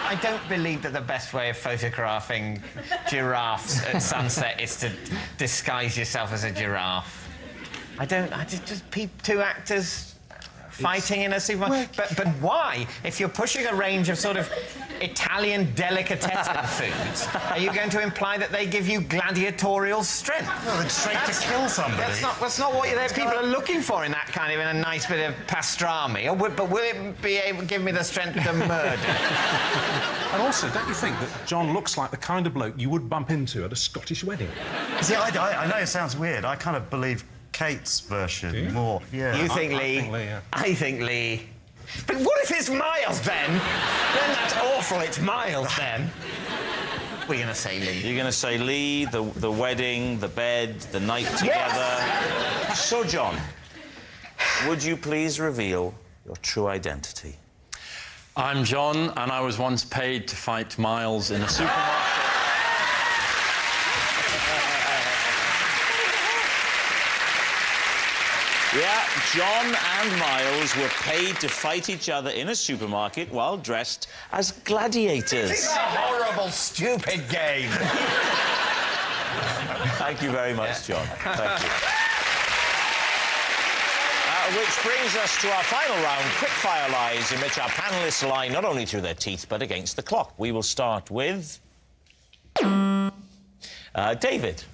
I don't believe that the best way of photographing giraffes at sunset is to disguise yourself as a giraffe. I just two actors fighting in a supermarket. But why? If you're pushing a range of sort of Italian delicatessen foods, are you going to imply that they give you gladiatorial strength? Well, it's strength to kill somebody. That's not what people are looking for in that kind of, in a nice bit of pastrami. But will it be able to give me the strength to murder? And also, don't you think that John looks like the kind of bloke you would bump into at a Scottish wedding? See, I know it sounds weird. I kind of believe Kate's version more. Yeah. You think Lee? I think Lee. But what if it's Miles then? Then that's awful. It's Miles then. We're going to say Lee. You're going to say Lee, the wedding, the bed, the night together. Yes! So, John, would you please reveal your true identity? I'm John, and I was once paid to fight Miles in a supermarket. Yeah, John and Miles were paid to fight each other in a supermarket while dressed as gladiators. It's a horrible, stupid game. Thank you very much, John. Thank you. Which brings us to our final round, quickfire lies, in which our panellists lie not only through their teeth, but against the clock. We will start with... David.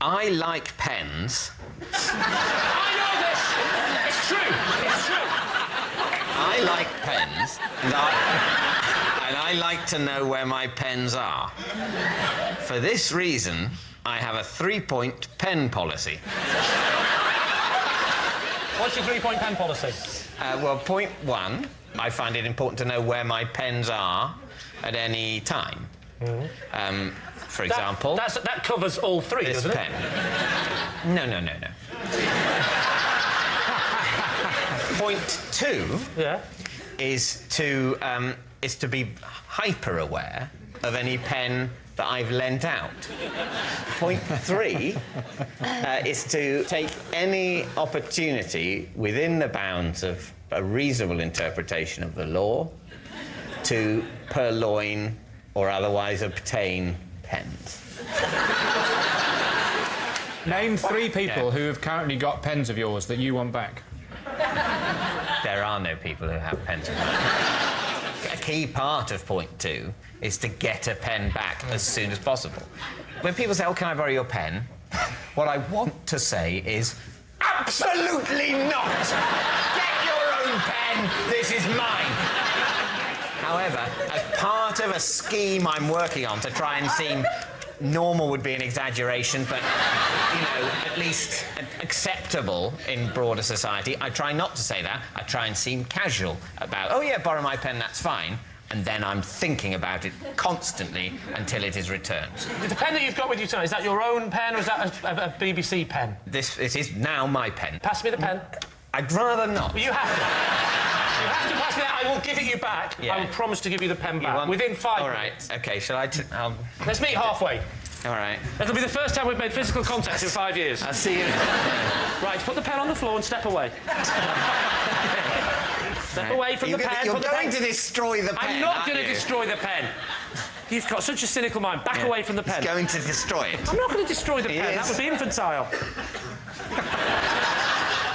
I like pens. I know this! It's true! It's true! I like pens, and I like to know where my pens are. For this reason, I have a 3-point pen policy. What's your 3-point pen policy? Well, point 1, I find it important to know where my pens are at any time. For example... That covers all three, doesn't it? This pen. No. Point 2 is to is to be hyper-aware of any pen that I've lent out. Point 3 is to take any opportunity within the bounds of a reasonable interpretation of the law to purloin or otherwise obtain pens. Name 3 people who have currently got pens of yours that you want back. There are no people who have pens of mine. A key part of point 2 is to get a pen back as soon as possible. When people say, oh, can I borrow your pen? What I want to say is, absolutely not! Get your own pen, this is mine! However, as part of a scheme I'm working on to try and seem normal would be an exaggeration, but, you know, at least acceptable in broader society, I try not to say that. I try and seem casual about, oh, yeah, borrow my pen, that's fine. And then I'm thinking about it constantly until it is returned. The pen that you've got with you tonight, is that your own pen or is that a BBC pen? It is now my pen. Pass me the pen. I'd rather not. Well, you have to. You have to pass me that. I will give it you back. Yeah. I will promise to give you the pen back within 5 All minutes. right, OK, shall I... Let's meet halfway. All right. It'll be the first time we've made physical contact in 5 years. I'll see you. Right, put the pen on the floor and step away. Step away from the pen. You're going to destroy the pen. I'm not going to destroy the pen. You've got such a cynical mind. Back away from the pen. He's going to destroy it. I'm not going to destroy the pen. Is. That would be infantile.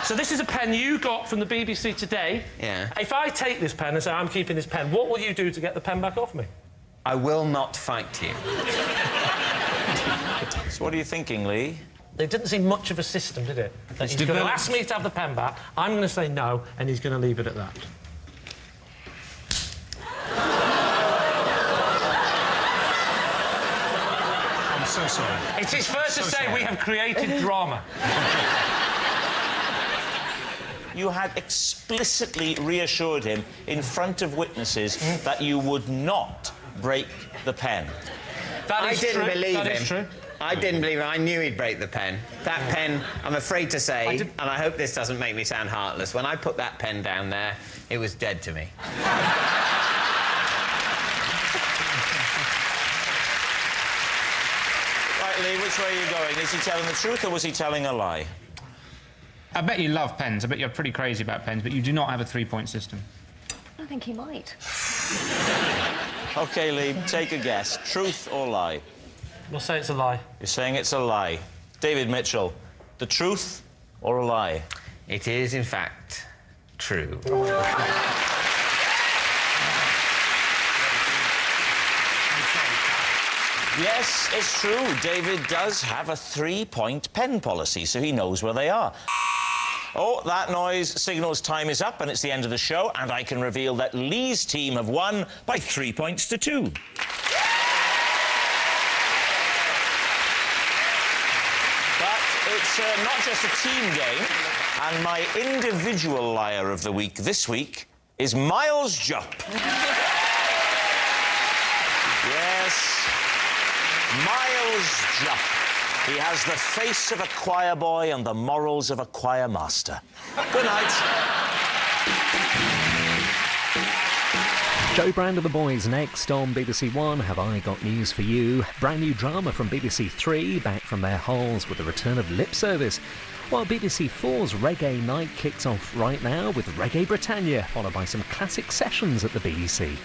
So this is a pen you got from the BBC today. Yeah. If I take this pen and say I'm keeping this pen, what will you do to get the pen back off me? I will not fight you. So what are you thinking, Lee? It didn't seem much of a system, did it? That he's going to ask me to have the pen back, I'm going to say no, and he's going to leave it at that. I'm so sorry. It is fair to say we have created drama. You had explicitly reassured him in front of witnesses that you would not break the pen. I didn't believe him. I didn't believe him. I knew he'd break the pen. That pen, I'm afraid to say, and I hope this doesn't make me sound heartless, when I put that pen down there, it was dead to me. Right, Lee, which way are you going? Is he telling the truth or was he telling a lie? I bet you love pens. I bet you're pretty crazy about pens, but you do not have a 3-point system. I think he might. OK, Lee, take a guess. Truth or lie? We'll say it's a lie. You're saying it's a lie. David Mitchell, the truth or a lie? It is, in fact, true. Yes, it's true. David does have a 3-point pen policy, so he knows where they are. Oh, that noise signals time is up and it's the end of the show, and I can reveal that Lee's team have won by 3 points to 2. But it's not just a team game, and my individual liar of the week this week is Miles Jupp. Yes, Miles Jupp. He has the face of a choir boy and the morals of a choir master. Good night. Joe Brand and the Boys next on BBC One. Have I Got News for You? Brand new drama from BBC Three, back from their holes with the return of Lip Service. While BBC 4's Reggae Night kicks off right now with Reggae Britannia, followed by some classic sessions at the BBC.